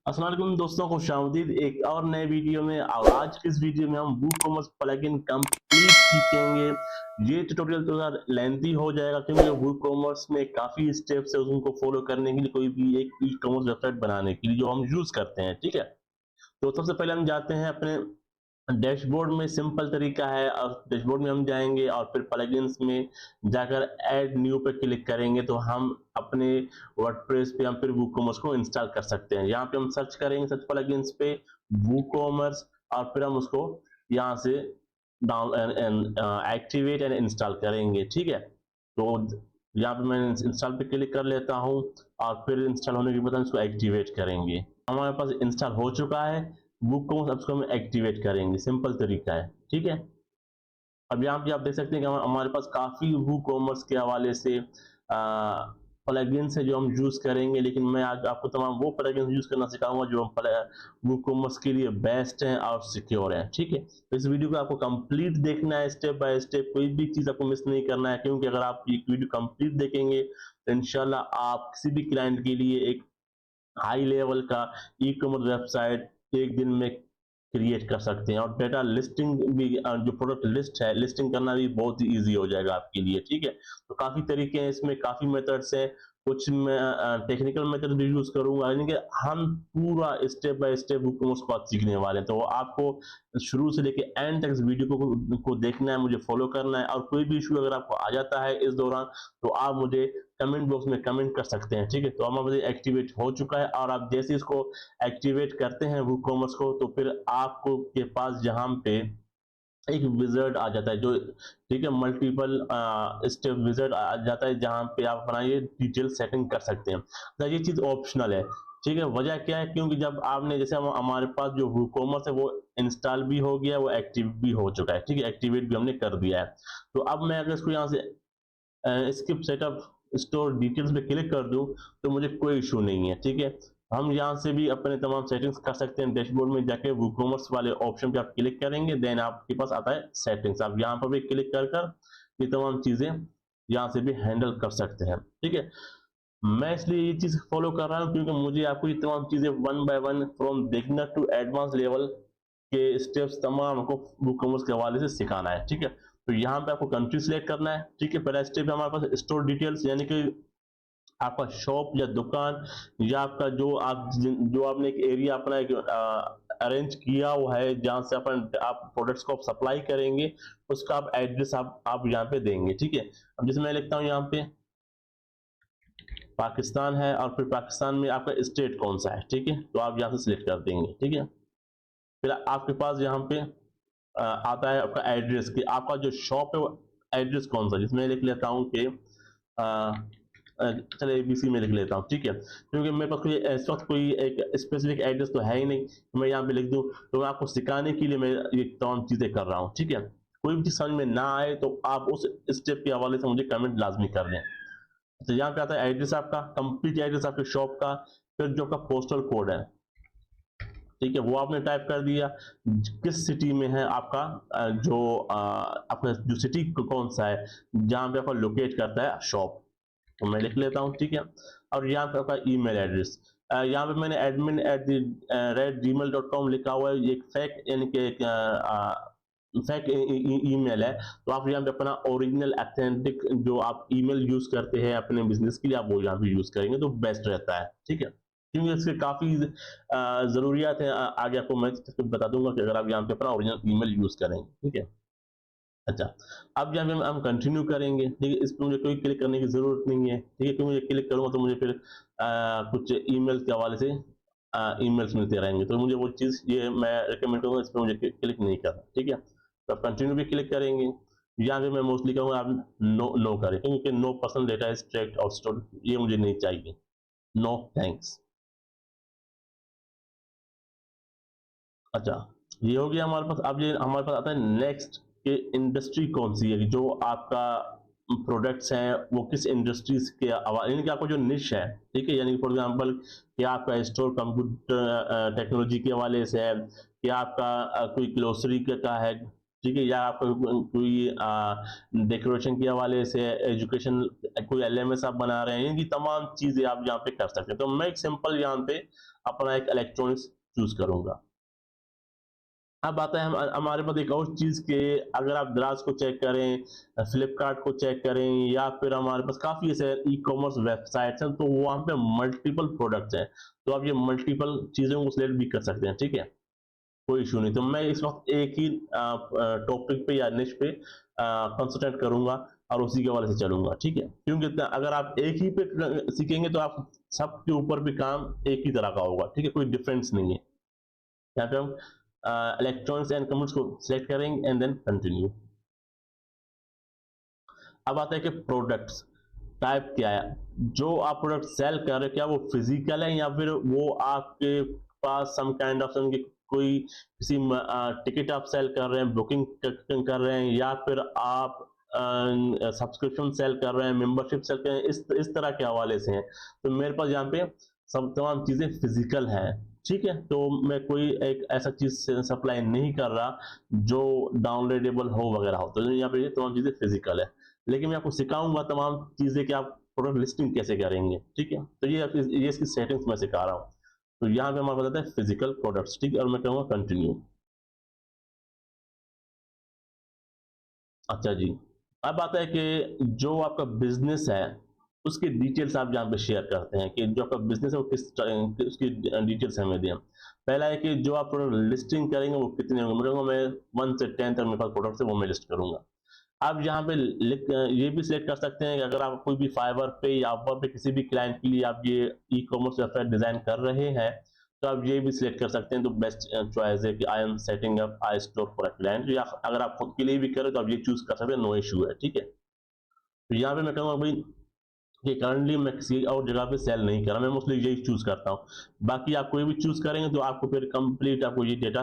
अस्सलाम वालेकुम दोस्तों, खुशामदीद एक और नए वीडियो में। और आज की इस वीडियो में हम वूकॉमर्स प्लगइन कंप्लीट सीखेंगे। ये ट्यूटोरियल थोड़ा लेंथी हो जाएगा क्योंकि वूकॉमर्स में काफ़ी स्टेप्स है उनको फॉलो करने के लिए, कोई भी एक ई कॉमर्स वेबसाइट बनाने के लिए जो हम यूज़ करते हैं। ठीक है, तो सबसे पहले हम जाते हैं अपने डैशबोर्ड में। सिंपल तरीका है, और डैशबोर्ड में हम जाएंगे और फिर प्लगइन्स में जाकर ऐड न्यू पे क्लिक करेंगे तो हम अपने वर्डप्रेस पे हम फिर वूकॉमर्स को इंस्टॉल कर सकते हैं। यहाँ पे हम सर्च करेंगे, सर्च प्लगइन्स पे वूकॉमर्स, और फिर हम उसको यहाँ से डाउन एक्टिवेट एंड इंस्टॉल करेंगे। ठीक है, तो यहाँ पे मैं इंस्टॉल पे क्लिक कर लेता हूँ और फिर इंस्टॉल होने के बाद हम इसको एक्टिवेट करेंगे। हमारे पास इंस्टॉल हो चुका है वूकॉमर्स, अब इसको हम एक्टिवेट करेंगे। सिंपल तरीका है। ठीक है, अब यहाँ पे आप देख सकते हैं कि हमारे पास काफ़ी वूकॉमर्स के हवाले से प्लगइन्स है जो हम यूज़ करेंगे, लेकिन मैं आज आपको तमाम वो प्लगइन्स यूज़ करना सिखाऊंगा जो वूकॉमर्स के लिए बेस्ट हैं और सिक्योर हैं। ठीक है, तो इस वीडियो को आपको कंप्लीट देखना है, स्टेप बाय स्टेप, कोई भी चीज़ आपको मिस नहीं करना है, क्योंकि अगर आप ये वीडियो कंप्लीट देखेंगे तो इंशाल्लाह आप किसी भी क्लाइंट के लिए एक हाई लेवल का ई कॉमर्स वेबसाइट एक दिन में क्रिएट कर सकते हैं। और डेटा लिस्टिंग भी, जो प्रोडक्ट लिस्ट है, लिस्टिंग करना भी बहुत ही ईजी हो जाएगा आपके लिए। ठीक है, तो काफ़ी तरीके हैं इसमें, काफ़ी मेथड्स हैं। कुछ मैं टेक्निकल मेथड भी यूज़ करूँगा, यानी कि हम पूरा स्टेप बाय स्टेप बुकमार्क्स को आज सीखने वाले हैं। तो आपको शुरू से लेके एंड तक इस वीडियो को देखना है, मुझे फॉलो करना है। और कोई भी इशू अगर आपको आ जाता है इस दौरान तो आप मुझे कमेंट बॉक्स में कमेंट कर सकते हैं। ठीक है, तो हमारा एक्टिवेट हो चुका है, और आप जैसे इसको एक्टिवेट करते हैं वूकॉमर्स को तो फिर आपको के पास जहाँ पे एक विज़ार्ड आ जाता है जो, ठीक है, मल्टीपल स्टेप विज़ार्ड आ जाता है जहाँ पे आप अपना ये डिटेल सेटिंग कर सकते हैं। तो ये चीज़ ऑप्शनल है। ठीक है, वजह क्या है, क्योंकि जब आपने जैसे हमारे पास जो वूकॉमर्स है वो इंस्टॉल भी हो गया, वो एक्टिव भी हो चुका है। ठीक है, एक्टिवेट भी हमने कर दिया है। तो अब मैं अगर इसको यहाँ से स्किप सेटअप स्टोर डिटेल्स पे क्लिक कर दूं तो मुझे कोई इशू नहीं है। ठीक है, हम यहाँ से भी अपने तमाम सेटिंग्स कर सकते हैं। डैशबोर्ड में जाके वूकॉमर्स वाले ऑप्शन पे आप क्लिक करेंगे, देन आपके पास आता है सेटिंग्स। आप यहाँ पर भी क्लिक कर कर ये तमाम चीज़ें यहाँ से भी हैंडल कर सकते हैं। ठीक है, मैं इसलिए ये चीज़ फॉलो कर रहा हूँ क्योंकि मुझे आपको ये तमाम चीज़ें one by one from beginner to advance level के स्टेप्स तमाम आपको वूकॉमर्स के हवाले से सिखाना है। ठीक है, तो यहाँ पे आपको कंट्री सिलेक्ट करना है। ठीक है, पहला स्टेप है हमारे पास स्टोर डिटेल्स, यानी कि आपका शॉप या दुकान या आपका जो आपने एक एरिया अपना एक अरेंज किया हुआ है जहाँ से आप प्रोडक्ट्स को आप सप्लाई करेंगे, उसका आप एड्रेस आप यहाँ पे देंगे। ठीक है, अब जैसे मैं लिखता हूँ यहाँ पे पाकिस्तान है, और फिर पाकिस्तान में आपका स्टेट कौन सा है। ठीक है, तो आप यहाँ से सिलेक्ट कर देंगे। ठीक है, फिर आपके पास यहाँ पे आता है आपका एड्रेस कि आपका जो शॉप है वो एड्रेस कौन सा, जिसमें लिख लेता हूँ कि चलिए एबीसी में लिख लेता हूँ। ठीक है, क्योंकि मेरे पास कोई इस वक्त कोई एक स्पेसिफिक एड्रेस तो है ही नहीं, मैं यहाँ पे लिख दूँ। तो मैं आपको सिखाने के लिए मैं ये तमाम चीज़ें कर रहा हूँ। ठीक है, कोई भी चीज़ समझ में ना आए तो आप उस स्टेप के हवाले से मुझे कमेंट लाजमी कर दें। तो यहाँ पे आता है एड्रेस, आपका कंप्लीट एड्रेस आपके शॉप का, फिर जो आपका पोस्टल कोड है। ठीक है, वो आपने टाइप कर दिया, किस सिटी में है आपका, आपका जो सिटी कौन सा है जहाँ पे आपका लोकेट करता है शॉप, तो मैं लिख लेता हूँ। ठीक है, और यहाँ पे आपका ईमेल एड्रेस, यहाँ पे मैंने admin@gmail.com लिखा हुआ है, ये एक फेक, यानी कि फेक ईमेल है। तो आप यहाँ पे अपना ओरिजिनल ऑथेंटिक जो आप ईमेल यूज करते हैं अपने बिजनेस के लिए, आप वो यहाँ पे यूज करेंगे तो बेस्ट रहता है। ठीक है, क्योंकि इसके काफ़ी ज़रूरियात हैं, आगे आपको मैं बता दूंगा कि अगर आप यहाँ पे अपना ओरिजिनल ईमेल यूज़ करेंगे। ठीक है, अच्छा, अब यहाँ पे हम कंटिन्यू करेंगे। ठीक है, इस पर मुझे कोई क्लिक करने की ज़रूरत नहीं है। ठीक है, क्योंकि मुझे क्लिक करूँगा तो मुझे फिर कुछ ईमेल के हवाले से ईमेल्स मिलते रहेंगे, तो मुझे वो चीज़ ये मैं रिकमेंड करूँगा, इस पर मुझे क्लिक नहीं करना। ठीक है, तो आप कंटिन्यू भी क्लिक करेंगे। यहाँ पे मैं मोस्टली कहूँगा आप नो नो करें, क्योंकि no personal data is tracked और स्टोर्ड, ये मुझे नहीं चाहिए। No thanks. अच्छा, ये हो गया हमारे पास। अब ये हमारे पास आता है नेक्स्ट कि इंडस्ट्री कौन सी है, जो आपका प्रोडक्ट्स हैं वो किस इंडस्ट्रीज के यानी कि आपको जो निश है। ठीक है, यानी फॉर एग्जांपल कि आपका स्टोर कंप्यूटर टेक्नोलॉजी के हवाले से है, कि आपका कोई ग्लोसरी का है। ठीक है, या आप कोई डेकोरेशन किया वाले से एजुकेशन, कोई एलएमएस आप बना रहे हैं, ये तमाम चीजें आप यहाँ पे कर सकते हैं। तो मैं एक सिंपल यहाँ पे अपना एक इलेक्ट्रॉनिक्स चूज करूंगा। अब आता है हमारे पास एक और चीज के, अगर आप दराज को चेक करें, फ्लिपकार्ट को चेक करें, या फिर हमारे पास काफी ऐसे ई कॉमर्स वेबसाइट्स हैं, तो वहां पे मल्टीपल प्रोडक्ट्स हैं, तो आप ये मल्टीपल चीजों को सिलेक्ट भी कर सकते हैं। ठीक है, कोई इशू नहीं। तो मैं इस वक्त एक ही टॉपिक पे या निश पे कंसंट्रेट करूंगा और उसी के वाले से चलूंगा। ठीक है, क्योंकि अगर आप एक ही पे सीखेंगे तो आप सबके ऊपर भी काम एक ही तरह का होगा। ठीक है, कोई डिफरेंस नहीं है। यहाँ पे हम इलेक्ट्रॉनिक्स एंड कंप्यूटर्स को सिलेक्ट करेंगे एंड देन कंटिन्यू। अब आता है कि प्रोडक्ट्स टाइप क्या है, जो आप प्रोडक्ट सेल कर रहे हो, क्या वो फिजिकल है या फिर वो आपके पास सम काइंड ऑफ कोई किसी टिकट आप सेल कर रहे हैं, बुकिंग कर रहे हैं, या फिर आप सब्सक्रिप्शन सेल कर रहे हैं, मेंबरशिप सेल कर रहे हैं, इस तरह के हवाले से हैं। तो मेरे पास यहाँ पे सब तमाम चीजें फिजिकल है। ठीक है, तो मैं कोई एक ऐसा चीज सप्लाई नहीं कर रहा जो डाउनलोडेबल हो वगैरह हो, तो यहाँ पे तमाम चीजें फिजिकल है। लेकिन मैं आपको सिखाऊंगा तमाम चीजें कि आप प्रोडक्ट लिस्टिंग कैसे करेंगे। ठीक है, तो ये इसकी सेटिंग्स मैं सिखा रहा हूँ। तो यहाँ पे हमारे बताता है फिजिकल प्रोडक्ट्स। ठीक है, और मैं कहूँगा कंटिन्यू। अच्छा जी, अब आता है कि जो आपका बिजनेस है उसकी डिटेल्स आप यहाँ पे शेयर करते हैं कि जो आपका बिजनेस है वो उसकी डिटेल्स हमें दें। पहला है कि जो आप प्रोडक्ट लिस्टिंग करेंगे वो कितने होंगे। मैं 1 से 10 तक मेरे पास प्रोडक्ट्स है, वो मैं लिस्ट करूंगा। आप यहाँ पे ये भी सिलेक्ट कर सकते हैं कि अगर आप कोई भी फाइवर पे या अपवर पे किसी भी क्लाइंट के लिए आप ये ई कॉमर्स वेबसाइट डिजाइन कर रहे हैं, तो आप ये भी सिलेक्ट कर सकते हैं। तो बेस्ट चॉइस है कि I am setting up I store for a client, या अगर आप खुद के लिए भी करें तो आप ये चूज कर सकते हैं, नो इशू है। ठीक है, तो यहाँ पे मैं कहूँगा भाई कि करंटली मैं किसी और जगह पे सेल नहीं कर रहा, मैं मोस्टली यही चूज करता हूँ। बाकी आप कोई भी चूज करेंगे तो आपको फिर कंप्लीट आपको ये डेटा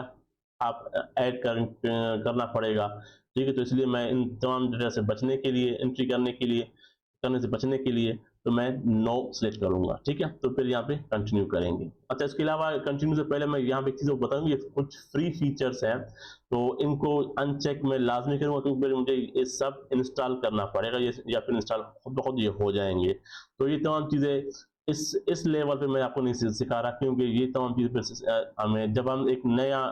आप करना पड़ेगा। ठीक है, तो इसलिए मैं इन तमाम डेटा से बचने के लिए, एंट्री करने से बचने के लिए, तो मैं नो सेलेक्ट करूंगा। ठीक है, तो फिर यहाँ पे कंटिन्यू करेंगे। अच्छा, इसके अलावा कंटिन्यू से पहले मैं यहाँ पे एक चीज़ बताऊंगी, ये कुछ फ्री फीचर्स हैं, तो इनको अनचेक मैं लाजमी करूंगा, क्योंकि फिर मुझे ये सब इंस्टॉल करना पड़ेगा, ये या फिर इंस्टॉल खुद ब खुद ये हो जाएंगे। तो ये तमाम चीज़ें इस लेवल पे मैं आपको नहीं सिखा रहा, क्योंकि ये तमाम चीज़ें हमें जब हम एक नया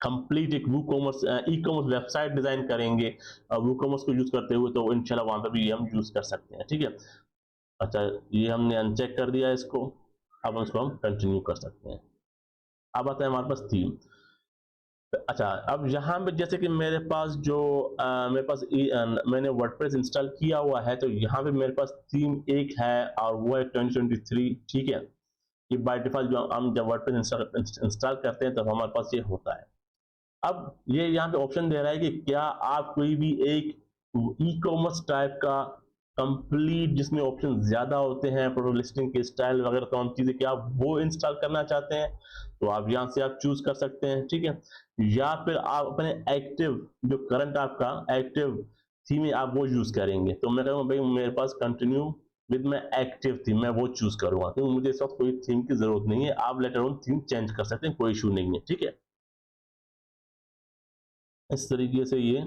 कंप्लीट एक वो commerce e commerce website design करेंगे वो कॉमर्स को यूज करते हुए, तो इंशाल्लाह वहां पर भी ये हम यूज कर सकते हैं। ठीक है, अच्छा, ये हमने अनचेक कर दिया इसको, अब इसको हम कंटिन्यू कर सकते हैं। अब आता है हमारे पास थीम। अच्छा, अब यहाँ पे जैसे कि मेरे पास मेरे पास मैंने वर्डप्रेस इंस्टॉल किया हुआ है, तो यहाँ पे मेरे पास थीम एक है और वो है 2023। ठीक है, ये बाय डिफॉल्ट जो हम जब वर्डप्रेस इंस्टॉल करते हैं तब हमारे पास ये होता है। अब ये यहाँ पे ऑप्शन दे रहा है कि क्या आप कोई भी एक ई कॉमर्स टाइप का कंप्लीट, जिसमें ऑप्शन ज्यादा होते हैं, प्रोडक्ट लिस्टिंग के स्टाइल वगैरह तमाम चीजें, क्या आप वो इंस्टॉल करना चाहते हैं, तो आप यहाँ से आप चूज कर सकते हैं। ठीक है, या फिर आप अपने एक्टिव, जो करंट आपका एक्टिव थीम है, आप वो यूज करेंगे। तो मैं कहूँगा भाई मेरे पास continue with my active theme, मैं वो चूज करूंगा, क्योंकि मुझे इस वक्त कोई थीम की जरूरत नहीं है। आप लेटर ऑन थीम चेंज कर सकते हैं, कोई इशू नहीं है। ठीक है, इस तरीके से ये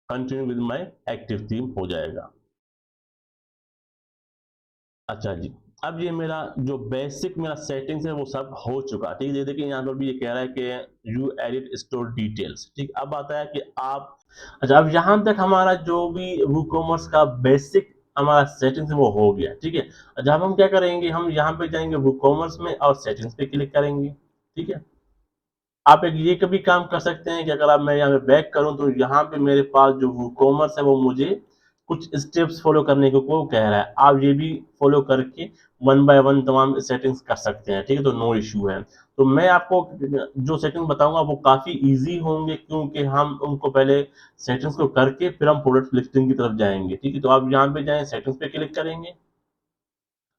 continue with my active theme हो जाएगा। अच्छा जी, अब ये मेरा जो बेसिक मेरा सेटिंग्स है वो सब हो चुका। ठीक है, ये देखिए यहाँ पर भी ये कह रहा है कि यू एडिट स्टोर डिटेल्स। ठीक, अब आता है कि आप, अच्छा, अब यहाँ तक हमारा जो भी वू कॉमर्स का बेसिक हमारा सेटिंग्स है वो हो गया। ठीक है, अच्छा, अब हम क्या करेंगे, हम यहाँ पे जाएंगे वू कॉमर्स में और सेटिंग्स पे क्लिक करेंगे। ठीक है, आप एक ये कभी काम कर सकते हैं कि अगर आप मैं यहाँ पे बैक करूं तो यहाँ पे मेरे पास जो वो कॉमर्स है वो मुझे कुछ स्टेप्स फॉलो करने को कह रहा है। आप ये भी फॉलो करके वन बाय वन तमाम सेटिंग्स कर सकते हैं। ठीक है, तो नो इश्यू है। तो मैं आपको जो सेटिंग बताऊंगा वो काफी इजी होंगे, क्योंकि हम उनको पहले सेटिंग्स को करके फिर हम प्रोडक्ट लिस्टिंग की तरफ जाएंगे। ठीक है, तो आप यहाँ पे जाएं, सेटिंग्स पे क्लिक करेंगे।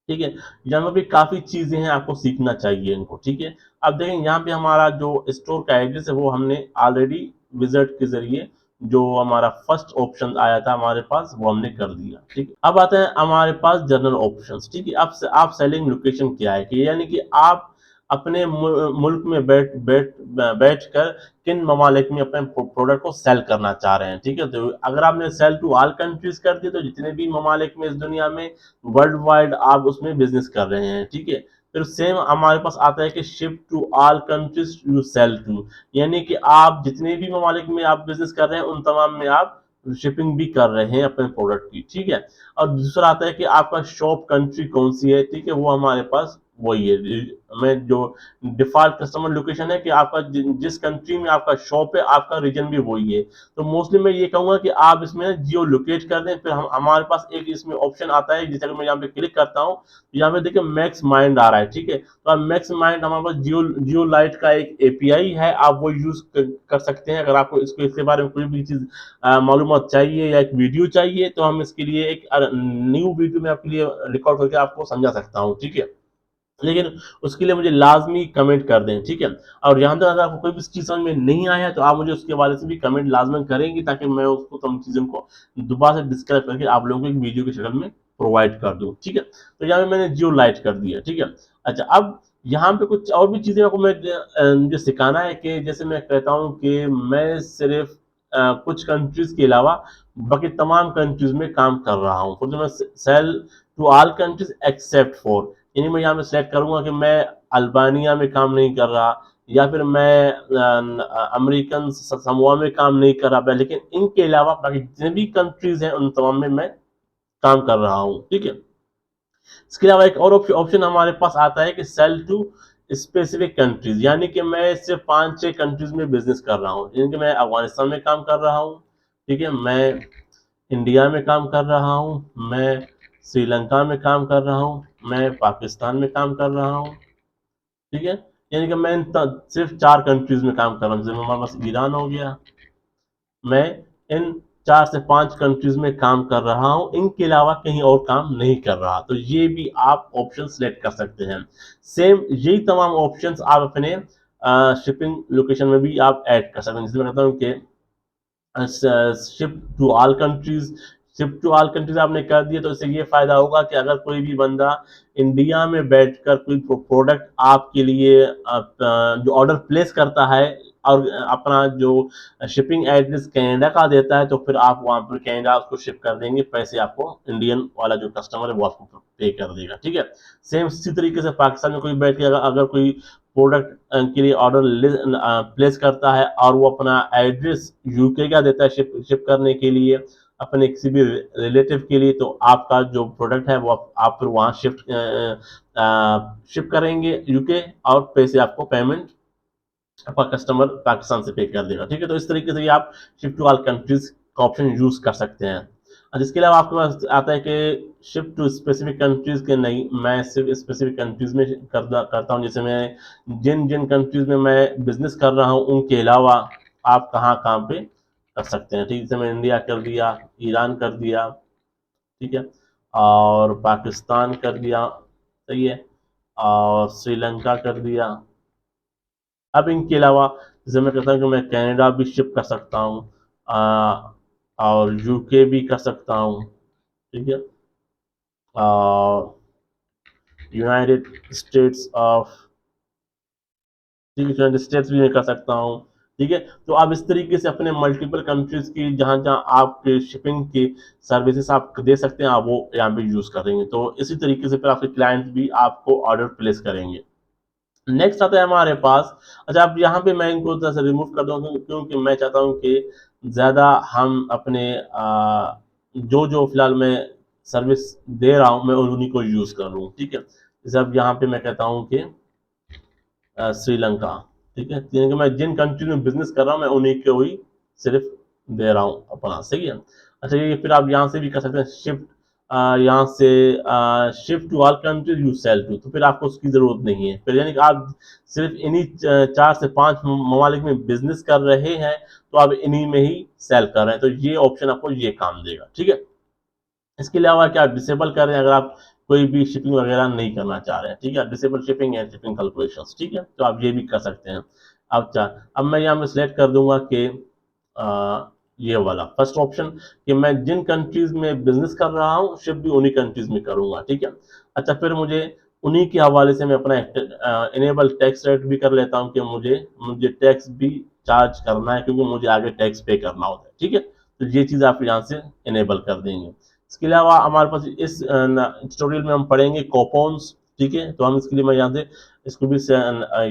ठीक है, यहाँ पे काफी चीजें हैं, आपको सीखना चाहिए इनको। ठीक है, अब देखें यहाँ पे हमारा जो स्टोर का एड्रेस है वो हमने ऑलरेडी विजिट के जरिए, जो हमारा फर्स्ट ऑप्शन आया था हमारे पास, वो हमने कर दिया। ठीक है, अब आते हैं हमारे पास जनरल ऑप्शंस। ठीक है, अब आप सेलिंग लोकेशन क्या है, कि यानी कि आप अपने मुल्क में बैठ कर किन ममालिक में अपने प्रोडक्ट को सेल करना चाह रहे हैं। ठीक है, तो अगर आपने सेल टू ऑल कंट्रीज कर दी तो जितने भी ममालिक में इस दुनिया में वर्ल्ड वाइड आप उसमें बिजनेस कर रहे हैं। ठीक है, फिर सेम हमारे पास आता है कि ship to all countries you sell to, यानी कि आप जितने भी ममालिक में आप बिजनेस कर रहे हैं उन तमाम में आप शिपिंग भी कर रहे हैं अपने प्रोडक्ट की। ठीक है, और दूसरा आता है कि आपका शॉप कंट्री कौन सी है। ठीक है, वो हमारे पास वही है, मैं जो डिफॉल्ट कस्टमर लोकेशन है कि आपका जिस कंट्री में आपका शॉप है आपका रीजन भी वही है। तो मोस्टली मैं ये कहूंगा कि आप इसमें जियो लोकेट कर दें। फिर हम हमारे पास एक इसमें ऑप्शन आता है, जिसे अगर मैं यहाँ पे क्लिक करता हूँ तो यहाँ पे देखिए मैक्स माइंड आ रहा है। ठीक है, तो अब मैक्स माइंड हमारे पास जियो लाइट का एक एपीआई है, आप वो यूज कर सकते हैं। अगर आपको इसके बारे में कोई भी चीज मालूमात चाहिए या एक वीडियो चाहिए तो हम इसके लिए एक न्यू वीडियो में आपके लिए रिकॉर्ड करके आपको समझा सकता हूँ। ठीक है, लेकिन उसके लिए मुझे लाजमी कमेंट कर दें। ठीक है, और यहाँ तक अगर आपको कोई भी चीज़ समझ में नहीं आया तो आप मुझे उसके बारे से भी कमेंट लाजमन करेंगे, ताकि मैं उसको तमाम चीज़ों को दोबारा से डिस्क्राइब करके आप लोगों को एक वीडियो की शक्ल में प्रोवाइड कर दूँ। ठीक है, तो यहाँ पे मैंने जियो लाइट कर दिया। ठीक है, अच्छा अब यहाँ पे कुछ और भी चीज़ें आपको मैं मुझे सिखाना है कि जैसे मैं कहता हूँ कि मैं सिर्फ कुछ कंट्रीज के अलावा बाकी तमाम कंट्रीज में काम कर रहा हूँ, तो मैं sell to all countries except for, यानी मैं यहाँ पे सेलेक्ट करूंगा कि मैं अल्बानिया में काम नहीं कर रहा, या फिर मैं अमेरिकन समोआ में काम नहीं कर रहा, लेकिन इनके अलावा बाकी जितने भी कंट्रीज हैं उन तमाम में मैं काम कर रहा हूँ। ठीक है, इसके अलावा एक और ऑप्शन हमारे पास आता है कि सेल टू स्पेसिफिक कंट्रीज, यानी कि मैं सिर्फ 5-6 कंट्रीज में बिजनेस कर रहा हूँ, यानी कि मैं अफगानिस्तान में काम कर रहा हूँ। ठीक है, मैं इंडिया में काम कर रहा हूँ, मैं श्रीलंका में काम कर रहा हूँ, मैं पाकिस्तान में काम कर रहा हूँ। ठीक है, यानी कि मैं सिर्फ 4 कंट्रीज में काम कर रहा हूँ, जैसे हमारे पास ईरान हो गया, मैं इन 4 से 5 कंट्रीज में काम कर रहा हूँ, इनके अलावा कहीं और काम नहीं कर रहा। तो ये भी आप ऑप्शन सेलेक्ट कर सकते हैं। सेम यही तमाम ऑप्शंस आप अपने शिपिंग लोकेशन में भी आप ऐड कर सकते हैं। जैसे मैं कहता हूँ कि ship to all countries, ship to all countries आपने कर दिया तो इससे ये फायदा होगा कि अगर कोई भी बंदा इंडिया में बैठकर कोई प्रोडक्ट आपके लिए जो ऑर्डर प्लेस करता है और अपना जो शिपिंग एड्रेस कनाडा का देता है, तो फिर आप वहां पर कनाडा उसको शिप कर देंगे, पैसे आपको इंडियन वाला जो कस्टमर है वो आपको पे कर देगा। ठीक है, सेम इसी तरीके से पाकिस्तान में कोई बैठ के अगर कोई प्रोडक्ट के लिए ऑर्डर प्लेस करता है और वो अपना एड्रेस यूके का देता है शिप करने के लिए अपने किसी भी रिलेटिव के लिए, तो आपका जो प्रोडक्ट है वो आप फिर वहाँ शिप करेंगे यूके, और पैसे आपको पेमेंट आपका कस्टमर पाकिस्तान से पे कर देगा। ठीक है, तो इस तरीके से आप शिप टू ऑल कंट्रीज का ऑप्शन यूज कर सकते हैं। और इसके अलावा आपके पास आता है कि शिफ्ट टू स्पेसिफिक कंट्रीज के, नहीं मैं सिर्फ स्पेसिफिक कंट्रीज में करता हूँ। जैसे मैं जिन जिन कंट्रीज में मैं बिजनेस कर रहा हूँ उनके अलावा आप कहाँ कहाँ पे कर सकते हैं। ठीक है, जैसे मैं इंडिया कर दिया, ईरान कर दिया, ठीक है, और पाकिस्तान कर दिया, सही है, और श्रीलंका कर दिया। अब इनके अलावा जैसे मैं कहता हूँ कि मैं कनाडा भी शिप कर सकता हूँ, और यूके भी कर सकता हूँ। ठीक है, और यूनाइटेड स्टेट्स ऑफ, ठीक है, यूनाइटेड स्टेट्स भी मैं कर सकता हूँ। ठीक है, तो आप इस तरीके से अपने मल्टीपल कंट्रीज की जहाँ जहाँ आपके शिपिंग की सर्विसेज आप दे सकते हैं, आप वो यहाँ पे यूज करेंगे, तो इसी तरीके से फिर आपके क्लाइंट भी आपको ऑर्डर प्लेस करेंगे। नेक्स्ट आता है हमारे पास, अच्छा अब यहाँ पे मैं इनको तरह से रिमूव कर दूंगा क्योंकि मैं चाहता हूँ कि ज़्यादा हम अपने जो जो फिलहाल मैं सर्विस दे रहा हूँ मैं उन्हीं को यूज़ कर लूँ। ठीक है, जैसे अब यहाँ पे मैं कहता हूँ कि श्रीलंका, ठीक है, यानी कि मैं जिन कंट्री में बिजनेस कर रहा हूँ मैं उन्हीं को ही सिर्फ दे रहा हूँ अपना, सही है। अच्छा ये फिर आप यहाँ से भी कर सकते हैं शिफ्ट, यहाँ से shift to all countries you sell to, तो फिर आपको उसकी जरूरत नहीं है फिर, यानी कि आप सिर्फ इन्हीं 4 से 5 ममालिक में बिजनेस कर रहे हैं तो आप इन्हीं में ही सेल कर रहे हैं, तो ये ऑप्शन आपको ये काम देगा। ठीक है, इसके अलावा क्या डिसेबल कर रहे हैं, अगर आप कोई भी शिपिंग वगैरह नहीं करना चाह रहे हैं, ठीक है, disable shipping and shipping calculations, ठीक है, तो आप ये भी कर सकते हैं। अब मैं यहाँ पे सिलेक्ट कर दूंगा कि ये वाला फर्स्ट ऑप्शन कि मैं जिन कंट्रीज में बिजनेस कर रहा हूँ शिप भी उन्हीं कंट्रीज में करूंगा। ठीक है, अच्छा फिर मुझे उन्हीं के हवाले से मैं अपना इनेबल टैक्स रेट भी कर लेता हूँ कि मुझे मुझे टैक्स भी चार्ज करना है, क्योंकि मुझे आगे टैक्स पे करना होता है। ठीक है, तो ये चीज़ आप यहाँ से इनेबल कर देंगे। इसके अलावा हमारे पास इस ट्यूटोरियल में हम पढ़ेंगे कूपन्स। ठीक है, तो हम इसके लिए मैं यहाँ से इसको भी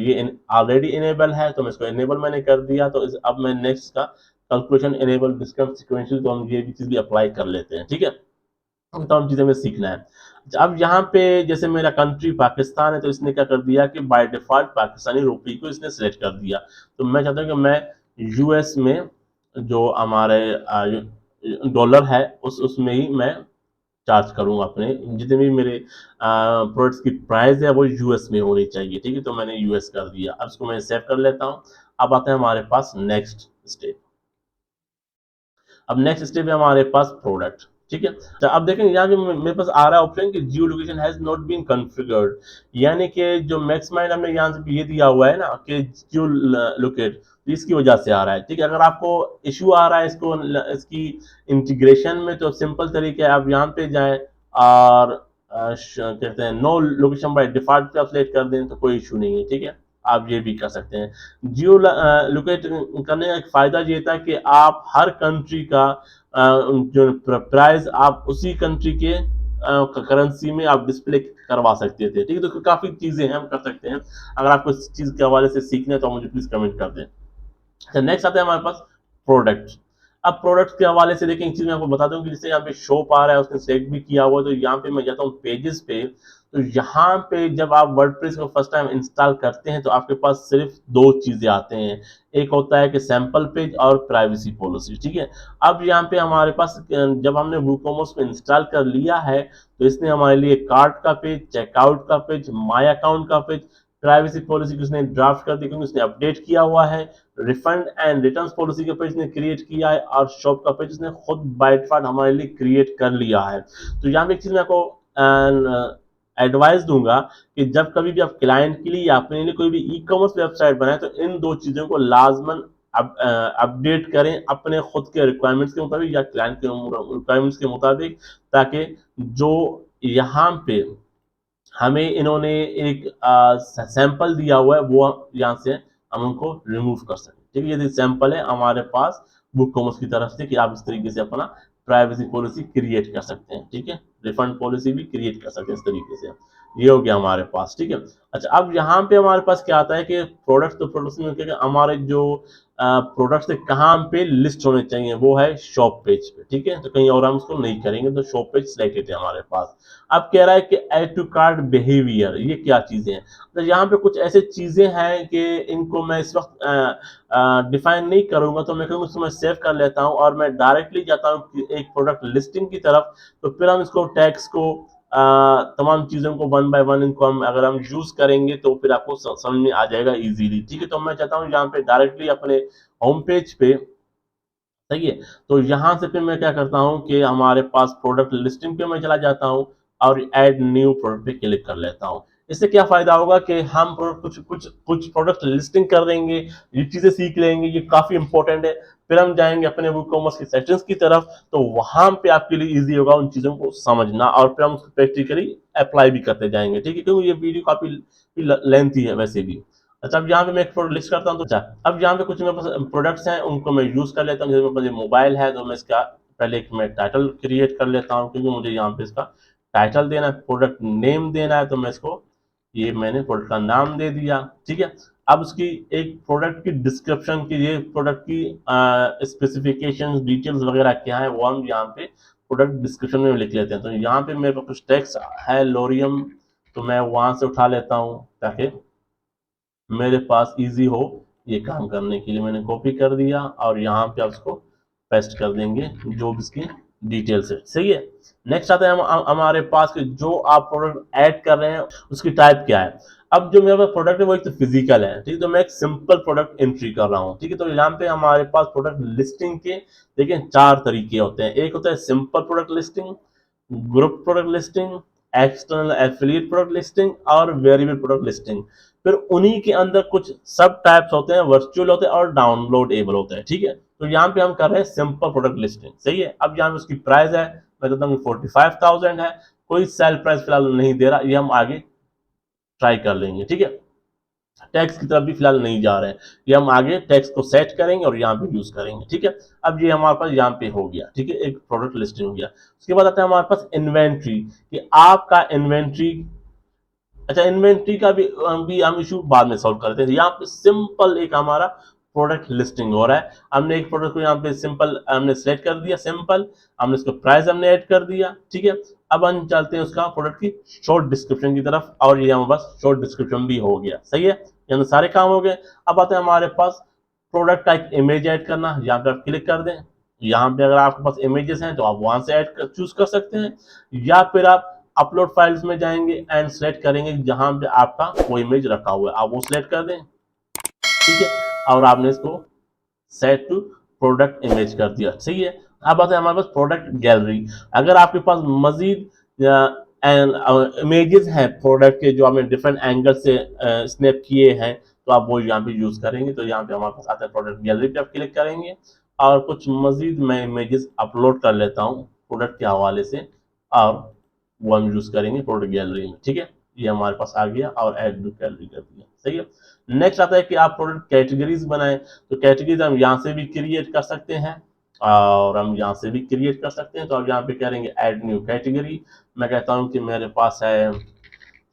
ये ऑलरेडी इनेबल है, तो मैं इसको इनेबल मैंने कर दिया। तो अब मैं नेक्स्ट का कैलकुलेशन इनेबल डिस्काउंट सिक्वेंशियल, तो हम ये भी चीज़ भी अप्लाई कर लेते हैं। ठीक है, तमाम चीज़ें हमें सीखना है। अच्छा, अब यहाँ पे जैसे मेरा कंट्री पाकिस्तान है, तो इसने क्या कर दिया कि बाय डिफ़ॉल्ट पाकिस्तानी रुपये को इसने सेलेक्ट कर दिया। तो मैं चाहता हूँ कि मैं यूएस में जो हमारे डॉलर है उसमें ही मैं चार्ज करूँगा। अपने जितने भी मेरे प्रोडक्ट्स की प्राइस है वो यूएस में होनी चाहिए। ठीक है, तो मैंने यूएस कर दिया। अब इसको मैं सेव कर लेता हूँ। अब आता है हमारे पास नेक्स्ट स्टेप। अब नेक्स्ट स्टेप है हमारे पास प्रोडक्ट। ठीक है, तो अब देखें यहाँ पे मेरे पास आ रहा है ऑप्शन कि geo location has not been configured, यानी कि जो मैक्स माइंड हमने यहाँ से ये दिया हुआ है ना कि जियो लोकेट, इसकी वजह से आ रहा है। ठीक है, अगर आपको इशू आ रहा है इसको इसकी इंटीग्रेशन में, तो सिंपल तरीका है, आप यहाँ पे जाएं और कहते हैं नो लोकेशन बाय डिफॉल्ट पे आप सेलेक्ट कर दें तो कोई इशू नहीं है। ठीक है, आप ये भी कर सकते हैं। जियो लोकेट करने का एक फ़ायदा ये था कि आप हर कंट्री का जो प्राइस आप उसी कंट्री के करेंसी में आप डिस्प्ले करवा सकते थे। ठीक है, तो काफ़ी चीज़ें हैं हम कर सकते हैं। अगर आपको इस चीज़ के हवाले से सीखना है तो मुझे प्लीज़ कमेंट कर दें। अच्छा, नेक्स्ट आता है हमारे पास प्रोडक्ट। अब प्रोडक्ट के हवाले से देखिए, एक चीज़ मैं आपको बता दूं कि जैसे यहाँ पे शॉप आ रहा है, उसने सेलेक्ट भी किया हुआ है, तो यहाँ पे मैं जाता हूँ पेजेस पे। तो यहाँ पे जब आप वर्डप्रेस को फर्स्ट टाइम इंस्टॉल करते हैं तो आपके पास सिर्फ दो चीज़ें आते हैं। एक होता है कि सैम्पल पेज और प्राइवेसी पॉलिसी। ठीक है, अब यहाँ पे हमारे पास जब हमने वूकॉमर्स को इंस्टॉल कर लिया है तो इसने हमारे लिए कार्ट का पेज, चेकआउट का पेज, माई अकाउंट का पेज, प्राइवेसी पॉलिसी को उसने ड्राफ्ट कर दी क्योंकि उसने अपडेट किया हुआ है, रिफंड एंड रिटर्न पॉलिसी का पेज ने क्रिएट किया है, और शॉप का पेज ने खुद बाय डिफॉल्ट हमारे लिए क्रिएट कर लिया है। तो यहाँ पे एक चीज़ मैं आपको एडवाइस दूंगा कि जब कभी भी आप क्लाइंट के लिए या अपने लिए कोई भी ई कॉमर्स वेबसाइट बनाए तो इन दो चीज़ों को लाजमन अपडेट करें अपने खुद के रिक्वायरमेंट्स के मुताबिक या क्लाइंट के रिक्वायरमेंट्स के मुताबिक, ताकि जो यहाँ पे हमें इन्होंने एक सैंपल दिया हुआ है वो यहाँ से हम उनको रिमूव कर सकें। ठीक है, ये सैंपल है हमारे पास बुक कॉमर्स की तरफ से कि आप इस तरीके से अपना प्राइवेसी पॉलिसी क्रिएट कर सकते हैं। ठीक है, रिफंड पॉलिसी भी क्रिएट कर सकते हैं इस तरीके से। ये हो गया हमारे पास। ठीक है, अच्छा, अब यहाँ पे हमारे पास क्या आता है कि प्रोडक्ट, तो प्रोडक्ट में क्या हमारे जो प्रोडक्ट्स कहाँ पे लिस्ट होने चाहिए वो है शॉप पेज पे। ठीक है, तो कहीं और हम उसको नहीं करेंगे, तो शॉप पेज सिलेक्टेड है हमारे पास। अब कह रहा है कि ऐड टू कार्ट बिहेवियर, ये क्या चीज़ें हैं? तो यहाँ पे कुछ ऐसे चीज़ें हैं कि इनको मैं इस वक्त डिफाइन नहीं करूँगा, तो मैं कहूँगा इसको मैं सेव कर लेता हूँ और मैं डायरेक्टली जाता हूँ एक प्रोडक्ट लिस्टिंग की तरफ। तो फिर हम इसको टैक्स को तमाम चीज़ों को वन बाय वन इनको हम अगर हम यूज़ करेंगे तो फिर आपको समझ में आ जाएगा इजीली। ठीक है, तो मैं चाहता हूँ यहाँ पे डायरेक्टली अपने होम पेज पे, सही है, तो यहाँ से फिर मैं क्या करता हूँ कि हमारे पास प्रोडक्ट लिस्टिंग पे मैं चला जाता हूँ और ऐड न्यू प्रोडक्ट पे क्लिक कर लेता हूँ। इससे क्या फायदा होगा कि हम कुछ कुछ कुछ प्रोडक्ट लिस्टिंग कर देंगे, ये चीजें सीख लेंगे, ये काफी इंपॉर्टेंट है। फिर हम जाएंगे अपने बुक कॉमर्स की सेक्शंस की तरफ, तो वहां पे आपके लिए इजी होगा उन चीजों को समझना और फिर हम उसको प्रैक्टिकली अप्लाई भी करते जाएंगे। ठीक है, क्योंकि ये वीडियो काफी लेंथी है वैसे भी। अच्छा, अब यहाँ पे मैं एक प्रोडक्ट लिस्ट करता हूँ, तो अच्छा, अब यहाँ पे कुछ मेरे पास प्रोडक्ट्स हैं उनको मैं यूज़ कर लेता हूँ। जैसे मेरे पास मोबाइल है तो मैं इसका पहले एक मैं टाइटल क्रिएट कर लेता हूँ, क्योंकि मुझे यहाँ पे इसका टाइटल देना है, प्रोडक्ट नेम देना है, तो मैं इसको ये मैंने प्रोडक्ट का नाम दे दिया। ठीक है, अब उसकी एक प्रोडक्ट की डिस्क्रिप्शन की, ये प्रोडक्ट की स्पेसिफिकेशन डिटेल्स वगैरह क्या है वो हम यहाँ पे प्रोडक्ट डिस्क्रिप्शन में लिख लेते हैं। तो यहाँ पे मेरे पास कुछ टेक्स्ट है लोरियम, तो मैं वहाँ से उठा लेता हूँ ताकि मेरे पास इजी हो ये काम करने के लिए। मैंने कॉपी कर दिया और यहाँ पे आप उसको पेस्ट कर देंगे जो भी इसकी डिटेल्स है। सही है, नेक्स्ट आता है हमारे पास कि जो आप प्रोडक्ट ऐड कर रहे हैं उसकी टाइप क्या है। अब जो मेरे पास प्रोडक्ट है वो एक तो फिजिकल है। ठीक है, तो मैं एक सिंपल प्रोडक्ट एंट्री कर रहा हूँ। ठीक है, तो यहाँ पे हमारे पास प्रोडक्ट लिस्टिंग के देखिए चार तरीके होते हैं। एक होता है simple product listing, group product listing, external affiliate product listing और वेरिएबल प्रोडक्ट लिस्टिंग। फिर उन्हीं के अंदर कुछ सब टाइप्स होते हैं, वर्चुअल होते हैं और डाउनलोडेबल होते हैं। ठीक है, तो यहाँ पे हम कर रहे हैं सिंपल प्रोडक्ट लिस्टिंग। सही है, अब यहाँ पे उसकी प्राइस है, मैं कहता हूँ 45,000 है, कोई सेल प्राइस फिलहाल नहीं दे रहा, ये हम आगे ट्राई कर लेंगे। ठीक है, टैक्स की तरफ भी फिलहाल नहीं जा रहे हैं, ये हम आगे टैक्स को सेट करेंगे और यहाँ पे यूज करेंगे। ठीक है, अब ये हमारे पास यहाँ पे हो गया। ठीक है, एक प्रोडक्ट लिस्टिंग हो गया। उसके बाद आता है हमारे पास इन्वेंट्री, कि आपका इन्वेंट्री, अच्छा इन्वेंट्री का भी हम इशू बाद में सॉल्व करते हैं। यहाँ पे सिंपल एक हमारा प्रोडक्ट लिस्टिंग हो रहा है। हमने एक प्रोडक्ट को यहाँ पे सिंपल हमने सेलेक्ट कर दिया, सिंपल हमने इसको प्राइस हमने ऐड कर दिया। ठीक है, अब हम चलते हैं उसका प्रोडक्ट की शॉर्ट डिस्क्रिप्शन की तरफ, और ये हमारे पास शॉर्ट डिस्क्रिप्शन भी हो गया। सही है, यानी सारे काम हो गए। अब आते हैं हमारे पास प्रोडक्ट का एक इमेज ऐड करना। यहाँ पे आप क्लिक कर दें, यहाँ पे अगर आपके पास इमेजेस हैं तो आप वहां से ऐड कर चूज कर सकते हैं, या फिर आप अपलोड फाइल्स में जाएंगे एंड सेलेक्ट करेंगे जहां पे आपका वो इमेज रखा हुआ है, आप वो सेलेक्ट कर दें। ठीक है, और आपने इसको सेट टू प्रोडक्ट इमेज कर दिया। सही है, अब आता है हमारे पास प्रोडक्ट गैलरी। अगर आपके पास मजीद इमेजेस हैं प्रोडक्ट के जो आपने डिफरेंट एंगल से स्नैप किए हैं, तो आप वो यहाँ पे यूज करेंगे। तो यहाँ पे हमारे पास आता है प्रोडक्ट गैलरी पे आप क्लिक करेंगे, और कुछ मजीद मैं इमेजेस अपलोड कर लेता हूँ प्रोडक्ट के हवाले से, और वो हम यूज करेंगे प्रोडक्ट गैलरी में। ठीक है, ये हमारे पास आ गया और ऐड टू गैलरी कर दिया। सही है, नेक्स्ट आता है कि आप प्रोडक्ट कैटेगरीज बनाएं। तो कैटेगरीज हम यहाँ से भी क्रिएट कर सकते हैं, और हम यहाँ से भी क्रिएट कर सकते हैं। तो अब यहाँ पे करेंगे ऐड न्यू कैटेगरी। मैं कहता हूँ कि मेरे पास है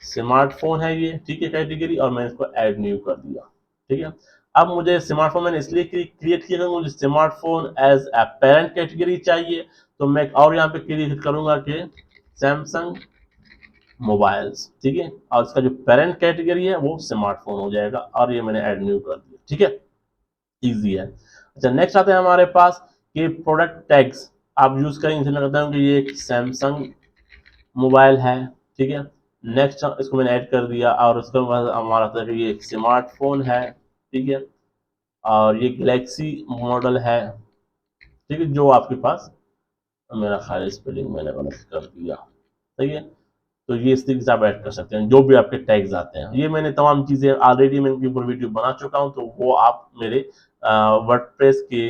स्मार्टफोन है ये, ठीक है कैटेगरी, और मैंने इसको ऐड न्यू कर दिया। ठीक है, अब मुझे स्मार्टफोन मैंने इसलिए क्रिएट किया, मुझे smartphone as a parent category चाहिए। तो मैं और यहाँ पे क्रिएट करूंगा कि सैमसंग मोबाइल्स। ठीक है, और इसका जो पेरेंट कैटेगरी है वो स्मार्टफोन हो जाएगा, और ये मैंने ऐड न्यू कर दिया। ठीक है, इजी है। अच्छा नेक्स्ट आता है हमारे पास कि प्रोडक्ट टैग्स आप यूज करेंगे। मैं कहता हूँ कि ये एक सैमसंग मोबाइल है। ठीक है, नेक्स्ट इसको मैंने ऐड कर दिया, और उसके बाद हमारा आता है कि ये एक स्मार्टफोन है। ठीक है, और ये गैलेक्सी मॉडल है। ठीक है, जो आपके पास, मेरा ख्याल स्पेलिंग मैंने गलत कर दिया। सही है, तो ये इस तरीके से आप ऐड कर सकते हैं जो भी आपके टैग्स आते हैं। ये मैंने तमाम चीज़ें ऑलरेडी मैं इनके ऊपर वीडियो बना चुका हूँ, तो वो आप मेरे वर्डप्रेस के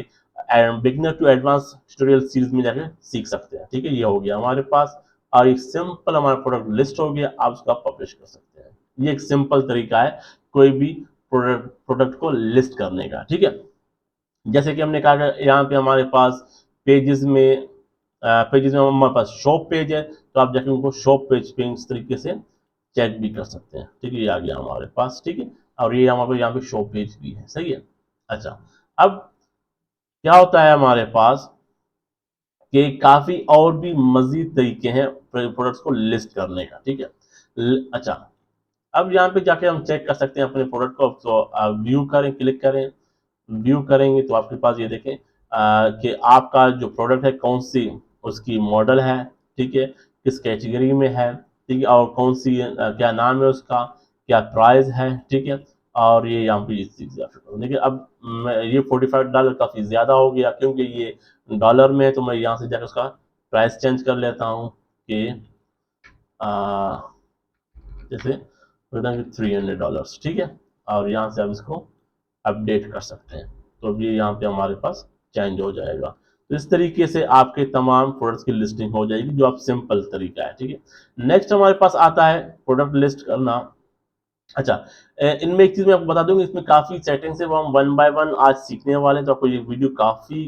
beginner to advance tutorial series में जाकर सीख सकते हैं। ठीक है, ये हो गया हमारे पास, और एक सिंपल हमारा प्रोडक्ट लिस्ट हो गया, आप उसका पब्लिश कर सकते हैं। ये एक सिंपल तरीका है कोई भी प्रोडक्ट को लिस्ट करने का। ठीक है, जैसे कि हमने कहा कि यहाँ पे हमारे पास पेजेस में हमारे पास शॉप पेज है, तो आप जाके उनको शॉप पेज पे इस तरीके से चेक भी कर सकते हैं। ठीक है, ये आ गया हमारे पास। ठीक है, और ये हमारे पास यहाँ पे शॉप पेज भी है। सही है, अच्छा अब क्या होता है हमारे पास कि काफी और भी मजीद तरीके हैं प्रोडक्ट्स को लिस्ट करने का। ठीक है, अच्छा अब यहाँ पे जाके हम चेक कर सकते हैं अपने प्रोडक्ट को। तो व्यू करें, क्लिक करें, व्यू करेंगे तो आपके पास ये देखें कि आपका जो प्रोडक्ट है कौन सी उसकी मॉडल है। ठीक है, किस कैटेगरी में है। ठीक है, और कौन सी क्या नाम है उसका, क्या प्राइस है। ठीक है, और ये यहाँ पे इस चीज़ देखिए अब ये $45 काफ़ी ज़्यादा हो गया, क्योंकि ये डॉलर में है। तो मैं यहाँ से जाकर उसका प्राइस चेंज कर लेता हूँ कि जैसे $300। ठीक है, और यहाँ से आप इसको अपडेट कर सकते हैं, तो ये यहाँ पे हमारे पास चेंज हो जाएगा। तो इस तरीके से आपके तमाम प्रोडक्ट्स की लिस्टिंग हो जाएगी, जो आप सिंपल तरीका है। ठीक है, नेक्स्ट हमारे पास आता है प्रोडक्ट लिस्ट करना। अच्छा इनमें एक चीज मैं आपको बता दूंगी, इसमें काफी सेटिंग्स है, वो हम वन बाय वन आज सीखने वाले हैं। तो आपको ये वीडियो काफी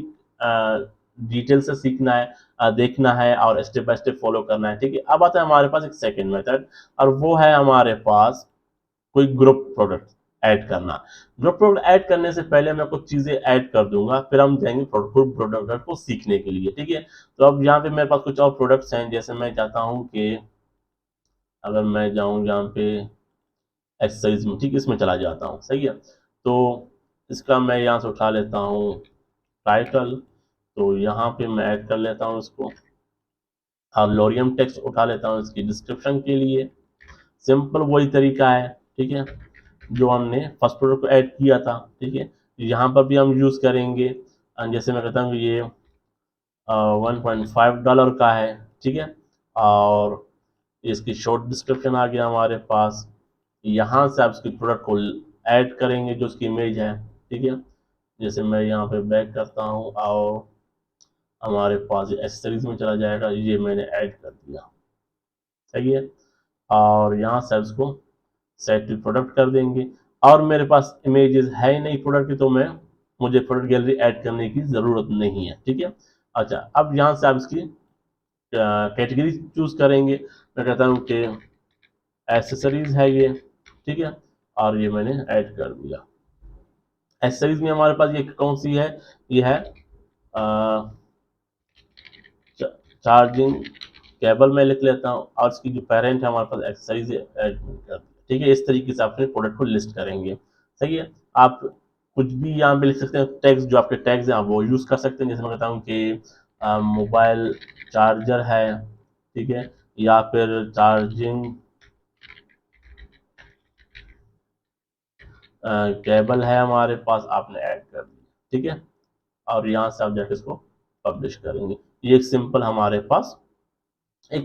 डिटेल से सीखना है, देखना है, और स्टेप बाय स्टेप फॉलो करना है। ठीक है, अब आता है हमारे पास एक सेकेंड मेथड, और वो है हमारे पास कोई ग्रुप प्रोडक्ट ऐड करना। ग्रुप प्रोडक्ट ऐड करने से पहले मैं कुछ चीजें ऐड कर दूंगा, फिर हम जाएंगे ग्रुप प्रोडक्ट को सीखने के लिए। ठीक है, तो अब यहाँ पे मेरे पास कुछ और प्रोडक्ट्स हैं, जैसे मैं चाहता हूँ कि अगर मैं जाऊँ यहाँ पे एक्सरसाइज में, ठीक इसमें चला जाता हूँ। सही है, तो इसका मैं यहाँ से उठा लेता हूँ टाइटल, तो यहाँ पे मैं ऐड कर लेता हूँ इसको, और लोरियम टेक्स्ट उठा लेता हूँ इसकी डिस्क्रिप्शन के लिए। सिंपल वही तरीका है। ठीक है, जो हमने फर्स्ट प्रोडक्ट को ऐड किया था। ठीक है, यहाँ पर भी हम यूज़ करेंगे, जैसे मैं कहता हूँ ये $1.5 का है। ठीक है, और इसकी शॉर्ट डिस्क्रिप्शन आ गया हमारे पास। यहाँ से आप इसकी प्रोडक्ट को ऐड करेंगे जो उसकी इमेज है। ठीक है, जैसे मैं यहाँ पे बैक करता हूँ, और हमारे पास एक्सेसरीज में चला जाएगा, ये मैंने ऐड कर दिया। सही है, और यहाँ से इसको सेट टू प्रोडक्ट कर देंगे। और मेरे पास इमेजेस है ही नहीं प्रोडक्ट की, तो मुझे प्रोडक्ट गैलरी ऐड करने की ज़रूरत नहीं है। ठीक है। अच्छा, अब यहाँ से आप इसकी कैटेगरी चूज करेंगे। मैं कहता हूँ कि एसेसरीज है ये। ठीक है, और ये मैंने ऐड कर दिया। एसेसरीज में हमारे पास ये कौन सी है, ये है चार्जिंग केबल में लिख लेता हूँ, और इसकी जो पेरेंट है हमारे पास एक्सेसरीज ऐड कर दिया। ठीक है, इस तरीके से आप अपने प्रोडक्ट को लिस्ट करेंगे। सही है। आप कुछ भी यहाँ पे लिख सकते हैं, टैग्स जो आपके टैग्स हैं आप वो यूज कर सकते हैं। जैसे मैं कहता हूँ कि मोबाइल चार्जर है, ठीक है, या फिर चार्जिंग केबल है हमारे पास, आपने ऐड कर दिया। ठीक है, और यहाँ से आप जाके इसको पब्लिश करेंगे। ये एक सिंपल हमारे पास एक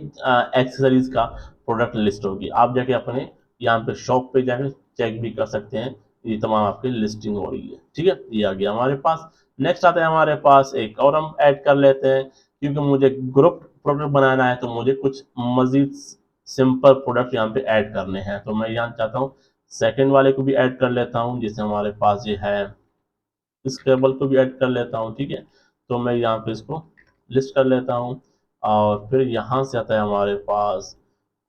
एक्सेसरीज का प्रोडक्ट लिस्ट होगी। आप जाके अपने यहाँ पे शॉप पे जाके चेक भी कर सकते हैं, ये तमाम आपकी लिस्टिंग हो रही है। ठीक है, ये आ गया हमारे पास। नेक्स्ट आता है हमारे पास एक और हम ऐड कर लेते हैं, क्योंकि मुझे ग्रुप प्रोडक्ट बनाना है तो मुझे कुछ मजीद सिंपल प्रोडक्ट यहाँ पे ऐड करने हैं। तो मैं यहाँ चाहता हूँ सेकेंड वाले को भी ऐड कर लेता हूँ, जिससे हमारे पास ये है, इस केबल को भी ऐड कर लेता हूँ। ठीक है, तो मैं यहाँ पे इसको लिस्ट कर लेता हूँ। और फिर यहाँ से आता है हमारे पास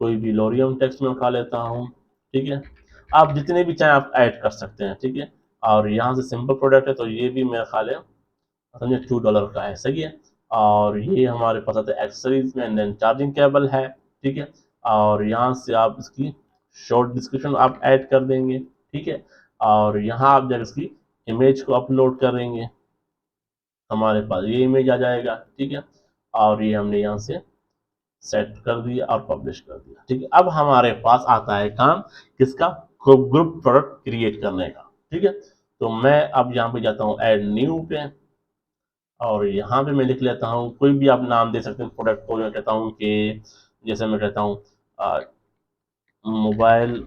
कोई भी लोरियम टेक्स्ट में उठा लेता हूँ। ठीक है, आप जितने भी चाहें आप ऐड कर सकते हैं। ठीक है, और यहाँ से सिंपल प्रोडक्ट है तो ये भी मेरा ख्याल है समझे $2 का है। सही है। और ये हमारे पास आता है एक्सेसरीज में, एंड देन चार्जिंग केबल है। ठीक है, और यहाँ से आप इसकी शॉर्ट डिस्क्रिप्शन आप ऐड कर देंगे। ठीक है, और यहाँ आप जब इसकी इमेज को अपलोड करेंगे, हमारे पास ये इमेज आ जाएगा। ठीक है, और ये हमने यहाँ से सेट कर दिया और पब्लिश कर दिया। ठीक है, अब हमारे पास आता है काम किसका, ग्रुप प्रोडक्ट क्रिएट करने का। ठीक है, तो मैं अब यहाँ पे जाता हूँ ऐड न्यू पे, और यहाँ पे मैं लिख लेता हूँ, कोई भी आप नाम दे सकते हैं प्रोडक्ट को। मैं कहता हूँ कि जैसे मैं कहता हूँ मोबाइल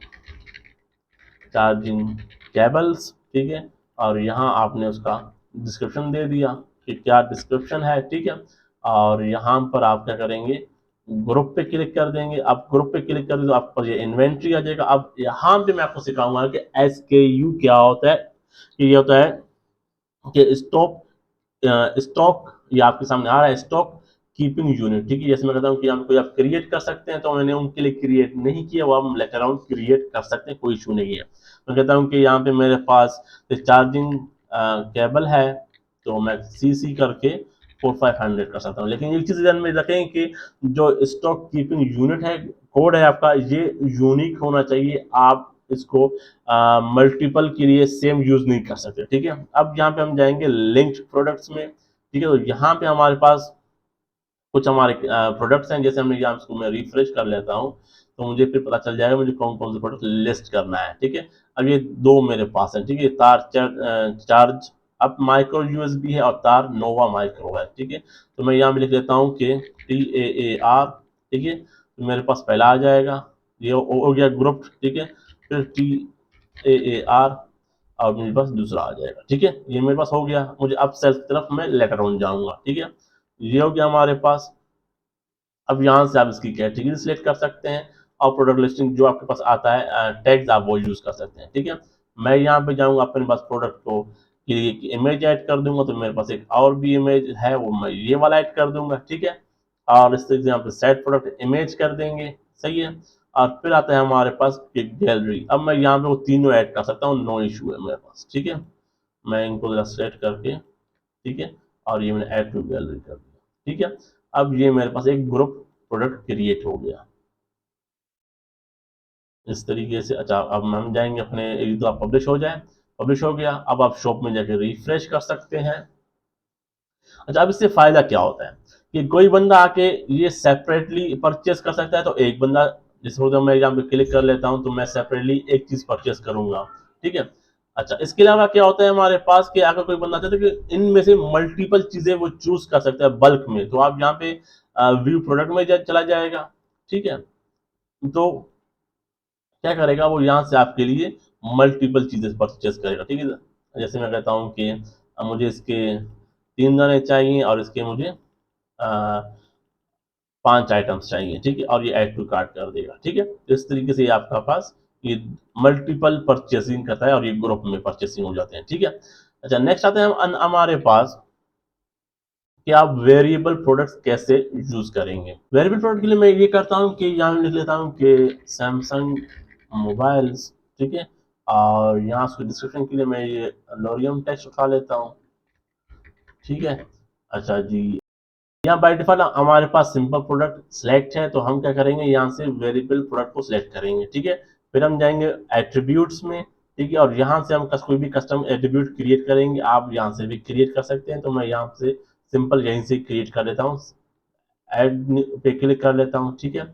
चार्जिंग केबल्स। ठीक है, और यहाँ आपने उसका डिस्क्रिप्शन दे दिया कि क्या डिस्क्रिप्शन है। ठीक है, और यहाँ पर आप क्या करेंगे, ग्रुप पे क्लिक कर देंगे। आप ग्रुप पे क्लिक कर दें तो आपके पास ये इन्वेंट्री आ जाएगा। अब यहाँ पे मैं आपको सिखाऊंगा कि SKU क्या होता है। कि ये होता है कि स्टॉक, ये आपके सामने आ रहा है, स्टॉक कीपिंग यूनिट। ठीक है, जैसे मैं कहता हूँ कि यहाँ पे कोई आप क्रिएट कर सकते हैं, तो मैंने उनके लिए क्रिएट नहीं किया, वो आप लेकर आउट क्रिएट कर सकते हैं, कोई इशू नहीं है। मैं कहता हूँ कि यहाँ पे मेरे पास चार्जिंग केबल है, तो मैं CC करके 4500 कर सकता हूँ। लेकिन एक चीज़ ध्यान में रखें कि जो स्टॉक कीपिंग यूनिट है, कोड है आपका, ये यूनिक होना चाहिए। आप इसको मल्टीपल के लिए सेम यूज नहीं कर सकते। ठीक है, अब यहाँ पे हम जाएंगे लिंक्ड प्रोडक्ट्स में। ठीक है, तो यहाँ पे हमारे पास कुछ हमारे प्रोडक्ट्स हैं। जैसे हमने यहाँ इसको मैं रिफ्रेश कर लेता हूँ, तो मुझे फिर पता चल जाएगा मुझे कौन कौन से प्रोडक्ट लिस्ट करना है। ठीक है, अब ये दो मेरे पास है। ठीक है, तार चार्ज अब माइक्रो USB है, और तार नोवा माइक्रो है। ठीक है, तो मैं यहाँ पे लिख देता हूँ कि TAAR। ठीक है, तो मेरे पास पहला आ जाएगा, ये हो गया ग्रुप। ठीक है, फिर TAAR, और मेरे पास दूसरा आ जाएगा। ठीक है, ये मेरे पास हो गया। मुझे अब सेल्स की तरफ मैं लेटर ऑन जाऊंगा। ठीक है, ये हो गया हमारे पास। अब यहाँ से आप इसकी कैटेगरी सिलेक्ट कर सकते हैं, और प्रोडक्ट लिस्टिंग जो आपके पास आता है टैग्स आप वो यूज कर सकते हैं। ठीक है, मैं यहाँ पे जाऊँगा अपने पास प्रोडक्ट को के लिए इमेज ऐड कर दूंगा, तो मेरे पास एक और भी इमेज है, वो मैं ये वाला ऐड कर दूंगा। ठीक है, और इस तरीके से यहाँ पे सेट प्रोडक्ट इमेज कर देंगे। सही है, और फिर आता है हमारे पास एक गैलरी। अब मैं यहाँ पे वो तीनों ऐड कर सकता हूँ, नो इशू है मेरे पास। ठीक है, मैं इनको जरा सेट करके, ठीक है, और ये मैंने ऐड टू गैलरी कर दिया। ठीक है, अब ये मेरे पास एक ग्रुप प्रोडक्ट क्रिएट हो गया इस तरीके से। अच्छा, अब हम जाएंगे अपने, एक तो आप पब्लिश हो जाए, पब्लिश हो गया। अब आप शॉप में जाके रिफ्रेश कर सकते हैं। अच्छा, अब इससे फायदा क्या होता है कि कोई बंदा आके ये सेपरेटली परचेस कर सकता है। तो एक बंदा, जैसे होता है, मैं यहाँ पे क्लिक कर लेता हूँ, तो मैं सेपरेटली एक चीज परचेस करूंगा। ठीक है, अच्छा, इसके अलावा क्या होता है हमारे पास कि अगर कोई बंदा चाहता है कि इनमें से मल्टीपल चीजें वो चूज कर सकता है बल्क में, तो आप यहाँ पे व्यू प्रोडक्ट में चला जाएगा। ठीक है, तो क्या करेगा वो, यहाँ से आपके लिए मल्टीपल चीजें परचेस करेगा। ठीक है, जैसे मैं कहता हूँ कि मुझे इसके 3 दाने चाहिए, और इसके मुझे 5 आइटम्स चाहिए। ठीक है, और ये ऐड टू कार्ट कर देगा। ठीक है, तो इस तरीके से ये आपका पास ये मल्टीपल परचेसिंग करता है और ये ग्रुप में परचेसिंग हो जाते हैं, ठीक है। अच्छा, नेक्स्ट आते हैं हम हमारे पास कि आप वेरिएबल प्रोडक्ट्स कैसे यूज करेंगे। वेरिएबल प्रोडक्ट के लिए मैं ये करता हूँ कि यहाँ लिख लेता हूँ कि सैमसंग मोबाइल्स, ठीक है, और यहाँ उसके डिस्क्रिप्शन के लिए मैं ये लोरियम टेक्स्ट उठा लेता हूँ, ठीक है। अच्छा जी, यहाँ बाय डिफॉल्ट हमारे पास सिंपल प्रोडक्ट सिलेक्ट है, तो हम क्या करेंगे, यहाँ से वेरिएबल प्रोडक्ट को सिलेक्ट करेंगे, ठीक है। फिर हम जाएंगे एट्रीब्यूट्स में, ठीक है, और यहाँ से हम कोई भी कस्टम एट्रीब्यूट क्रिएट करेंगे। आप यहाँ से भी क्रिएट कर सकते हैं, तो मैं यहाँ से सिंपल यहीं से क्रिएट कर लेता हूँ, ऐड पे क्लिक कर लेता हूँ, ठीक है।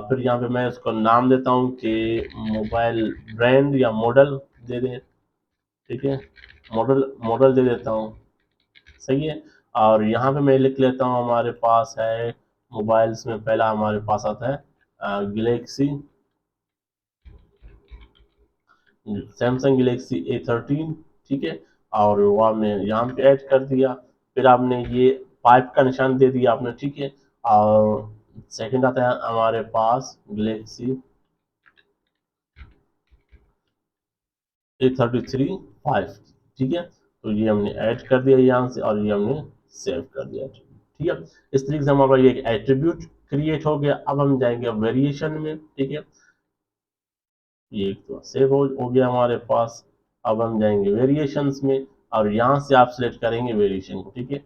फिर यहाँ पे मैं उसको नाम देता हूँ कि मोबाइल ब्रांड या मॉडल दे दें, ठीक है, मॉडल मॉडल दे देता हूँ, सही है। और यहाँ पे मैं लिख लेता हूँ, हमारे पास है मोबाइल्स में पहला हमारे पास आता है गैलेक्सी, सैमसंग गैलेक्सी A13, ठीक है, और वो आपने यहाँ पे ऐड कर दिया। फिर आपने ये पाइप का निशान दे दिया आपने, ठीक है। और सेकंड आता है हमारे पास गैलेक्सी A33 5, ठीक है, तो ये हमने ऐड कर दिया यहाँ से और ये हमने सेव कर दिया, ठीक है। इस तरीके से हमारा ये एक एट्रीब्यूट क्रिएट हो गया। अब हम जाएंगे वेरिएशन में, ठीक है, ये तो सेव हो गया हमारे पास। अब हम जाएंगे वेरिएशंस में और यहाँ से आप सिलेक्ट करेंगे वेरिएशन को, ठीक है,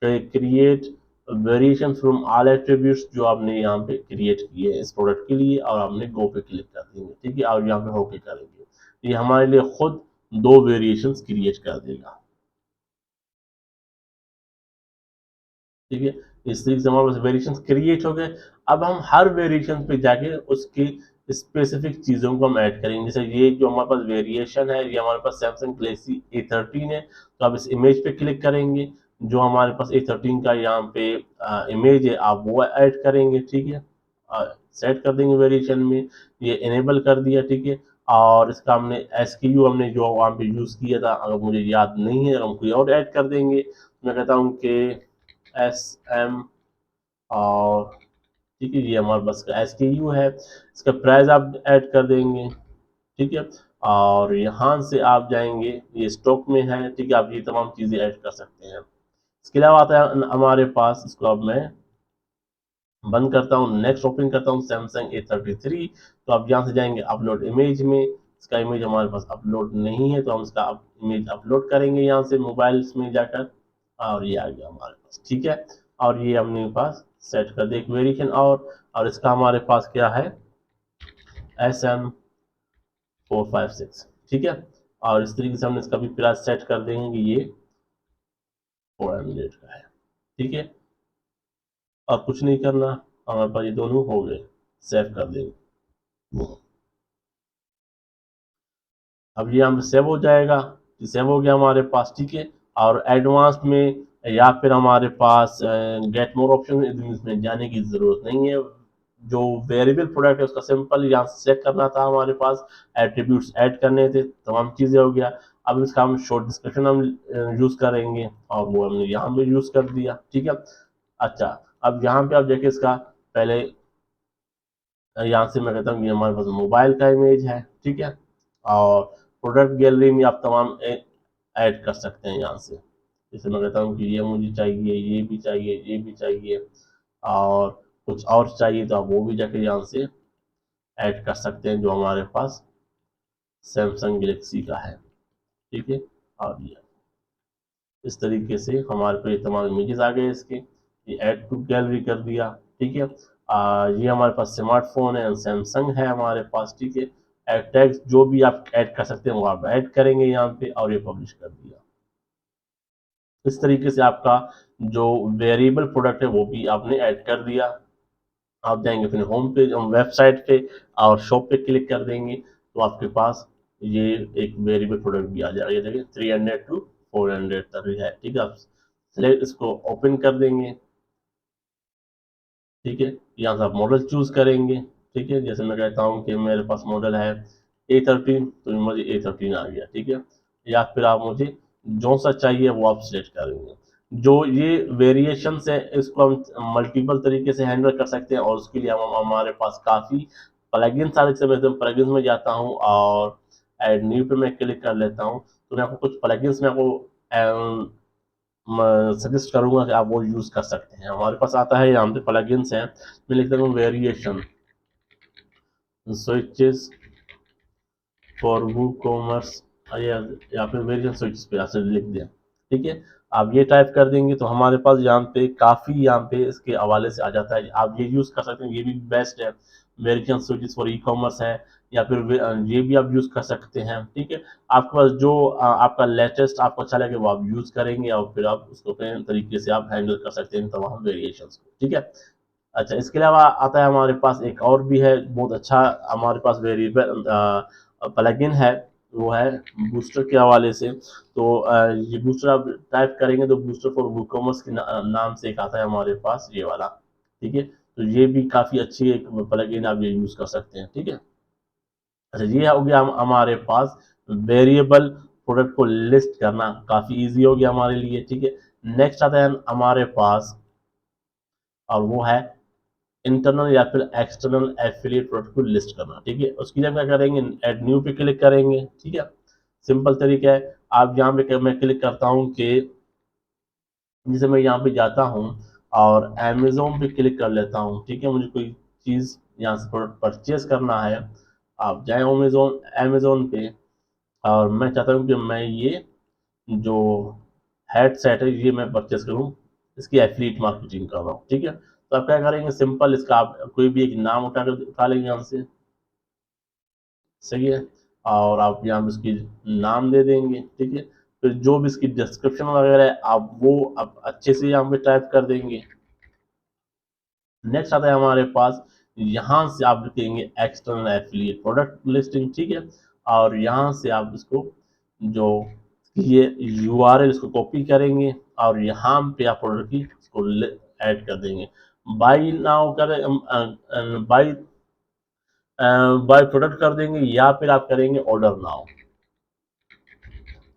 create variation from all attributes जो आपने यहाँ पे क्रिएट किए हैं इस प्रोडक्ट के लिए, और आपने गो पे क्लिक कर देंगे, ठीक है, और यहाँ पे होके करेंगे। ये हमारे लिए खुद दो वेरिएशंस क्रिएट कर देगा, ठीक है। इस तरीके से हमारे पास वेरिएशन क्रिएट हो गए। अब हम हर वेरिएशन पे जाके उसकी स्पेसिफिक चीज़ों को हम ऐड करेंगे। जैसे ये जो हमारे पास वेरिएशन है, ये हमारे पास सैमसंग गैलेक्सी A13 है, तो आप इस इमेज पे क्लिक करेंगे। जो हमारे पास A13 का यहाँ पे इमेज है, आप वो ऐड करेंगे, ठीक है, सेट कर देंगे वेरिएशन में, ये इनेबल कर दिया, ठीक है। और इसका हमने SKU हमने जो वहाँ पे यूज़ किया था, अगर मुझे याद नहीं है, हम कोई और ऐड कर देंगे। मैं कहता हूँ कि SM, और ठीक है, ये हमारे पास का SKU है। इसका प्राइस आप ऐड कर देंगे, ठीक है। और यहाँ से आप जाएंगे, ये स्टॉक में है, ठीक है, आप ये तमाम चीज़ें ऐड कर सकते हैं। इसके अलावा आता है हमारे पास, इसको अब मैं बंद करता हूँ, नेक्स्ट ओपन करता हूँ सैमसंग A33। तो आप यहाँ से जाएंगे अपलोड इमेज में, इसका इमेज हमारे पास अपलोड नहीं है, तो हम इसका इमेज अपलोड करेंगे यहाँ से मोबाइल्स में जाकर, और ये आ गया हमारे पास, ठीक है। और ये हमने पास सेट कर दिया एक वेरिएशन, और इसका हमारे पास क्या है, SM456, ठीक है। और इस तरीके से हमने इसका भी प्राइस सेट कर देंगे कि ये 400 का है, ठीक है। और कुछ नहीं करना, हमारे पास ये दोनों हो गए, सेव कर देंगे। अब ये हम सेव हो जाएगा, सेव हो गया हमारे पास, ठीक है। और एडवांस में या फिर हमारे पास गेट मोर ऑप्शन, इसमें जाने की ज़रूरत नहीं है। जो वेरिएबल प्रोडक्ट है उसका सिंपल यहाँ से सेट करना था, हमारे पास एट्रीब्यूट्स ऐड करने थे, तमाम चीज़ें हो गया। अब इसका हम शॉर्ट डिस्क्रिप्शन हम यूज़ करेंगे, और वो हमने यहाँ पे यूज़ कर दिया, ठीक है। अच्छा, अब यहाँ पे आप देखिए, इसका पहले यहाँ से मैं कहता हूँ कि हमारे पास मोबाइल का इमेज है, ठीक है, और प्रोडक्ट गैलरी में आप तमाम ऐड कर सकते हैं यहाँ से। जैसे मैं कहता हूँ कि ये मुझे चाहिए, ये भी चाहिए, ये भी चाहिए, और कुछ और चाहिए, तो आप वो भी जाके यहाँ से ऐड कर सकते हैं जो हमारे पास सैमसंग गैलेक्सी का है, ठीक है। और ये इस तरीके से हमारे पे तमाम इमेजेस आ गए इसके, ये ऐड टू गैलरी कर दिया, ठीक है। ये हमारे पास स्मार्टफोन है, सैमसंग है हमारे पास, ठीक है। ऐड टैग्स जो भी आप ऐड कर सकते हैं वो आप ऐड करेंगे यहाँ पे, और ये पब्लिश कर दिया। इस तरीके से आपका जो वेरिएबल प्रोडक्ट है वो भी आपने ऐड कर दिया। आप जाएंगे अपने होम पेज, वेबसाइट पे, और शॉप पे क्लिक कर देंगे, तो आपके पास ये एक वेरिएबल प्रोडक्ट भी आ जाएगा। ये देखिए 300 to 400 तक है, ठीक है। आप इसको ओपन कर देंगे, ठीक है। यहाँ से आप मॉडल चूज करेंगे, ठीक है। जैसे मैं कहता हूँ कि मेरे पास मॉडल है A13, तो मुझे A13 आ गया, ठीक है। या फिर आप मुझे जो सा चाहिए वो आप सिलेक्ट करेंगे। जो ये वेरिएशन है, इसको हम मल्टीपल तरीके से हैंडल कर सकते हैं, और उसके लिए हम हमारे पास काफ़ी प्लगइन्स सारे से मैं प्लगइन्स में जाता हूँ और ऐड न्यू पे मैं क्लिक कर लेता हूँ। तो मैं आपको कुछ प्लगइन्स में आपको सजेस्ट करूंगा कि आप वो यूज कर सकते हैं। हमारे पास आता है यहाँ पे प्लगइन्स हैं, मैं लिख देता हूँ वेरिएशन स्विचेस फॉर वूकॉमर्स या फिर वेरिएशन स्विचेस पे आपसे लिख दिया। ठीक है, आप ये टाइप कर देंगे तो हमारे पास यहाँ पे काफ़ी यहाँ पे इसके हवाले से आ जाता है। आप ये यूज़ कर सकते हैं, ये भी बेस्ट है। Variation switches for e commerce है, या फिर ये भी आप यूज़ कर सकते हैं। ठीक है, आपके पास जो आपका लेटेस्ट आपको अच्छा लगे वो आप यूज़ करेंगे और फिर आप उसको अपने तरीके से आप हैंडल कर सकते हैं तमाम वेरिएशंस को। ठीक है, अच्छा, इसके अलावा आता है हमारे पास एक और भी है बहुत अच्छा हमारे पास वेरिएबल प्लगइन है, वो है बूस्टर के हवाले से। तो ये बूस्टर आप टाइप करेंगे तो बूस्टर फॉर वूकॉमर्स के नाम से एक आता है हमारे पास ये वाला। ठीक है, तो ये भी काफ़ी अच्छी एक प्लगइन आप ये यूज़ कर सकते हैं। ठीक है, अच्छा, ये हो गया हमारे पास वेरिएबल प्रोडक्ट को लिस्ट करना काफ़ी इजी हो गया हमारे लिए। ठीक है, नेक्स्ट आता है हमारे पास और वो है इंटरनल या फिर एक्सटर्नल एफिलिएट प्रोडक्ट को लिस्ट करना। ठीक है, उसके लिए हम क्या करेंगे, ऐड न्यू पे क्लिक करेंगे। ठीक है, सिंपल तरीका है। आप यहाँ पे मैं क्लिक करता हूँ कि जैसे मैं यहाँ पे जाता हूँ और अमेज़ोन पे क्लिक कर लेता हूँ। ठीक है, मुझे कोई चीज़ यहाँ से प्रोडक्ट परचेज करना है। आप जाए अमेज़ोन अमेज़ोन पे और मैं चाहता हूँ कि मैं ये जो हेडसेट है ये मैं परचेस करूँ, इसकी एफिलिएट मार्केटिंग कर रहा हूँ। ठीक है, तो आप क्या करेंगे, सिंपल इसका आप कोई भी एक नाम उठा लेंगे यहाँ से। सही है, और आप यहाँ पे इसकी नाम दे देंगे। ठीक है, फिर जो भी इसकी डिस्क्रिप्शन वगैरह है आप वो आप अच्छे से यहाँ पे टाइप कर देंगे। नेक्स्ट आता है हमारे पास, यहाँ से आप लिखेंगे एक्सटर्नल एफिलिएट प्रोडक्ट लिस्टिंग। ठीक है, और यहाँ से आप इसको जो ये यूआरएल इसको कॉपी करेंगे और यहाँ पे आप प्रोडक्ट की इसको ऐड कर देंगे। बाई नाउ करें, बाय प्रोडक्ट कर देंगे या फिर आप करेंगे ऑर्डर नाउ,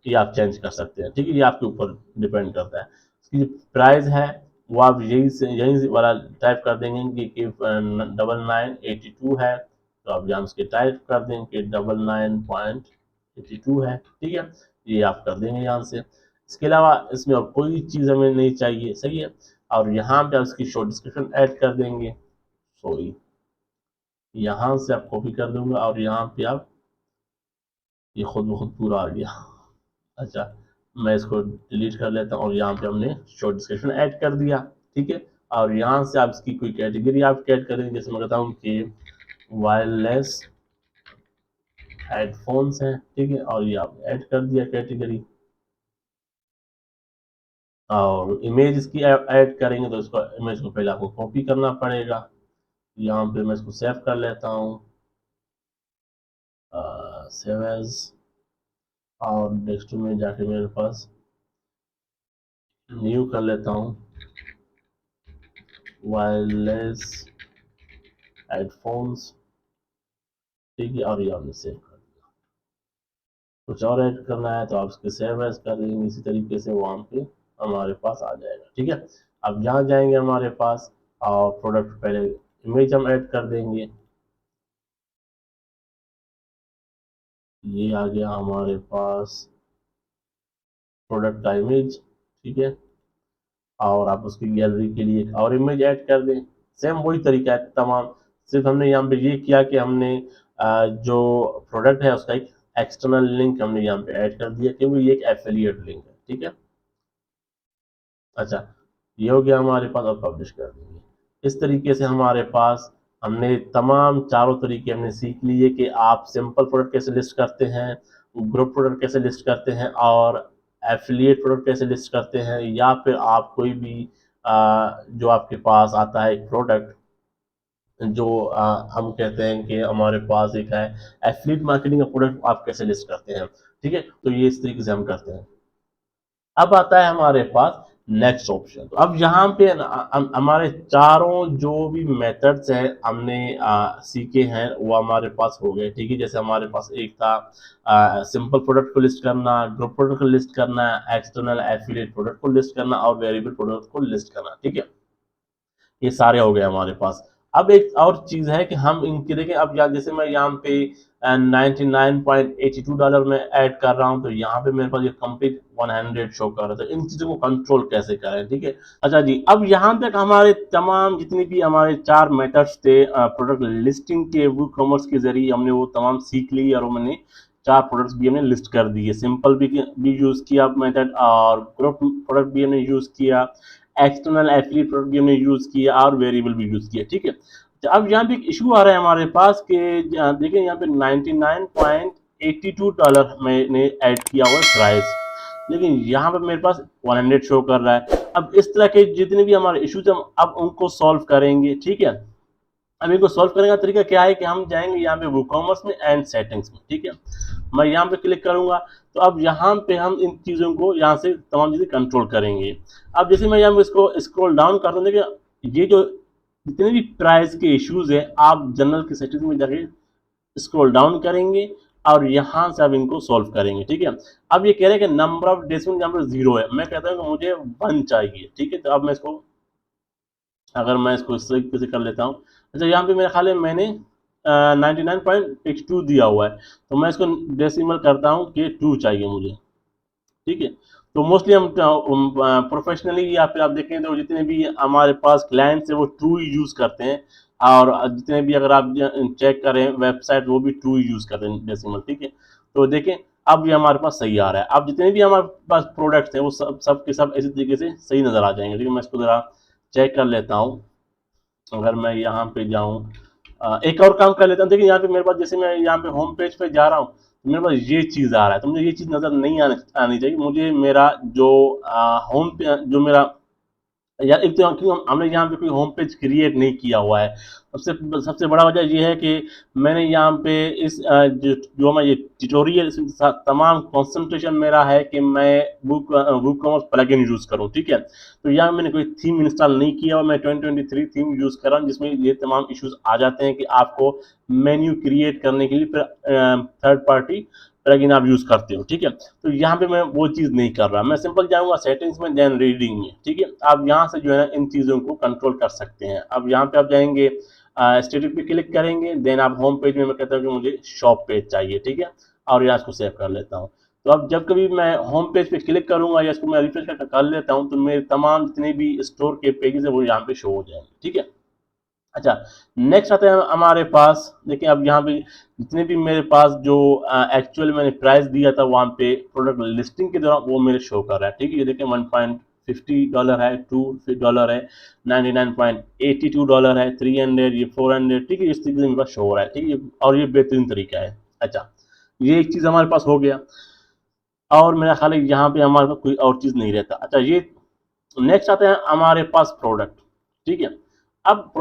ये आप चेंज कर सकते हैं। ठीक है, ये आपके ऊपर डिपेंड करता है। इसकी जो प्राइस है वो आप यहीं से वाला टाइप कर देंगे कि 9982 है, तो आप यहाँ उसके टाइप कर देंगे कि 99.82 है। ठीक है, ये आप कर देंगे यहाँ से। इसके अलावा इसमें और कोई चीज़ हमें नहीं चाहिए। सही है, और यहाँ पे आप इसकी शॉर्ट डिस्क्रिप्शन ऐड कर देंगे। सॉरी, यहाँ से आप कॉपी कर दूंगा और यहाँ पे आप ये खुद ब खुद पूरा आ गया। अच्छा, मैं इसको डिलीट कर लेता हूँ और यहाँ पे हमने शॉर्ट डिस्क्रिप्शन ऐड कर दिया। ठीक है, और यहाँ से आप इसकी कोई कैटेगरी आप ऐड करेंगे, जैसे मैं कहता हूँ कि वायरलेस हेडफोन्स हैं। ठीक है, और ये आप ऐड कर दिया कैटेगरी, और इमेज इसकी ऐड करेंगे तो इसको इमेज को पहले आपको कॉपी करना पड़ेगा। यहाँ पे मैं इसको सेव कर लेता हूँ, सेव एज, और नेक्स्ट में जाके मेरे पास न्यू कर लेता हूँ वायरलेस हेडफोन्स। ठीक है, और ये आपने सेव कर दिया। कुछ और ऐड करना है तो आप इसके सेव एज कर देंगे, इसी तरीके से वहाँ पे हमारे पास आ जाएगा। ठीक है, अब यहाँ जाएंगे हमारे पास और प्रोडक्ट पहले इमेज हम ऐड कर देंगे। ये आ गया हमारे पास प्रोडक्ट का इमेज। ठीक है, और आप उसकी गैलरी के लिए एक और इमेज ऐड कर दें। सेम वही तरीका है तमाम, सिर्फ हमने यहाँ पे ये किया कि हमने जो प्रोडक्ट है उसका एक एक्सटर्नल लिंक हमने यहाँ पे ऐड कर दिया क्योंकि ये एक एफिलिएट लिंक है। ठीक है, अच्छा, ये हो गया हमारे पास, और पब्लिश कर देंगे। इस तरीके से हमारे पास हमने तमाम चारों तरीके हमने सीख लिए कि आप सिंपल प्रोडक्ट कैसे लिस्ट करते हैं, ग्रुप प्रोडक्ट कैसे लिस्ट करते हैं, और एफिलिएट प्रोडक्ट कैसे लिस्ट करते हैं, या फिर आप कोई भी जो आपके पास आता है एक प्रोडक्ट जो हम कहते हैं कि हमारे पास एक है एफिलिएट मार्केटिंग का प्रोडक्ट, आप कैसे लिस्ट करते हैं। ठीक है, तो ये इस तरीके से हम करते हैं। अब आता है हमारे पास नेक्स्ट ऑप्शन। तो अब यहाँ पे हमारे चारों जो भी मेथड्स हैं हमने सीखे हैं वो हमारे पास हो गए। ठीक है, जैसे हमारे पास एक था सिंपल प्रोडक्ट को लिस्ट करना, ग्रुप प्रोडक्ट को लिस्ट करना, एक्सटर्नल एफिलिएट प्रोडक्ट को लिस्ट करना और वेरिएबल प्रोडक्ट को लिस्ट करना। ठीक है, ये सारे हो गए हमारे पास। अब एक और चीज है कि हम इनके देखें, अब जैसे मैं यहाँ पे $99.82 में ऐड कर रहा हूँ, तो यहाँ पे मेरे पास ये कंप्लीट 100 शो कर रहा है। तो इन चीजों को कंट्रोल कैसे करें, ठीक है। अच्छा जी, अब यहाँ तक हमारे तमाम जितने भी हमारे 4 मेथड्स थे प्रोडक्ट लिस्टिंग के वू कॉमर्स के जरिए हमने वो तमाम सीख ली, और मैंने 4 प्रोडक्ट्स भी हमने लिस्ट कर दिए। सिंपल भी यूज किया मेथड, और ग्रुप प्रोडक्ट भी हमने यूज किया, एक्सटर्नल एफिलिएट प्रोडक्ट भी हमने यूज किया, और वेरिएबल भी यूज किया, ठीक है। तो अब यहाँ पे एक इशू आ रहा है हमारे पास कि देखिए यहाँ पे $99.82 मैंने ऐड किया हुआ है प्राइस, लेकिन यहाँ पे मेरे पास 100 शो कर रहा है। अब इस तरह के जितने भी हमारे इश्यूज हम अब उनको सॉल्व करेंगे, ठीक है। अब इनको सॉल्व करने का तरीका क्या है कि हम जाएंगे यहाँ पे वूकॉमर्स में एंड सेटिंग्स में, ठीक है। मैं यहाँ पे क्लिक करूंगा, तो अब यहाँ पे हम इन चीज़ों को यहाँ से तमाम चीज़ें कंट्रोल करेंगे। अब जैसे मैं यहाँ पे इसको स्क्रॉल डाउन करता हूँ, देखिए ये जो जितने भी प्राइस के इश्यूज है, आप जनरल की सेटिंग्स में जाके स्क्रॉल डाउन करेंगे और यहाँ से आप इनको सॉल्व करेंगे, ठीक है। अब ये कह रहे हैं कि नंबर ऑफ डेसिमल यहाँ पर 0 है, मैं कहता हूँ कि मुझे 1 चाहिए, ठीक है। तो अब मैं इसको, अगर मैं इसको इस तरीके से कर लेता हूँ, अच्छा यहाँ पे मेरे ख्याल है मैंने 99.82 दिया हुआ है, तो मैं इसको डेसिमल करता हूँ कि 2 चाहिए मुझे, ठीक है। तो मोस्टली हम प्रोफेशनली या फिर आप देखें तो जितने भी हमारे पास क्लाइंट्स है वो ट्रू यूज़ करते हैं, और जितने भी अगर आप चेक करें वेबसाइट वो भी ट्रू यूज़ करते हैं डेसिमल, ठीक है। तो देखें अब ये हमारे पास सही आ रहा है। अब जितने भी हमारे पास प्रोडक्ट्स हैं वो सब के सब इसी तरीके से सही नज़र आ जाएंगे, ठीक है। मैं इसको ज़रा चेक कर लेता हूँ। अगर मैं यहाँ पे जाऊँ, एक और काम कर लेता हूँ। देखिए यहाँ पे मेरे पास, जैसे मैं यहाँ पे होम पेज पे जा रहा हूँ, तो मेरे पास ये चीज़ आ रहा है, तो मुझे ये चीज़ नज़र नहीं आनी चाहिए। मुझे मेरा जो होम पे जो मेरा, यार एक तो क्यों हमने यहाँ पे कोई होम पेज क्रिएट नहीं किया हुआ है। सबसे सबसे बड़ा वजह ये है कि मैंने यहाँ पे इस जो मैं ये ट्यूटोरियल तमाम कंसंट्रेशन मेरा है कि मैं बुक कॉमर्स प्लगइन यूज़ करूँ, ठीक है। तो यहाँ मैंने कोई थीम इंस्टॉल नहीं किया हुआ, मैं 2023 थीम यूज़ कर रहा हूँ, जिसमें ये तमाम इश्यूज आ जाते हैं कि आपको मेन्यू क्रिएट करने के लिए फिर थर्ड पार्टी प्लगइन आप यूज़ करते हो, ठीक है। तो यहाँ पे मैं वो चीज़ नहीं कर रहा, मैं सिंपल जाऊँगा सेटिंग्स में, देन रीडिंग में, ठीक है। आप यहाँ से जो है ना इन चीज़ों को कंट्रोल कर सकते हैं। अब यहाँ पे आप जाएंगे, स्टेटिक पे क्लिक करेंगे, देन आप होम पेज में, मैं कहता हूँ कि मुझे शॉप पेज चाहिए, ठीक है। और यहाँ इसको सेव कर लेता हूँ। तो अब जब कभी मैं होम पेज पे क्लिक करूंगा या इसको मैं रिफ्रेश करके कर लेता हूँ, तो मेरे तमाम जितने भी स्टोर के पेजेस है वो यहाँ पे शो हो जाएंगे, ठीक है। अच्छा, नेक्स्ट आता है हमारे पास, देखिए अब यहाँ पे जितने भी मेरे पास जो एक्चुअल मैंने प्राइस दिया था वहाँ पे प्रोडक्ट लिस्टिंग के दौरान, वो मेरे शो कर रहा है, ठीक है। ये देखिए $1.50 है, $2 है, $99.82 है, 300, ये 400, ठीक है। इस तरीके से मेरे पास शो हो रहा है, ठीक है। और ये बेहतरीन तरीका है। अच्छा, ये एक चीज़ हमारे पास हो गया, और मेरा ख्याल है यहाँ पे हमारे पास कोई और चीज़ नहीं रहता। अच्छा, ये नेक्स्ट आता है हमारे पास प्रोडक्ट, ठीक है। अब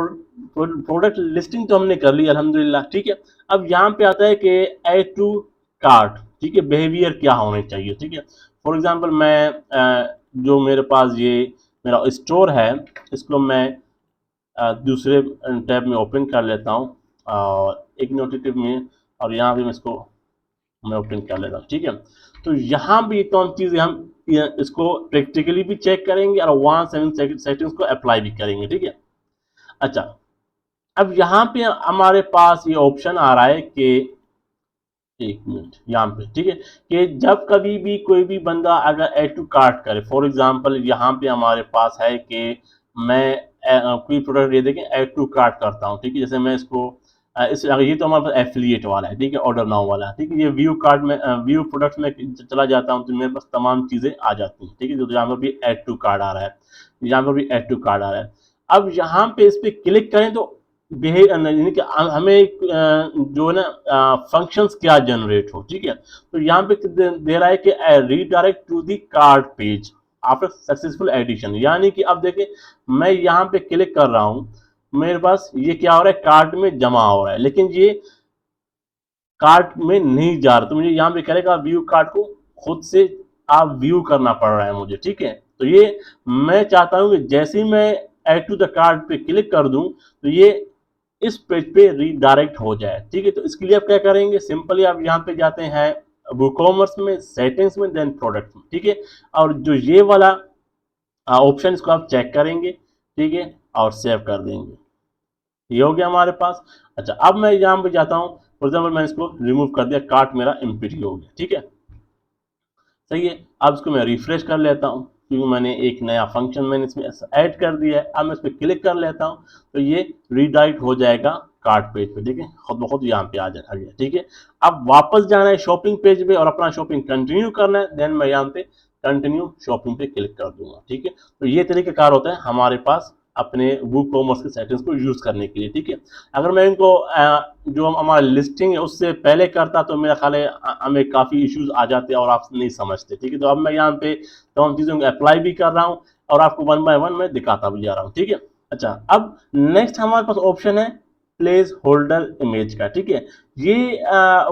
प्रोडक्ट लिस्टिंग तो हमने कर ली अल्हम्दुलिल्लाह, ठीक है। अब यहाँ पे आता है कि ऐड टू कार्ट, ठीक है, बिहेवियर क्या होने चाहिए, ठीक है। फॉर एग्जांपल मैं जो मेरे पास ये मेरा स्टोर है, इसको मैं दूसरे टैब में ओपन कर लेता हूँ, और एक नोटिटिव में, और यहाँ पे मैं इसको मैं ओपन कर लेता हूँ, ठीक है। तो यहाँ भी तो हम चीज़ें हम इसको प्रैक्टिकली भी चेक करेंगे और वहाँ से हम सेटिंग्स को अप्लाई भी करेंगे, ठीक है। अच्छा, अब यहाँ पे हमारे पास ये ऑप्शन आ रहा है कि, एक मिनट यहाँ पे, ठीक है, कि जब कभी भी कोई भी बंदा अगर ऐड टू कार्ट करे, फॉर एग्जांपल यहाँ पे हमारे पास है कि मैं कोई प्रोडक्ट ये देखें ऐड टू कार्ट करता हूँ, ठीक है। जैसे मैं इसको इस ये तो हमारे पास एफिलिएट वाला है, ठीक है, ऑर्डर नाउ वाला है, ठीक है। ये व्यू कार्ट में व्यू प्रोडक्ट में चला जाता हूँ, तो मेरे पास तमाम चीज़ें आ जाती हैं, ठीक है। तो यहाँ पर भी ऐड टू कार्ट आ रहा है, यहाँ पर भी ऐड टू कार्ट आ रहा है। अब यहाँ पे इस पर क्लिक करें तो यानी कि हमें एक जो है ना फंक्शंस क्या जनरेट हो, ठीक है। तो यहाँ पे दे रहा है कि redirect to the card page after successful addition, यानी कि अब देखें मैं यहाँ पे क्लिक कर रहा हूँ, मेरे पास ये क्या हो रहा है, कार्ट में जमा हो रहा है, लेकिन ये कार्ट में नहीं जा रहा। तो मुझे यहाँ पे करेगा व्यू कार्ट को खुद से आप व्यू करना पड़ रहा है मुझे, ठीक है। तो ये मैं चाहता हूँ कि जैसे ही मैं ऐड टू द कार्ट पे क्लिक कर दूं, तो ये इस पेज पे रीडायरेक्ट हो जाए, ठीक है। तो इसके लिए आप क्या करेंगे, सिंपली आप यहाँ पे जाते हैं वूकॉमर्स में, सेटिंग्स में, देन प्रोडक्ट में, ठीक है। और जो ये वाला ऑप्शन, इसको आप चेक करेंगे, ठीक है, और सेव कर देंगे। ये हो गया हमारे पास। अच्छा, अब मैं यहाँ पे जाता हूँ, फॉर एग्जाम्पल मैंने इसको रिमूव कर दिया, कार्ट मेरा एम्प्टी हो गया, ठीक है, सही है। अब इसको मैं रिफ्रेश कर लेता हूँ, क्योंकि मैंने एक नया फंक्शन मैंने इसमें ऐड कर दिया है। अब मैं इस पर क्लिक कर लेता हूँ, तो ये रीडायरेक्ट हो जाएगा कार्ट पेज पे, ठीक है, खुद ब खुद यहाँ पे आ गया, ठीक है। अब वापस जाना है शॉपिंग पेज पे और अपना शॉपिंग कंटिन्यू करना है, देन मैं यहाँ पे कंटिन्यू शॉपिंग पे क्लिक कर दूंगा, ठीक है। तो ये तरीकेकार होता है हमारे पास अपने वूक कॉमर्स के सेटिंग्स को यूज करने के लिए, ठीक है। अगर मैं इनको जो हमारा लिस्टिंग है उससे पहले करता तो मेरा ख्याल है हमें काफ़ी इश्यूज आ जाते और आप नहीं समझते, ठीक है। तो अब मैं यहाँ पे तमाम चीज़ों को अप्लाई भी कर रहा हूँ और आपको वन बाय वन मैं दिखाता भी जा रहा हूँ, ठीक है। अच्छा, अब नेक्स्ट हमारे पास ऑप्शन है प्लेस होल्डर इमेज का, ठीक है। ये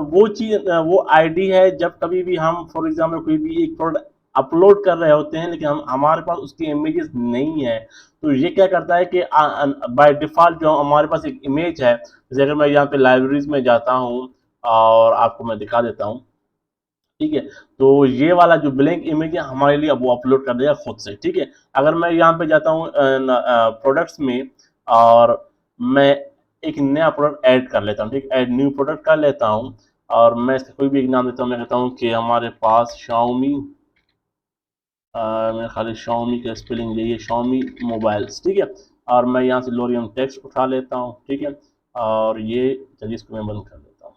वो चीज वो आईडी है जब कभी भी हम फॉर एग्जाम्पल कोई भी एक प्रोडक्ट अपलोड कर रहे होते हैं, लेकिन हम हमारे पास उसकी इमेजेस नहीं है, तो ये क्या करता है कि बाय डिफॉल्ट जो हमारे पास एक इमेज है, जैसे अगर मैं यहाँ पे लाइब्रेरीज में जाता हूँ और आपको मैं दिखा देता हूँ, ठीक है, तो ये वाला जो ब्लैंक इमेज है हमारे लिए अब वो अपलोड कर देगा खुद से, ठीक है। अगर मैं यहाँ पे जाता हूँ प्रोडक्ट्स में और मैं एक नया प्रोडक्ट ऐड कर लेता हूँ, ठीक, ऐड न्यू प्रोडक्ट कर लेता हूँ और मैं इसका कोई भी एक नाम देता हूँ, मैं कहता हूँ कि हमारे पास शाओमी, मेरे ख्याल शाओमी का स्पेलिंग यही है, शाओमी मोबाइल्स, ठीक है। और मैं यहाँ से लोरियम टेक्स्ट उठा लेता हूँ, ठीक है, और ये चलिए इसको मैं बंद कर देता हूँ,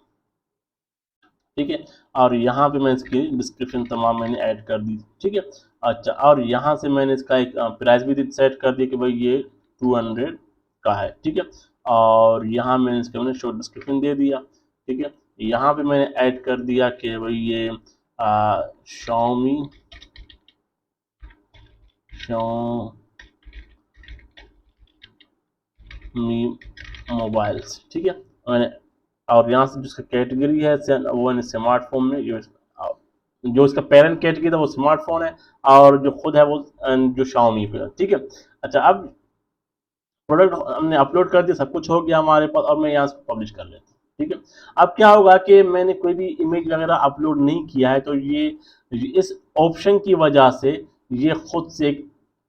ठीक है। और यहाँ पे मैं इसकी डिस्क्रिप्शन तमाम मैंने ऐड कर दी, ठीक है। अच्छा, और यहाँ से मैंने इसका एक प्राइस भी सेट कर दिया कि भाई ये 200 का है, ठीक है। और यहाँ मैंने इसका मैंने शॉर्ट डिस्क्रिप्शन दे दिया, ठीक है। यहाँ पे मैंने ऐड कर दिया कि भाई ये शाओमी मी मोबाइल्स, ठीक है। मैंने और यहाँ से जिसका कैटेगरी है वो है स्मार्टफोन में, जो इसका पेरेंट कैटेगरी था वो स्मार्टफोन है और जो खुद है वो जो शाओमी पे है, ठीक है। अच्छा, अब प्रोडक्ट हमने अपलोड कर दिया, सब कुछ हो गया हमारे पास और मैं यहाँ से पब्लिश कर लेता हूँ, ठीक है। अब क्या होगा कि मैंने कोई भी इमेज वगैरह अपलोड नहीं किया है, तो ये इस ऑप्शन की वजह से ये खुद से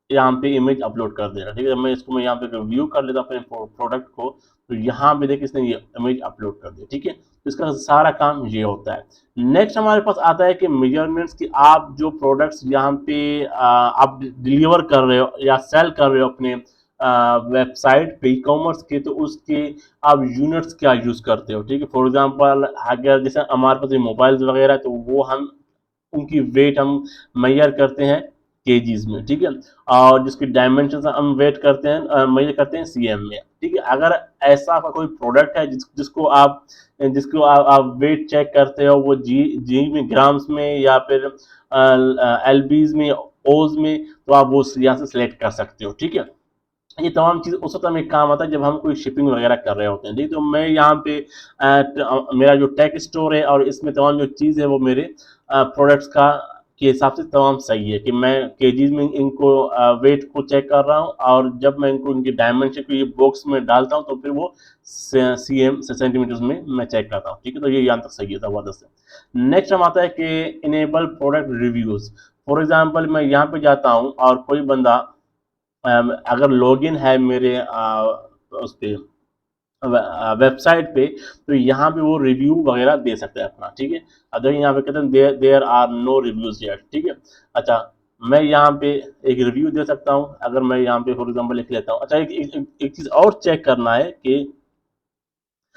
यहाँ पे इमेज अपलोड कर देगा, ठीक है। मैं यहाँ पे व्यू कर लेता हूँ अपने प्रोडक्ट को, तो यहाँ पे देखिए इसने ये इमेज अपलोड कर दिया, ठीक है। तो इसका सारा काम ये होता है। नेक्स्ट हमारे पास आता है कि मेजरमेंट्स की, आप जो प्रोडक्ट्स यहाँ पे आप डिलीवर कर रहे हो या सेल कर रहे हो अपने वेबसाइट पे ई कॉमर्स के, तो उसके आप यूनिट्स क्या यूज़ करते हो, ठीक है। फॉर एग्जांपल अगर जैसे हमारे पास मोबाइल्स वगैरह है, तो वो हम उनकी वेट हम मेजर करते हैं केजीज में, ठीक है। और जिसकी डायमेंशन हम वेट करते हैं मेजर करते हैं सीएम में, ठीक है। अगर ऐसा आपका कोई प्रोडक्ट है जिसको आप वेट चेक करते हो, वो जी में, ग्राम्स में या फिर एलबीज में, ओज में, तो आप वो यहाँ से सिलेक्ट कर सकते हो, ठीक है। ये तमाम चीज़ उस समय काम आता है जब हम कोई शिपिंग वगैरह कर रहे होते हैं, ठीक। तो मैं यहाँ पे मेरा जो टेक स्टोर है और इसमें तमाम जो चीज़ है वो मेरे प्रोडक्ट्स का के हिसाब से तमाम सही है कि मैं केजीज में इनको वेट को चेक कर रहा हूँ और जब मैं इनको इनके डायमेंशन को ये बॉक्स में डालता हूँ तो फिर वो सीएम से सेंटीमीटर्स में मैं चेक करता हूँ, ठीक है। तो ये यहाँ तक सही है, ज़बरदस्त है। नेक्स्ट हम आता है कि enable product reviews. For example मैं यहाँ पे जाता हूँ और कोई बंदा अगर लॉगिन है मेरे उस पे वेबसाइट पे, तो यहाँ पे वो रिव्यू वगैरह दे सकते हैं अपना, ठीक है। अगर यहाँ पे कहते हैं there are no reviews yet, ठीक है। अच्छा, मैं यहाँ पे एक रिव्यू दे सकता हूँ, अगर मैं यहाँ पे फॉर एग्जांपल लिख लेता हूँ। अच्छा, एक चीज़ और चेक करना है कि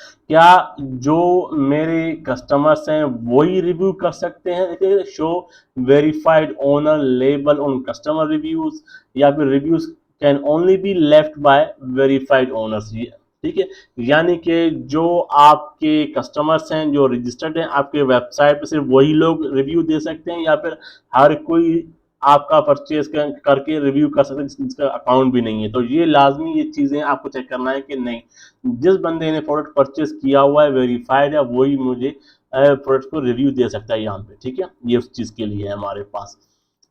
क्या जो मेरे कस्टमर्स हैं वही रिव्यू कर सकते हैं, देखिए show verified owner label on customer reviews, या फिर reviews can only be left by verified owners, ठीक है। यानी कि जो आपके कस्टमर्स हैं जो रजिस्टर्ड हैं आपके वेबसाइट पे, सिर्फ वही लोग रिव्यू दे सकते हैं या फिर हर कोई आपका परचेज करके रिव्यू कर सकते हैं जिसका अकाउंट भी नहीं है। तो ये लाजमी ये चीज़ें आपको चेक करना है कि नहीं, जिस बंदे ने प्रोडक्ट परचेज किया हुआ है, वेरीफाइड है, वही मुझे प्रोडक्ट को रिव्यू दे सकता है यहाँ पे, ठीक है। ये उस चीज़ के लिए है हमारे पास।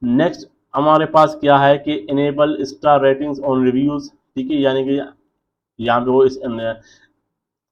नेक्स्ट हमारे पास क्या है कि enable star ratings on reviews, ठीक है। यानी कि यहाँ पे वो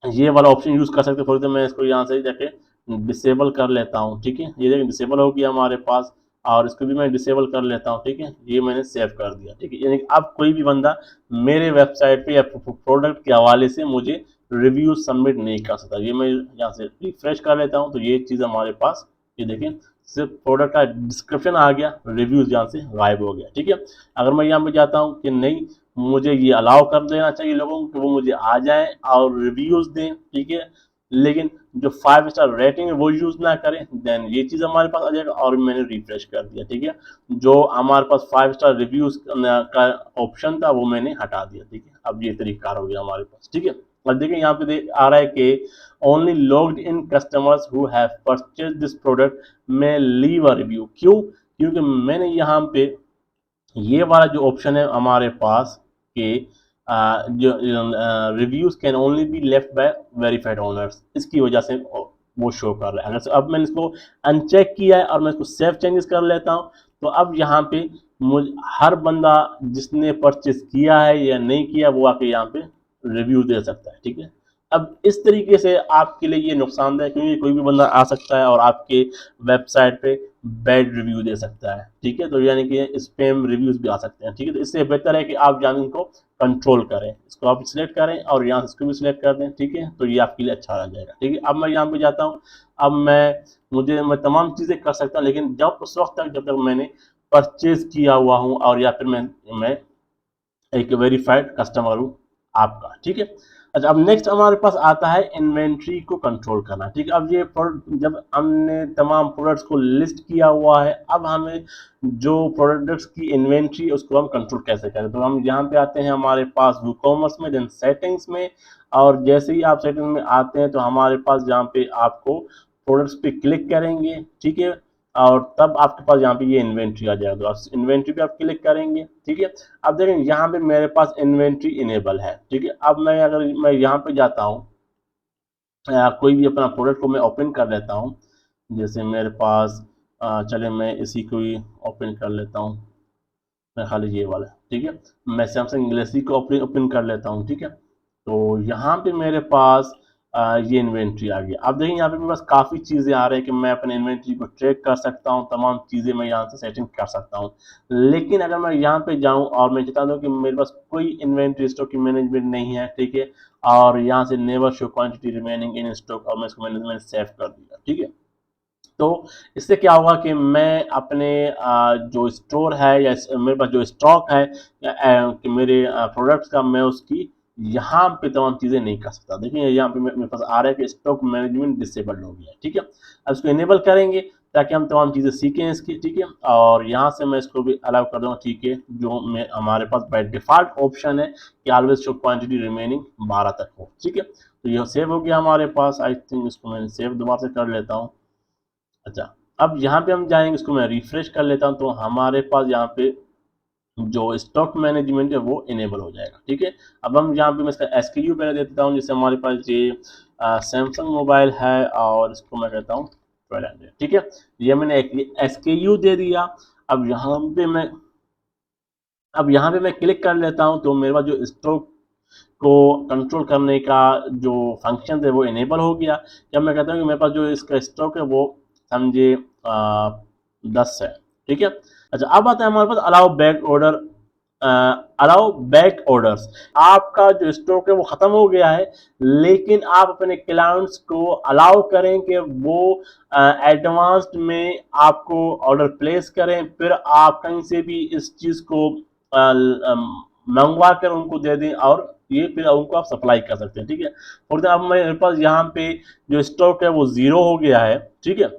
ये वाला ऑप्शन यूज़ कर सकते हैं। फॉर एग्जाम्पल मैं इसको यहाँ से जाके डिसेबल कर लेता हूँ, ठीक है। ये देखिए डिसेबल हो गया हमारे पास। और इसको भी मैं डिसेबल कर लेता हूँ। ठीक है, ये मैंने सेव कर दिया। ठीक है, यानी कि अब कोई भी बंदा मेरे वेबसाइट पे या प्रोडक्ट के हवाले से मुझे रिव्यू सबमिट नहीं कर सकता। ये मैं यहाँ से रिफ्रेश कर लेता हूँ तो ये चीज़ हमारे पास, ये देखें, सिर्फ प्रोडक्ट का डिस्क्रिप्शन आ गया, रिव्यूज यहाँ से गायब हो गया। ठीक है, अगर मैं यहाँ पे जाता हूँ कि नहीं, मुझे ये अलाउ कर देना चाहिए लोगों को कि वो मुझे आ जाएं और रिव्यूज दें। ठीक है, लेकिन जो 5 स्टार रेटिंग है वो यूज ना करें, देन ये चीज हमारे पास आ जाएगा। और मैंने रिफ्रेश कर दिया। ठीक है, जो हमारे पास 5 स्टार रिव्यूज का ऑप्शन था वो मैंने हटा दिया। ठीक है, अब ये तरीका हो गया हमारे पास। ठीक है, अब देखिए यहाँ पे आ रहा है कि only logged in customers who have purchase this product में लीव अ रिव्यू। क्यों? क्योंकि मैंने यहाँ पे ये वाला जो ऑप्शन है हमारे पास कि जो reviews can only be left by verified owners, इसकी वजह से वो शो कर रहा है। अगर अब मैंने इसको अनचेक किया है और मैं इसको सेव चेंजेस कर लेता हूँ तो अब यहाँ पे मुझ हर बंदा जिसने परचेस किया है या नहीं किया वो आके यहाँ पे रिव्यू दे सकता है। ठीक है, अब इस तरीके से आपके लिए ये नुकसानदायक है क्योंकि कोई भी बंदा आ सकता है और आपके वेबसाइट पे बैड रिव्यू दे सकता है। ठीक है, तो यानी कि स्पैम रिव्यूज भी आ सकते हैं। ठीक है, तो इससे बेहतर है कि आप जान इनको कंट्रोल करें। इसको आप सिलेक्ट करें और यहाँ से इसको भी सिलेक्ट कर दें। ठीक है, तो ये आपके लिए अच्छा रह जाएगा। ठीक है, अब मैं यहाँ पे जाता हूँ। अब मैं तमाम चीज़ें कर सकता हूँ, लेकिन जब उस वक्त तक जब तक मैंने परचेज किया हुआ हूँ और या फिर मैं एक वेरीफाइड कस्टमर हूँ आपका। ठीक है, अच्छा, अब नेक्स्ट हमारे पास आता है इन्वेंट्री को कंट्रोल करना। ठीक है, अब ये जब हमने तमाम प्रोडक्ट्स को लिस्ट किया हुआ है, अब हमें जो प्रोडक्ट्स की इन्वेंट्री उसको हम कंट्रोल कैसे करें। तो हम यहाँ पे आते हैं हमारे पास वूकॉमर्स में, देन सेटिंग्स में, और जैसे ही आप सेटिंग्स में आते हैं तो हमारे पास यहाँ पे आपको प्रोडक्ट्स पे क्लिक करेंगे। ठीक है, और तब आपके पास यहाँ पे ये इन्वेंट्री आ जाएगा, तो आप इन्वेंट्री पे आप क्लिक करेंगे। ठीक है, अब देखें यहाँ पे मेरे पास इन्वेंट्री इनेबल है। ठीक है, अब अगर मैं यहाँ पे जाता हूँ, कोई भी अपना प्रोडक्ट को मैं ओपन कर लेता हूँ, जैसे मेरे पास चले मैं इसी को ही ओपन कर लेता हूँ, मैं खाली ये वाला। ठीक है, मैं सैमसंग गैलेक्सी को ओपन कर लेता हूँ। ठीक है, तो यहाँ पे मेरे पास ये इन्वेंट्री आ गया। अब देखिए यहाँ पे मेरे पास काफ़ी चीज़ें आ रही है कि मैं अपने इन्वेंट्री को ट्रैक कर सकता हूँ, तमाम चीज़ें मैं यहाँ से सेटिंग कर सकता हूँ। लेकिन अगर मैं यहाँ पे जाऊँ और मैं चाहता हूँ कि मेरे पास कोई इन्वेंट्री स्टॉक की मैनेजमेंट नहीं है। ठीक है, और यहाँ से never show quantity remaining in stock, और मैं इसको मैंने सेव कर दिया। ठीक है, तो इससे क्या होगा कि मैं अपने जो स्टोर है या मेरे पास जो स्टॉक है कि मेरे प्रोडक्ट्स का, मैं उसकी यहाँ पे तमाम चीज़ें नहीं कर सकता। देखिए यहाँ पे मेरे पास आ रहा है कि स्टॉक मैनेजमेंट डिसेबल्ड हो गया है। ठीक है, अब इसको इनेबल करेंगे ताकि हम तमाम चीज़ें सीखें इसकी। ठीक है, और यहाँ से मैं इसको भी अलाउ कर दूँगा। ठीक है, जो मैं हमारे पास बाय डिफ़ॉल्ट ऑप्शन है कि ऑलवेज शो क्वांटिटी रिमेनिंग 12 तक हो। ठीक है, तो यह सेव हो गया हमारे पास। आई थिंक इसको मैं सेव दोबारा से कर लेता हूँ। अच्छा, अब यहाँ पे हम जाएंगे, इसको मैं रिफ्रेश कर लेता हूँ तो हमारे पास यहाँ पे जो स्टॉक मैनेजमेंट है वो इनेबल हो जाएगा। ठीक है, अब हम यहाँ पे मैं इसका एसकेयू पहले दे देता हूँ। जैसे हमारे पास ये सैमसंग मोबाइल है और इसको मैं कहता हूँ 1200। ठीक है, ये मैंने एक एसकेयू दे दिया। अब यहाँ पे मैं अब यहाँ पे मैं क्लिक कर लेता हूँ तो मेरे पास जो स्टॉक को कंट्रोल करने का जो फंक्शन है वो इनेबल हो गया। जब मैं कहता हूँ कि मेरे पास जो इसका स्टॉक है वो समझे 10 है। ठीक है, अच्छा, अब आता है हमारे पास allow back order, allow back orders. आपका जो स्टॉक है वो खत्म हो गया है, लेकिन आप अपने क्लाइंट्स को अलाउ करें कि वो एडवांस्ड में आपको ऑर्डर प्लेस करें, फिर आप कहीं से भी इस चीज़ को मंगवा कर उनको दे दें और ये फिर उनको आप सप्लाई कर सकते हैं। ठीक है, और अब मेरे पास यहाँ पे जो स्टॉक है वो 0 हो गया है। ठीक है,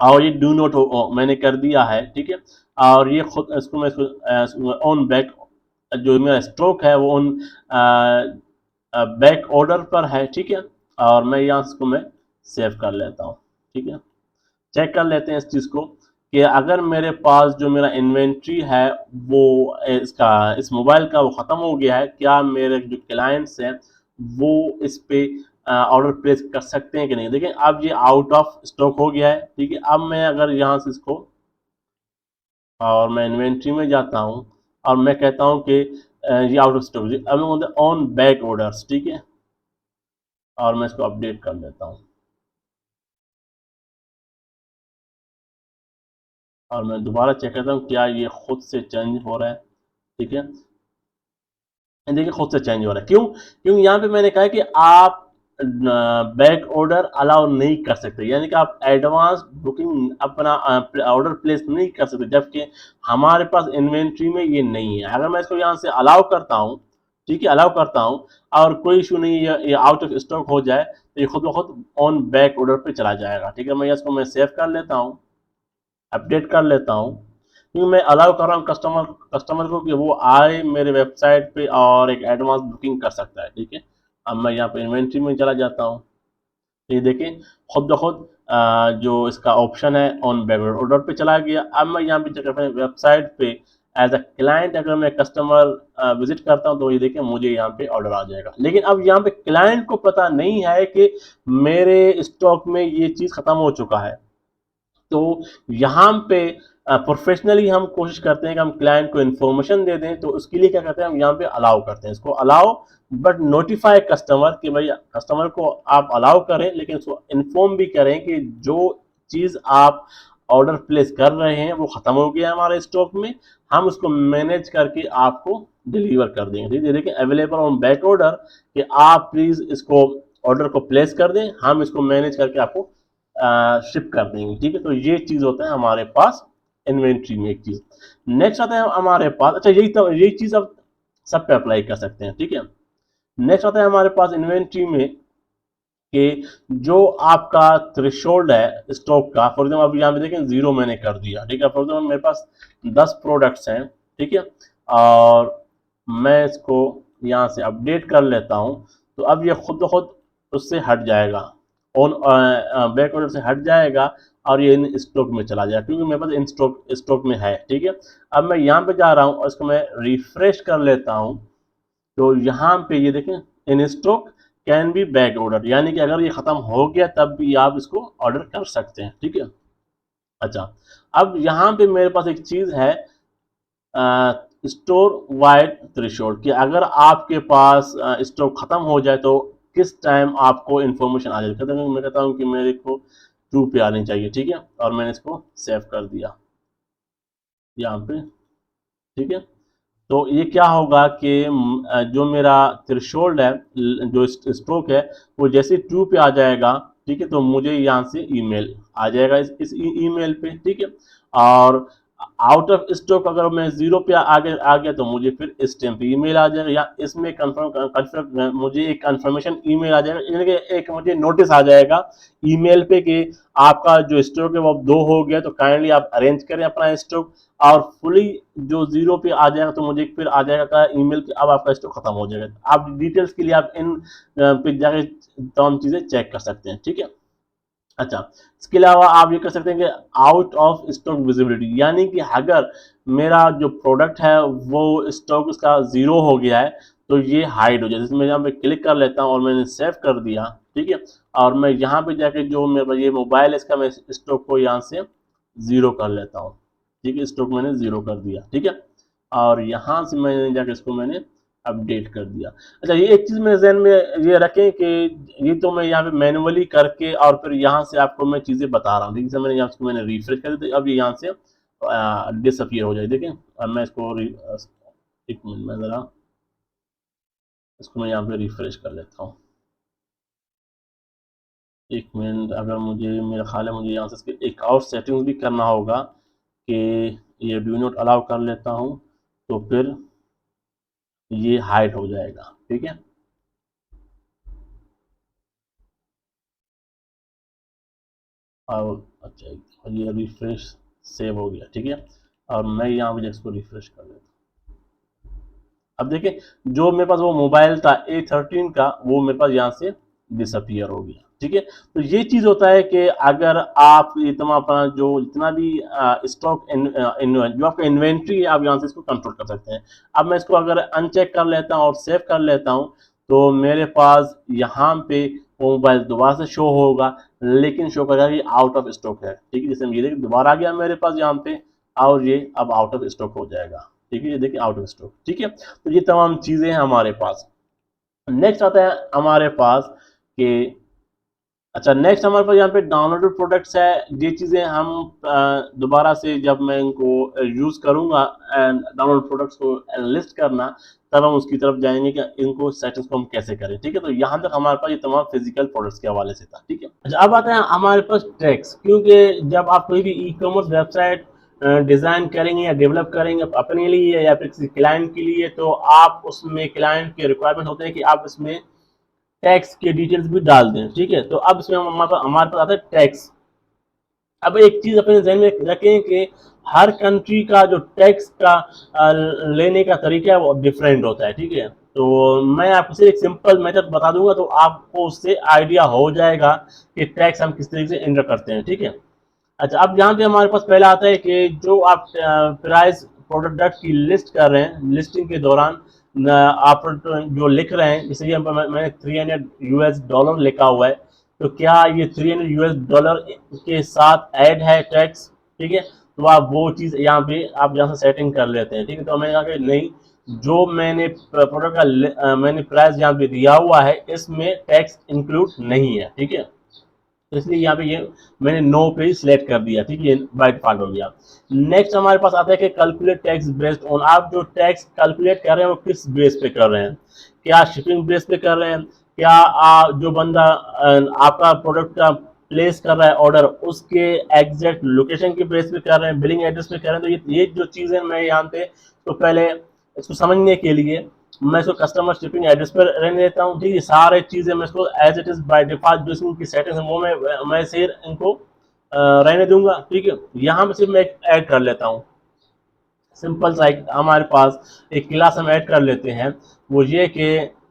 और ये डू नॉट हो मैंने कर दिया है। ठीक है, और ये खुद इसको मैं इसको ऑन बैक, जो मेरा स्टॉक है वो ऑन बैक ऑर्डर पर है। ठीक है, और मैं यहाँ इसको मैं सेव कर लेता हूँ। ठीक है, चेक कर लेते हैं इस चीज़ को कि अगर मेरे पास जो मेरा इन्वेंट्री है वो इसका इस मोबाइल का वो ख़त्म हो गया है, क्या मेरे जो क्लाइंट्स हैं वो इस पे ऑर्डर प्लेस कर सकते हैं कि नहीं। देखिए अब ये आउट ऑफ स्टॉक हो गया है। ठीक है, अब मैं अगर यहाँ से इसको और मैं इन्वेंट्री में जाता हूँ और मैं कहता हूँ कि ये आउट ऑफ स्टॉक, अब मैं बोलते ऑन बैक ऑर्डर्स। ठीक है, और मैं इसको अपडेट कर देता हूँ और मैं दोबारा चेक करता हूँ क्या ये खुद से चेंज हो रहा है। ठीक है, देखिए खुद से चेंज हो रहा है। क्यों? क्योंकि यहाँ पे मैंने कहा है कि आप बैक ऑर्डर अलाउ नहीं कर सकते, यानी कि आप एडवांस बुकिंग अपना ऑर्डर प्लेस नहीं कर सकते, जबकि हमारे पास इन्वेंट्री में ये नहीं है। अगर मैं इसको यहाँ से अलाउ करता हूँ, ठीक है, अलाउ करता हूँ और कोई इशू नहीं है, ये आउट ऑफ स्टॉक हो जाए तो ये खुद ब खुद ऑन बैक ऑर्डर पे चला जाएगा। ठीक है, मैं इसको मैं सेव कर लेता हूँ, अपडेट कर लेता हूँ, क्योंकि मैं अलाउ कर रहा हूँ कस्टमर को कि वो आए मेरे वेबसाइट पे और एक एडवांस बुकिंग कर सकता है। ठीक है, अब मैं यहाँ पे इन्वेंट्री में चला जाता हूँ, ये देखें खुद ब खुद जो इसका ऑप्शन है ऑन बैक ऑर्डर पे चला गया। अब मैं यहाँ पे चेक करता हूँ वेबसाइट पे एज अ क्लाइंट, अगर मैं कस्टमर विजिट करता हूँ तो ये देखें मुझे यहाँ पे ऑर्डर आ जाएगा। लेकिन अब यहाँ पे क्लाइंट को पता नहीं है कि मेरे स्टॉक में ये चीज़ खत्म हो चुका है। तो यहाँ पे प्रोफेशनली हम कोशिश करते हैं कि हम क्लाइंट को इन्फॉर्मेशन दे दें, तो उसके लिए क्या करते हैं हम यहाँ पे अलाउ करते हैं, इसको अलाउ बट नोटिफाई कस्टमर कि भाई कस्टमर को आप अलाउ करें, लेकिन उसको इन्फॉर्म भी करें कि जो चीज़ आप ऑर्डर प्लेस कर रहे हैं वो ख़त्म हो गया है हमारे स्टॉक में, हम उसको मैनेज करके आपको डिलीवर कर देंगे। ठीक है, देखिए अवेलेबल ऑन बैक ऑर्डर कि आप प्लीज़ इसको ऑर्डर को प्लेस कर दें, हम इसको मैनेज करके आपको शिप कर देंगे। ठीक है, तो ये चीज होता है हमारे पास इन्वेंट्री में एक चीज। नेक्स्ट आता है हमारे पास, अच्छा यही चीज अब सब पे अप्लाई कर सकते हैं। ठीक है, नेक्स्ट आता है हमारे पास इन्वेंट्री में कि जो आपका थ्रेशोल्ड है स्टॉक का, फॉर एग्जाम्पल अब यहाँ पे देखें जीरो मैंने कर दिया। ठीक है, फॉर एग्जाम्पल मेरे पास 10 प्रोडक्ट्स हैं। ठीक है, और मैं इसको यहाँ से अपडेट कर लेता हूँ, तो अब ये खुद ब खुद उससे हट जाएगा, ऑन बैक ऑर्डर से हट जाएगा और ये इन स्टॉक में चला जाएगा, क्योंकि मेरे पास इन स्टॉक में है। ठीक है, अब मैं यहाँ पे जा रहा हूँ और इसको मैं रिफ्रेश कर लेता हूँ, तो यहाँ पे ये देखें in stock can be back order, यानी कि अगर ये खत्म हो गया तब भी आप इसको ऑर्डर कर सकते हैं। ठीक है, अच्छा अब यहाँ पे मेरे पास एक चीज है स्टोर वाइड थ्रेशोल्ड, कि अगर आपके पास स्टॉक खत्म हो जाए तो किस टाइम आपको इन्फॉर्मेशन आ जाए। कहते हैं मैं कहता हूँ कि मेरे को 2 पे आनी चाहिए। ठीक है, और मैंने इसको सेव कर दिया यहाँ पे। ठीक है, तो ये क्या होगा कि जो मेरा थ्रेशोल्ड है, जो स्ट्रोक है, वो जैसे 2 पे आ जाएगा, ठीक है, तो मुझे यहाँ से ईमेल आ जाएगा इस ईमेल पे। ठीक है, और आउट ऑफ स्टॉक अगर मैं 0 पे आगे आ गया तो मुझे फिर इस टाइम पे ईमेल आ जाएगा, या इसमें कंफर्म मुझे एक कंफर्मेशन ईमेल आ जाएगा, यानी कि एक मुझे नोटिस आ जाएगा ईमेल पे कि आपका जो स्टॉक है वो अब 2 हो गया, तो काइंडली आप अरेंज करें अपना स्टॉक। और फुली जो 0 पे आ जाएगा तो मुझे फिर आ जाएगा ईमेल कि अब आपका स्टॉक खत्म हो जाएगा। आप डिटेल्स के लिए आप इन पे जाके तमाम चीजें चेक कर सकते हैं। ठीक है, अच्छा इसके अलावा आप ये कर सकते हैं कि आउट ऑफ स्टॉक विजिबिलिटी, यानी कि अगर मेरा जो प्रोडक्ट है वो स्टॉक उसका 0 हो गया है तो ये हाइड हो जाए। जैसे मैं यहाँ पे क्लिक कर लेता हूँ और मैंने सेव कर दिया। ठीक है, और मैं यहाँ पे जाके जो मेरा ये मोबाइल है इसका मैं स्टॉक को यहाँ से 0 कर लेता हूँ। ठीक है, स्टॉक मैंने 0 कर दिया। ठीक है, और यहाँ से मैंने जाके इसको मैंने अपडेट कर दिया। अच्छा ये एक चीज़ मेरे जहन में ये रखें कि ये तो मैं यहाँ पे मैनुअली करके और फिर यहाँ से आपको मैं चीज़ें बता रहा हूँ। देखिए मैंने यहाँ से मैंने रिफ्रेश कर दिया, अब ये यहाँ से डिसअपियर हो जाए। देखें अब मैं इसको एक मिनट में ज़रा इसको मैं यहाँ पे रिफ्रेश कर लेता हूँ। एक मिनट, अगर मुझे मेरा ख्याल है मुझे यहाँ से इसके एक और सेटिंग्स भी करना होगा कि ये डू नॉट अलाउ कर लेता हूँ तो फिर ये हाइड हो जाएगा। ठीक है, और अच्छा ये रिफ्रेश सेव हो गया। ठीक है, और मैं यहाँ पे इसको रिफ्रेश कर लेता हूँ। अब देखिए जो मेरे पास वो मोबाइल था A13 का वो मेरे पास यहाँ से डिसअपियर हो गया। ठीक है, तो ये चीज होता है कि अगर आप इतना अपना जो जितना भी स्टॉक जो आपका इन्वेंट्री है आप यहाँ से इसको कंट्रोल कर सकते हैं। अब मैं इसको अगर अनचेक कर लेता हूँ और सेव कर लेता हूँ तो मेरे पास यहाँ पे वो मोबाइल दोबारा से शो होगा, लेकिन शो करेगा कि आउट ऑफ स्टॉक है। ठीक है, जैसे ये देखिए दोबारा आ गया मेरे पास यहाँ पे और ये अब आउट ऑफ स्टॉक हो जाएगा। ठीक है, ये देखिए आउट ऑफ स्टॉक। ठीक है, तो ये तमाम चीजें हैं हमारे पास। नेक्स्ट आता है हमारे पास कि अच्छा, नेक्स्ट हमारे पास यहाँ पे डाउनलोडेड प्रोडक्ट्स है। ये चीज़ें हम दोबारा से जब मैं इनको यूज़ करूँगा एंड डाउनलोड प्रोडक्ट्स को लिस्ट करना, तब हम उसकी तरफ जाएंगे कि इनको सेटिंग्स को हम कैसे करें। ठीक है, तो यहाँ तक हमारे पास ये तमाम फिजिकल प्रोडक्ट्स के हवाले से था। ठीक है, अच्छा अब आते हैं हमारे पास टैक्स, क्योंकि जब आप कोई भी ई कॉमर्स वेबसाइट डिज़ाइन करेंगे या डेवलप करेंगे अपने लिए या फिर किसी क्लाइंट के लिए, तो आप उसमें क्लाइंट के रिक्वायरमेंट होते हैं कि आप इसमें टैक्स के डिटेल्स भी डाल दें। ठीक है, तो अब इसमें हमारे पास आता है टैक्स। अब एक चीज अपने जहन में रखें कि हर कंट्री का जो टैक्स का लेने का तरीका है वो डिफरेंट होता है। ठीक है, तो मैं आपको सिर्फ एक सिंपल मेथड बता दूंगा तो आपको उससे आइडिया हो जाएगा कि टैक्स हम किस तरीके से एंटर करते हैं। ठीक है, अच्छा अब यहाँ पे हमारे पास पहला आता है कि जो आप प्राइस प्रोडक्ट की लिस्ट कर रहे हैं, लिस्टिंग के दौरान आप जो लिख रहे हैं, जैसे कि मैंने $300 लिखा हुआ है, तो क्या ये $300 के साथ ऐड है टैक्स? ठीक है, तो आप वो चीज़ यहाँ पे आप यहाँ से सेटिंग कर लेते हैं। ठीक है, तो मैंने कहा कि नहीं, जो मैंने प्रोडक्ट का मैंने प्राइस यहाँ पे दिया हुआ है इसमें टैक्स इंक्लूड नहीं है। ठीक है, तो इसलिए यहाँ पे ये मैंने नो पे सिलेक्ट कर दिया। ठीक है, बाय डिफॉल्ट हो गया। नेक्स्ट हमारे पास आता है कि कैलकुलेट टैक्स बेस्ड ऑन, आप जो टैक्स कैलकुलेट कर रहे हैं वो किस बेस पे कर रहे हैं? क्या शिपिंग बेस पे कर रहे हैं? क्या जो बंदा आपका प्रोडक्ट का प्लेस कर रहा है ऑर्डर, उसके एग्जैक्ट लोकेशन के बेस पे कर रहे हैं, बिलिंग एड्रेस पे कर रहे हैं? तो ये जो चीज़ें मैं यहाँ पे तो पहले इसको समझने के लिए मैं इसको कस्टमर शिपिंग एड्रेस पर रहने देता हूँ। ठीक है, सारे चीज़ें मैं इसको as it is by default जो इसकी सेटिंग्स है वो मैं सिर्फ इनको रहने दूंगा। ठीक है, यहाँ पे सिर्फ मैं ऐड कर लेता हूँ सिंपल सा एक हमारे पास एक क्लास हम ऐड कर लेते हैं। वो ये कि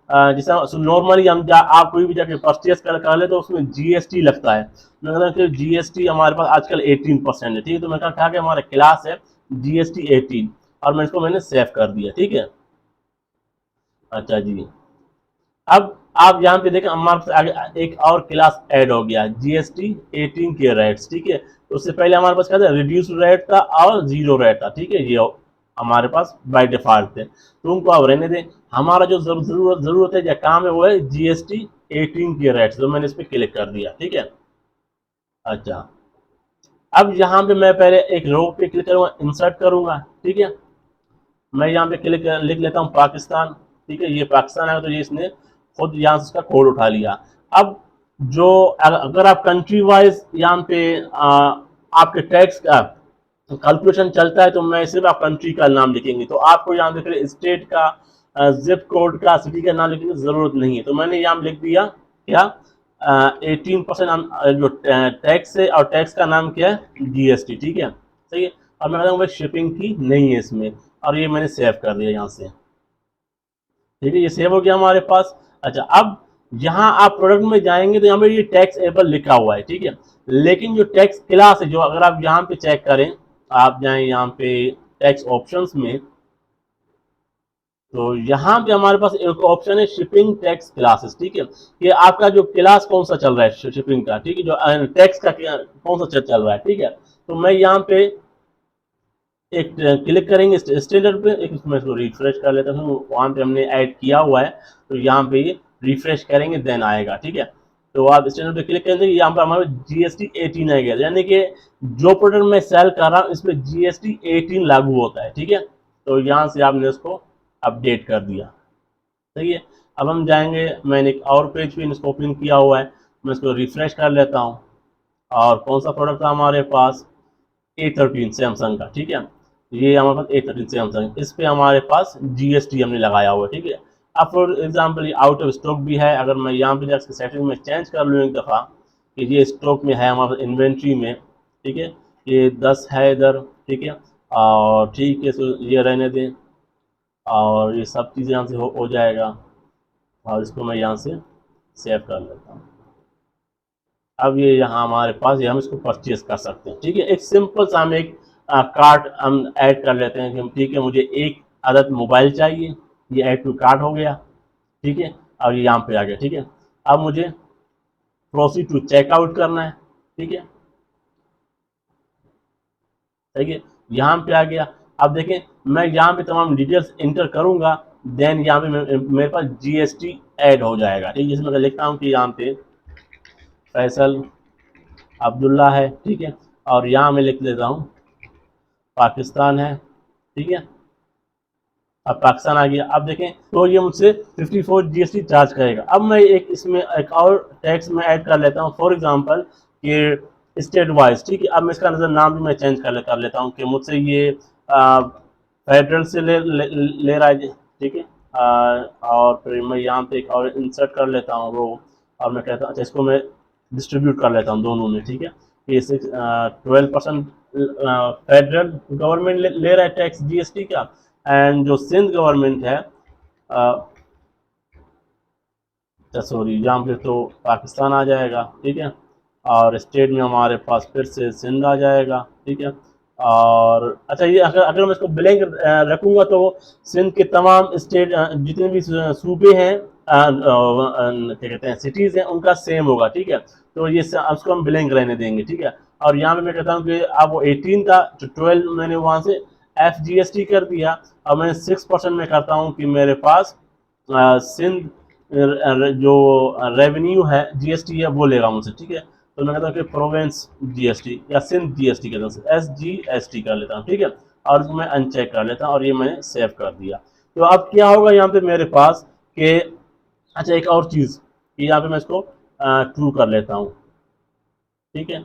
जैसे नॉर्मली हम आप कोई भी जाके परचेस कर ले तो उसमें जीएसटी लगता है। मैं कहता हूँ कि जीएसटी हमारे पास आजकल 18% है। ठीक है, तो मैंने कहा कि हमारा क्लास है जीएसटी 18, और मैं इसको मैंने सेव कर दिया। ठीक है, अच्छा जी, अब आप यहाँ पे देखें हमारे पास आगे एक और क्लास ऐड हो गया जीएसटी 18 के रेट्स। ठीक है, तो उससे पहले हमारे पास क्या था, रिड्यूस रेट था और जीरो रेट था। ठीक है, ये हमारे पास बाय डिफॉल्ट थे, तो उनको आप रहने दें। हमारा जो जरूरत है या काम है वो है जीएसटी 18 के रेट्स, तो मैंने इस पर क्लिक कर दिया। ठीक है, अच्छा अब यहाँ पे मैं पहले एक रो पे क्लिक करूंगा, इंसर्ट करूंगा। ठीक है, मैं यहाँ पे क्लिक लिख लेता हूँ पाकिस्तान। ठीक है, ये पाकिस्तान है, तो ये इसने खुद यहाँ से उसका कोड उठा लिया। अब जो अगर आप कंट्री वाइज यहाँ पे आपके टैक्स का कैलकुलेशन चलता है, तो मैं सिर्फ आप कंट्री का नाम लिखेंगे, तो आपको यहाँ पे स्टेट का, जिप कोड का, सिटी का नाम लिखने की जरूरत नहीं है। तो मैंने यहाँ लिख दिया क्या, 18% जो टैक्स है, और टैक्स का नाम क्या है, जीएसटी। ठीक है, सही है, और मैं कहता हूँ भाई शिपिंग की नहीं है इसमें, और ये मैंने सेव कर दिया यहाँ से। ठीक है, ये सेव हो गया हमारे पास। अच्छा अब यहाँ आप प्रोडक्ट में जाएंगे तो यहाँ पे ये टैक्स एबल लिखा हुआ है। ठीक है, लेकिन जो टैक्स क्लास है, जो अगर आप यहाँ पे चेक करें, आप जाएं यहाँ पे टैक्स ऑप्शंस में, तो यहाँ पे हमारे पास एक ऑप्शन है शिपिंग टैक्स क्लासेस। ठीक है, ये आपका जो क्लास कौन सा चल रहा है शिपिंग का, ठीक है, जो टैक्स का कौन सा चल रहा है। ठीक है, तो मैं यहाँ पे एक क्लिक करेंगे स्टैंडर्ड पे, एक इसमें इसको रिफ्रेश कर लेता हूँ, वहाँ पे हमने ऐड किया हुआ है, तो यहाँ पे ये रिफ्रेश करेंगे देन आएगा। ठीक है, तो आप स्टैंडर्ड पे क्लिक करेंगे, यहाँ पर हमारे जीएसटी 18 आ गया, यानी कि जो प्रोडक्ट मैं सेल कर रहा हूँ इसमें जीएसटी 18 लागू होता है। ठीक है, तो यहाँ से आपने उसको अपडेट कर दिया। सही है, अब हम जाएंगे, मैंने एक और पेज पे इसको ओपन किया हुआ है, मैं इसको रिफ्रेश कर लेता हूँ, और कौन सा प्रोडक्ट था हमारे पास, A13 सैमसंग का। ठीक है, ये हमारे पास A13 सैमसंग, इस पे हमारे पास जीएसटी हमने लगाया हुआ है। ठीक है, अब फॉर एग्जांपल ये आउट ऑफ स्टॉक भी है, अगर मैं यहाँ पे जाकर सेटिंग में चेंज कर लूँ एक दफ़ा कि ये स्टॉक में है हमारे पास इन्वेंट्री में। ठीक है, ये 10 है इधर। ठीक है, और ठीक है, तो ये रहने दें, और ये सब चीज़ें यहाँ से हो जाएगा, और इसको मैं यहाँ से सेव कर लेता हूँ। अब ये यहाँ हमारे पास, ये हम इसको परचेज कर सकते हैं। ठीक है, एक सिंपल सा हम एक कार्ड हम ऐड कर लेते हैं कि ठीक है मुझे एक अदद मोबाइल चाहिए, ये ऐड टू कार्ट हो गया। ठीक है, और ये यहाँ पे आ गया। ठीक है, अब मुझे प्रोसीड टू चेकआउट करना है। ठीक है, ठीक है, यहाँ पे आ गया। अब देखें, मैं यहाँ पे तमाम डिटेल्स इंटर करूँगा, देन यहाँ पे मेरे पास जीएसटी ऐड हो जाएगा। ठीक है, जिसमें मैं लिखता हूँ कि यहाँ पे फैसल अब्दुल्ला है, ठीक है। और यहाँ मैं लिख लेता हूँ पाकिस्तान है, ठीक है। अब पाकिस्तान आ गया। अब देखें तो ये मुझसे 54 जीएसटी चार्ज करेगा। अब मैं एक इसमें एक और टैक्स में ऐड कर लेता हूँ, फॉर एग्जांपल कि स्टेट वाइज, ठीक है। अब मैं इसका नजर नाम भी मैं चेंज कर लेता हूँ कि मुझसे ये फेडरल से ले रहा है, ठीक है। और फिर मैं यहाँ पे एक और इंसर्ट कर लेता हूँ वो, और मैं कहता हूँ अच्छा इसको मैं डिस्ट्रीब्यूट कर लेता हूँ दोनों में, ठीक है। ये 12% फेडरल गवर्नमेंट ले रहा है टैक्स जीएसटी का, एंड जो सिंध गवर्नमेंट है सॉरी यहाँ पे तो पाकिस्तान आ जाएगा, ठीक है। और स्टेट में हमारे पास फिर से सिंध आ जाएगा, ठीक है। और अच्छा ये अगर अगर मैं इसको ब्लैंक रखूँगा तो सिंध के तमाम स्टेट जितने भी सूबे हैं क्या कहते हैं सिटीज़ हैं उनका सेम होगा, ठीक है। तो ये उसको हम ब्लैंक रहने देंगे, ठीक है। और यहाँ पे मैं कहता हूँ कि अब वो 18 था तो 12 मैंने वहाँ से FGST कर दिया। अब मैं 6% में करता हूँ कि मेरे पास सिंध जो रेवेन्यू है जीएसटी है वो लेगा मुझसे, ठीक है। तो मैं कहता हूँ कि प्रोविंस जीएसटी या सिंध जीएसटी कहता हूँ, SGST कर लेता हूँ, ठीक है। और इसको मैं अनचेक कर लेता हूँ और ये मैंने सेव कर दिया। तो अब क्या होगा यहाँ पे मेरे पास कि अच्छा एक और चीज़ कि यहाँ पे मैं इसको ट्रू कर लेता हूँ, ठीक है।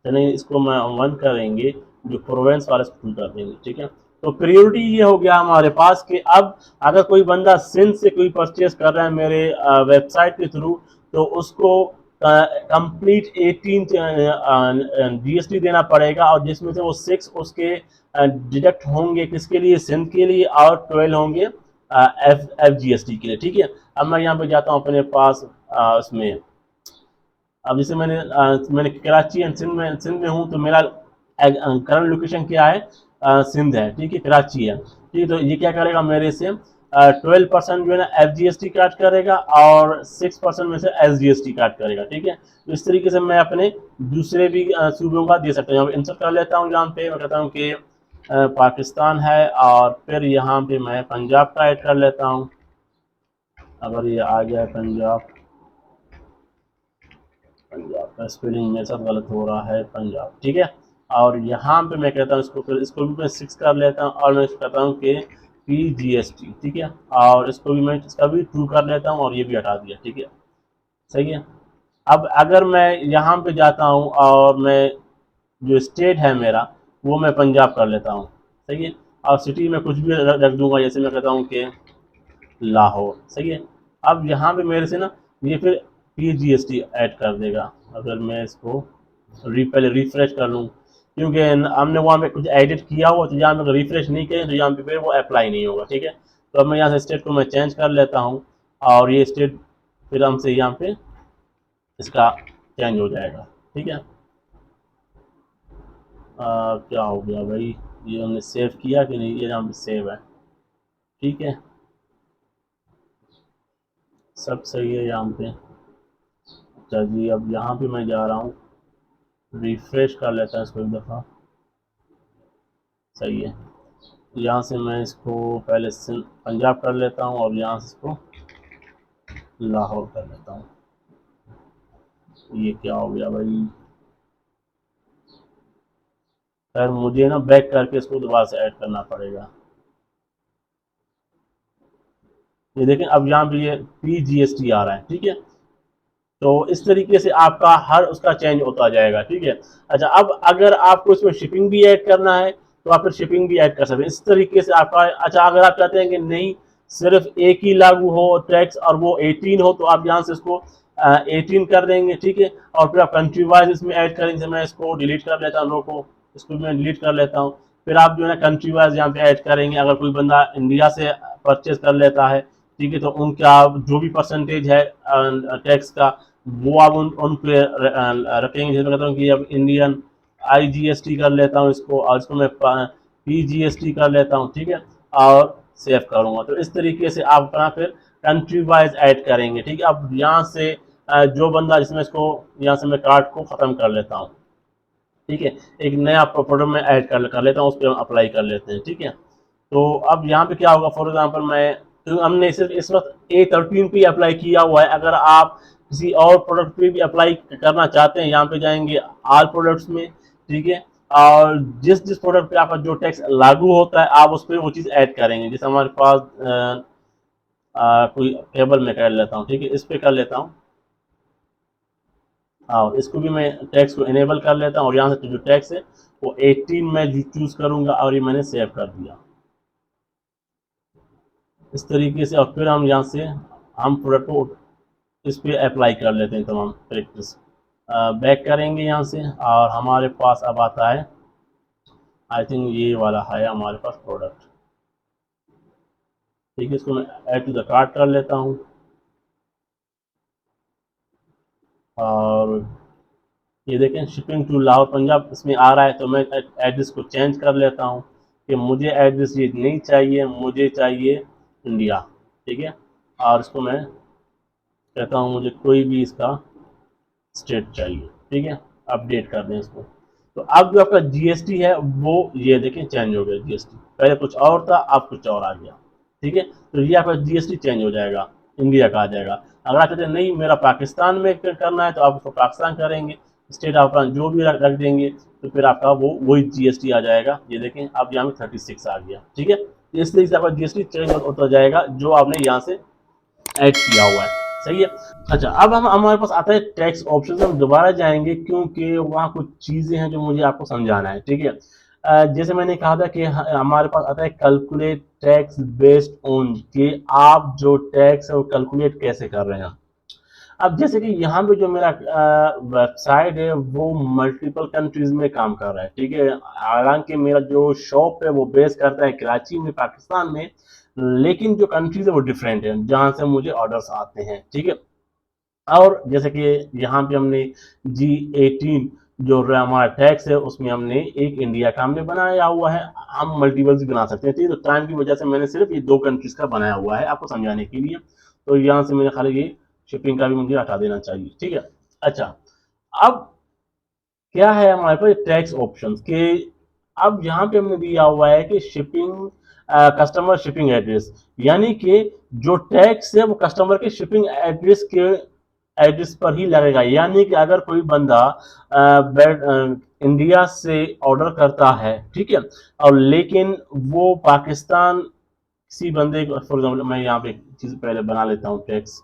चलिए इसको मैं 1 करेंगे, जो प्रोवेंस वाले स्कूल कर देंगे, ठीक है। तो प्रायोरिटी ये हो गया हमारे पास कि अब अगर कोई बंदा सिंध से कोई परचेज कर रहा है मेरे वेबसाइट के थ्रू, तो उसको कंप्लीट 18 जीएसटी देना पड़ेगा, और जिसमें से वो 6 उसके डिडक्ट होंगे किसके लिए, सिंध के लिए, और 12 होंगे एफ जीएसटी के लिए, ठीक है। अब मैं यहाँ पे जाता हूँ अपने पास उसमें, अब जैसे मैंने कराची एंड सिंध में हूँ, तो मेरा करंट लोकेशन क्या है, सिंध है, ठीक है, कराची है, ठीक है। तो ये क्या करेगा मेरे से 12% जो है ना FGST काट करेगा, और 6% में से SGST काट करेगा, ठीक है। तो इस तरीके से मैं अपने दूसरे भी सूबों का दे सकता हूँ। इंसर्ट कर लेता हूँ, यहाँ पे मैं कहता हूँ कि पाकिस्तान है, और फिर यहाँ पे मैं पंजाब का ऐड कर लेता हूँ। अगर ये आ जाए पंजाब, पंजाब का स्पेलिंग मेरे साथ गलत हो रहा है, पंजाब, ठीक है। और यहाँ पे मैं कहता हूँ इसको, फिर इसको भी मैं 6 कर लेता हूँ, और मैं कहता हूँ कि PGST, ठीक है। और इसको भी मैं इसका भी 2 कर लेता हूँ, और ये भी हटा दिया, ठीक है, सही है। अब अगर मैं यहाँ पे जाता हूँ और मैं जो स्टेट है मेरा वो मैं पंजाब कर लेता हूँ, सही है। और सिटी में कुछ भी रख दूंगा, जैसे मैं कहता हूँ कि लाहौर, सही है। अब यहाँ पे मेरे से ना ये फिर PGST ऐड कर देगा। अगर मैं इसको पहले रिफ्रेश कर लूँ, क्योंकि हमने वहाँ पे कुछ एडिट किया हुआ, तो यहाँ पे रिफ्रेश नहीं करें तो यहाँ पे फिर वो अप्लाई नहीं होगा, ठीक है। तो अब मैं यहाँ से स्टेट को मैं चेंज कर लेता हूँ, और ये स्टेट फिर हमसे यहाँ पे इसका चेंज हो जाएगा, ठीक है। क्या हो गया भाई, ये हमने सेव किया कि नहीं, ये यहाँ पे सेव है, ठीक है, सब सही है यहाँ पे। अच्छा जी, अब यहाँ पे मैं जा रहा हूँ, रिफ्रेश कर लेता है इसको एक दफ़ा, सही है। यहाँ से मैं इसको पहले पंजाब कर लेता हूँ, और यहाँ से इसको लाहौर कर लेता हूँ। ये क्या हो गया भाई, खैर मुझे ना बैक करके इसको दोबारा से ऐड करना पड़ेगा। ये देखें अब यहाँ पे ये PGST आ रहा है, ठीक है। तो इस तरीके से आपका हर उसका चेंज होता जाएगा, ठीक है। अच्छा, अब अगर आपको इसमें शिपिंग भी ऐड करना है तो आप फिर शिपिंग भी ऐड कर सकते हैं, इस तरीके से आपका। अच्छा, अगर आप चाहते हैं कि नहीं सिर्फ एक ही लागू हो टैक्स और वो 18 हो, तो आप यहाँ से इसको 18 कर देंगे, ठीक है। और फिर आप कंट्री वाइज इसमें ऐड करेंगे। मैं इसको डिलीट कर लेता हूँ, को इसको मैं डिलीट कर लेता हूँ। फिर आप जो है ना कंट्री वाइज यहाँ पे ऐड करेंगे। अगर कोई बंदा इंडिया से परचेज कर लेता है, ठीक है, तो उनका जो भी परसेंटेज है टैक्स का, वो आप उन पे रखेंगे। जैसे मैं कहता हूँ कि अब इंडियन IGST कर लेता हूँ इसको, और इसको मैं PGST कर लेता हूँ, ठीक है, और सेव करूँगा। तो इस तरीके से आप अपना फिर कंट्री वाइज ऐड करेंगे, ठीक है। अब यहाँ से जो बंदा, जिसमें इसको यहाँ से मैं कार्ड को ख़त्म कर लेता हूँ, ठीक है, एक नया प्रोडक्ट में ऐड कर लेता हूँ, उस पर अप्लाई कर लेते हैं, ठीक है। तो अब यहाँ पे क्या होगा, फॉर एग्जांपल मैं, तो हमने सिर्फ इस वक्त A13 पे अप्लाई किया हुआ है। अगर आप किसी और प्रोडक्ट पे भी अप्लाई करना चाहते हैं, यहाँ पे जाएंगे ऑल प्रोडक्ट्स में, ठीक है। और जिस जिस प्रोडक्ट पे आपका जो टैक्स लागू होता है आप उस पर वो चीज़ ऐड करेंगे। जैसे हमारे पास कोई केबल में कर लेता हूँ, ठीक है, इस पे कर लेता हूँ और इसको भी मैं टैक्स को इनेबल कर लेता हूँ और यहाँ से जो टैक्स है वो 18 मैं चूज करूंगा और ये मैंने सेव कर दिया इस तरीके से। और फिर हम यहाँ से हम प्रोडक्ट को इस पे अप्लाई कर लेते हैं तमाम प्रैक्टिस। बैक करेंगे यहाँ से और हमारे पास अब आता है, आई थिंक ये वाला है हमारे पास प्रोडक्ट, ठीक है। इसको मैं ऐड टू द कार्ट कर लेता हूँ और ये देखें शिपिंग टू लाहौर पंजाब इसमें आ रहा है, तो मैं एड्रेस को चेंज कर लेता हूँ कि मुझे एड्रेस ये नहीं चाहिए, मुझे चाहिए इंडिया, ठीक है। और इसको मैं कहता हूँ मुझे कोई भी इसका स्टेट चाहिए, ठीक है। अपडेट कर दें इसको। तो अब जो आपका जीएसटी है वो ये देखें चेंज हो गया, जीएसटी पहले कुछ और था अब कुछ और आ गया, ठीक है। तो ये आपका जीएसटी चेंज हो जाएगा, इंडिया का आ जाएगा। अगर आप कहते हैं नहीं मेरा पाकिस्तान में करना है तो आप उसको पाकिस्तान करेंगे, स्टेट आपका जो भी रख देंगे तो फिर आपका वो वही जीएसटी आ जाएगा। ये देखें अब यहाँ में 36 आ गया, ठीक है। इस तरीके से आपका जीएसटी चेंज होता जाएगा जो आपने यहाँ से ऐड किया हुआ है, सही है। अच्छा अब हम हमारे पास आता है टैक्स ऑप्शन, हम दोबारा जाएंगे क्योंकि वहाँ कुछ चीज़ें हैं जो मुझे आपको समझाना है, ठीक है। जैसे मैंने कहा था कि हमारे पास आता है कैलकुलेट टैक्स बेस्ड ऑन, कि आप जो टैक्स है वो कैलकुलेट कैसे कर रहे हैं। अब जैसे कि यहाँ पे जो मेरा वेबसाइट है वो मल्टीपल कंट्रीज में काम कर रहा है, ठीक है। हालांकि मेरा जो शॉप है वो बेस करता है कराची में पाकिस्तान में, लेकिन जो कंट्रीज है वो डिफरेंट है जहाँ से मुझे ऑर्डर्स आते हैं, ठीक है। और जैसे कि यहाँ पे हमने G18 जो हमारा टैक्स है उसमें हमने एक इंडिया का हमने बनाया हुआ है, हम मल्टीपल्स भी बना सकते हैं, ठीक है। तो टाइम की वजह से मैंने सिर्फ ये 2 कंट्रीज का बनाया हुआ है आपको समझाने के लिए। तो यहाँ से मैंने खाली ये शिपिंग का भी मुझे हटा देना चाहिए, ठीक है। अच्छा अब क्या है हमारे पास टैक्स ऑप्शन के, अब यहाँ पे हमने दिया हुआ है कि शिपिंग कस्टमर शिपिंग एड्रेस, यानी कि जो टैक्स है वो कस्टमर के शिपिंग एड्रेस के एड्रेस पर ही लगेगा। यानी कि अगर कोई बंदा इंडिया से ऑर्डर करता है, ठीक है, और लेकिन वो पाकिस्तान किसी बंदे को, फॉर एग्जाम्पल मैं यहाँ पे चीज़ पहले बना लेता हूँ टैक्स,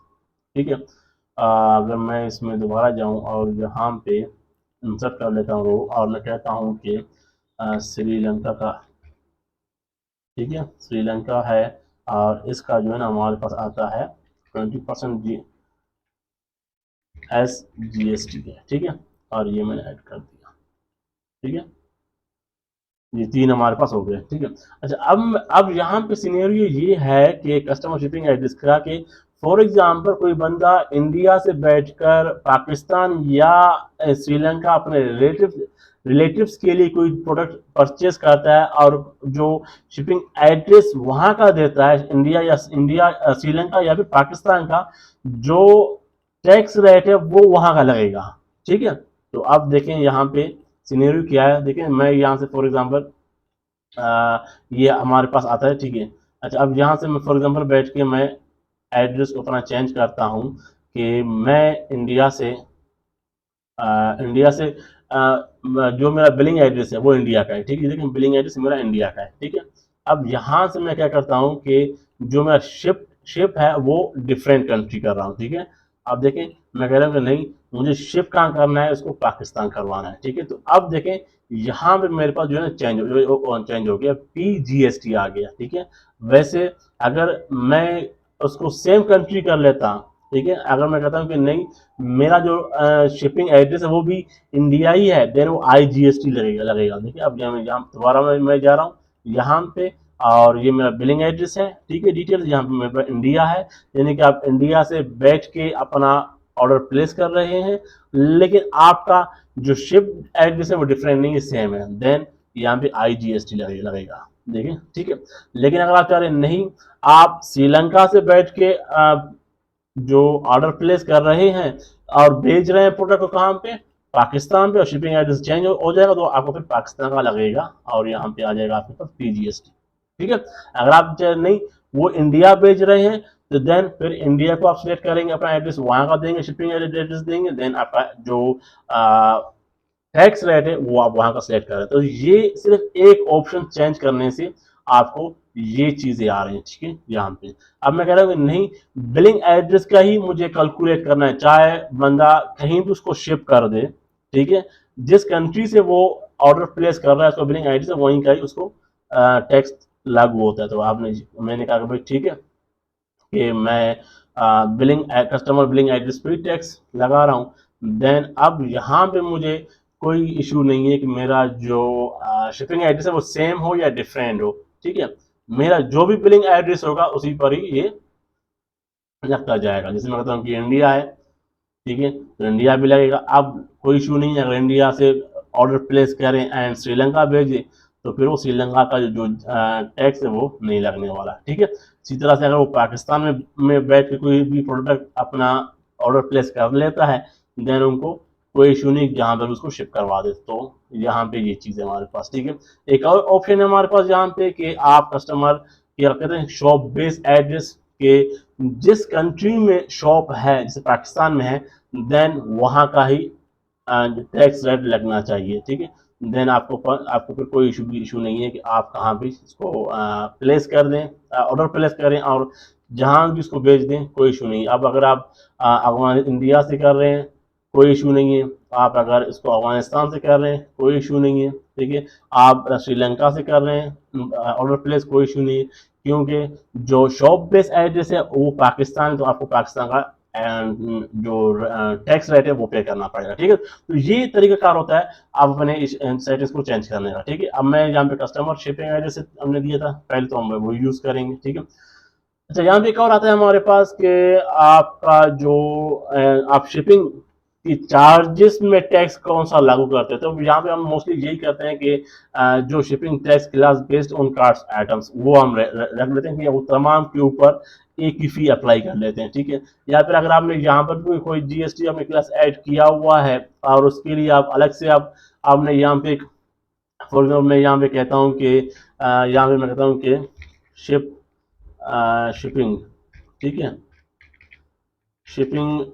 ठीक है। अगर मैं इसमें दोबारा जाऊँ और यहाँ पे इंसर्ट कर लेता हूँ और मैं कहता हूँ कि श्रीलंका का, ठीक है, श्रीलंका है और इसका जो है ना हमारे पास आता है 20% GST है, ठीक है। और ये मैंने ऐड कर दिया, ठीक है। ये 3 हमारे पास हो गए, ठीक है। अच्छा अब यहाँ पे सिनेरियो ये है कि कस्टमर शिपिंग एड्रेस का कि फॉर एग्जांपल कोई बंदा इंडिया से बैठकर पाकिस्तान या श्रीलंका अपने रिलेटिव्स के लिए कोई प्रोडक्ट परचेज करता है और जो शिपिंग एड्रेस वहाँ का देता है इंडिया श्रीलंका या फिर पाकिस्तान का, जो टैक्स रेट है वो वहाँ का लगेगा, ठीक है। तो अब देखें यहाँ पे सिनेरियो क्या है, देखें मैं यहाँ से फॉर एग्जांपल ये हमारे पास आता है, ठीक है। अच्छा अब यहाँ से मैं फॉर एग्जांपल बैठ के मैं एड्रेस को अपना चेंज करता हूँ कि मैं इंडिया से जो मेरा बिलिंग एड्रेस है वो इंडिया का है, ठीक है। लेकिन बिलिंग एड्रेस मेरा इंडिया का है, ठीक है। अब यहाँ से मैं क्या करता हूँ कि जो मेरा शिप है वो डिफरेंट कंट्री कर रहा हूँ, ठीक है। अब देखें मैं कह रहा हूँ कि नहीं मुझे शिप कहाँ करना है, उसको पाकिस्तान करवाना है, ठीक है। तो अब देखें यहाँ पे मेरे पास जो है ना चेंज हो गया, PGST आ गया, ठीक है। वैसे अगर मैं उसको सेम कंट्री कर लेता, ठीक है, अगर मैं कहता हूँ कि नहीं मेरा जो शिपिंग एड्रेस है वो भी इंडिया ही है, देन वो IGST लगेगा। देखिए अब यहाँ दोबारा मैं जा रहा हूँ यहाँ पे और ये मेरा बिलिंग एड्रेस है, ठीक है। डिटेल्स यहाँ पे मेरे पास इंडिया है, यानी कि आप इंडिया से बैठ के अपना ऑर्डर प्लेस कर रहे हैं, लेकिन आपका जो शिप एड्रेस है वो डिफरेंट नहीं है, सेम है, देन यहाँ पे IGST लगेगा, देखिए, ठीक है। लेकिन अगर आप चाह रहे नहीं आप श्रीलंका से बैठ के जो ऑर्डर प्लेस कर रहे हैं और भेज रहे हैं प्रोडक्ट को कहाँ पे, पाकिस्तान पे, और शिपिंग एड्रेस चेंज हो जाएगा तो आपको फिर पाकिस्तान का लगेगा और यहाँ पे आ जाएगा आपके पास PGST, ठीक है। अगर आप नहीं वो इंडिया भेज रहे हैं तो देन फिर इंडिया को आप सिलेक्ट करेंगे, अपना एड्रेस वहाँ का देंगे, शिपिंग एड्रेस देंगे, देन आपका जो टैक्स रेट है वो आप वहाँ का सिलेक्ट करें। तो ये सिर्फ एक ऑप्शन चेंज करने से आपको ये चीजें आ रही हैं, ठीक है। यहाँ पे अब मैं कह रहा हूँ नहीं, बिलिंग एड्रेस का ही मुझे कैलकुलेट करना है, चाहे बंदा कहीं भी उसको शिप कर दे, ठीक है, जिस कंट्री से वो ऑर्डर प्लेस कर रहा है उसको बिलिंग एड्रेस वहीं का ही उसको टैक्स लागू होता है। तो मैंने कहा कि भाई ठीक है कि मैं बिलिंग कस्टमर बिलिंग एड्रेस पे टैक्स लगा रहा हूँ। देन अब यहाँ पे मुझे कोई इशू नहीं है कि मेरा जो शिपिंग एड्रेस है वो सेम हो या डिफरेंट हो, ठीक है। मेरा जो भी बिलिंग एड्रेस होगा उसी पर ही ये लगता जाएगा। जैसे मैं कहता हूँ कि इंडिया है, ठीक है, तो इंडिया भी लगेगा। अब कोई इशू नहीं है, अगर इंडिया से ऑर्डर प्लेस करें एंड श्रीलंका भेजें तो फिर वो श्रीलंका का जो टैक्स है वो नहीं लगने वाला, ठीक है। इसी तरह से अगर वो पाकिस्तान में बैठ के कोई भी प्रोडक्ट अपना ऑर्डर प्लेस कर लेता है, देन उनको कोई इशू नहीं, जहाँ पर उसको शिप करवा दे। तो यहाँ पे ये चीज़ है हमारे पास, ठीक है। एक और ऑप्शन है हमारे पास यहाँ पे कि आप कस्टमर क्या कहते हैं शॉप बेस्ड एड्रेस के जिस कंट्री में शॉप है, जैसे पाकिस्तान में है, देन वहाँ का ही टैक्स रेट लगना चाहिए, ठीक है। देन आपको फिर कोई इशू नहीं है कि आप कहाँ भी इसको प्लेस कर दें, ऑर्डर प्लेस करें और जहाँ भी इसको भेज दें, कोई इशू नहीं। अब अगर आप इंडिया से कर रहे हैं कोई इशू नहीं है, आप अगर इसको अफगानिस्तान से कर रहे हैं कोई इशू नहीं है, ठीक है। आप श्रीलंका से कर रहे हैं ऑर्डर प्लेस, कोई इशू नहीं है, क्योंकि जो शॉप बेस्ड एड्रेस है वो पाकिस्तान है, तो आपको पाकिस्तान का जो टैक्स रेट है वो पे करना पड़ेगा, ठीक है। तो ये तरीकाकार होता है आप अपने इस सेटिंग्स को चेंज करने का, ठीक है। अब मैं यहाँ पे कस्टमर शिपिंग एड्रेस हमने दिया था पहले, तो हम वो यूज करेंगे, ठीक है। अच्छा, यहाँ पे एक और आता है हमारे पास कि आपका जो आप शिपिंग की चार्जेस में टैक्स कौन सा लागू करते हैं। तो यहाँ पे हम मोस्टली यही करते हैं कि जो shipping tax class based on cards items वो हम रख लेते हैं कि वो तमाम के ऊपर एक ही फी अप्लाई कर लेते हैं, ठीक है। या फिर अगर आपने यहाँ पर भी कोई जीएसटी आपने क्लास ऐड किया हुआ है और उसके लिए आप अलग से आपने यहाँ पे फॉर एग्जाम्पल मैं यहाँ पे कहता हूँ कि यहाँ पे मैं कहता हूँ कि शिपिंग, ठीक है, शिपिंग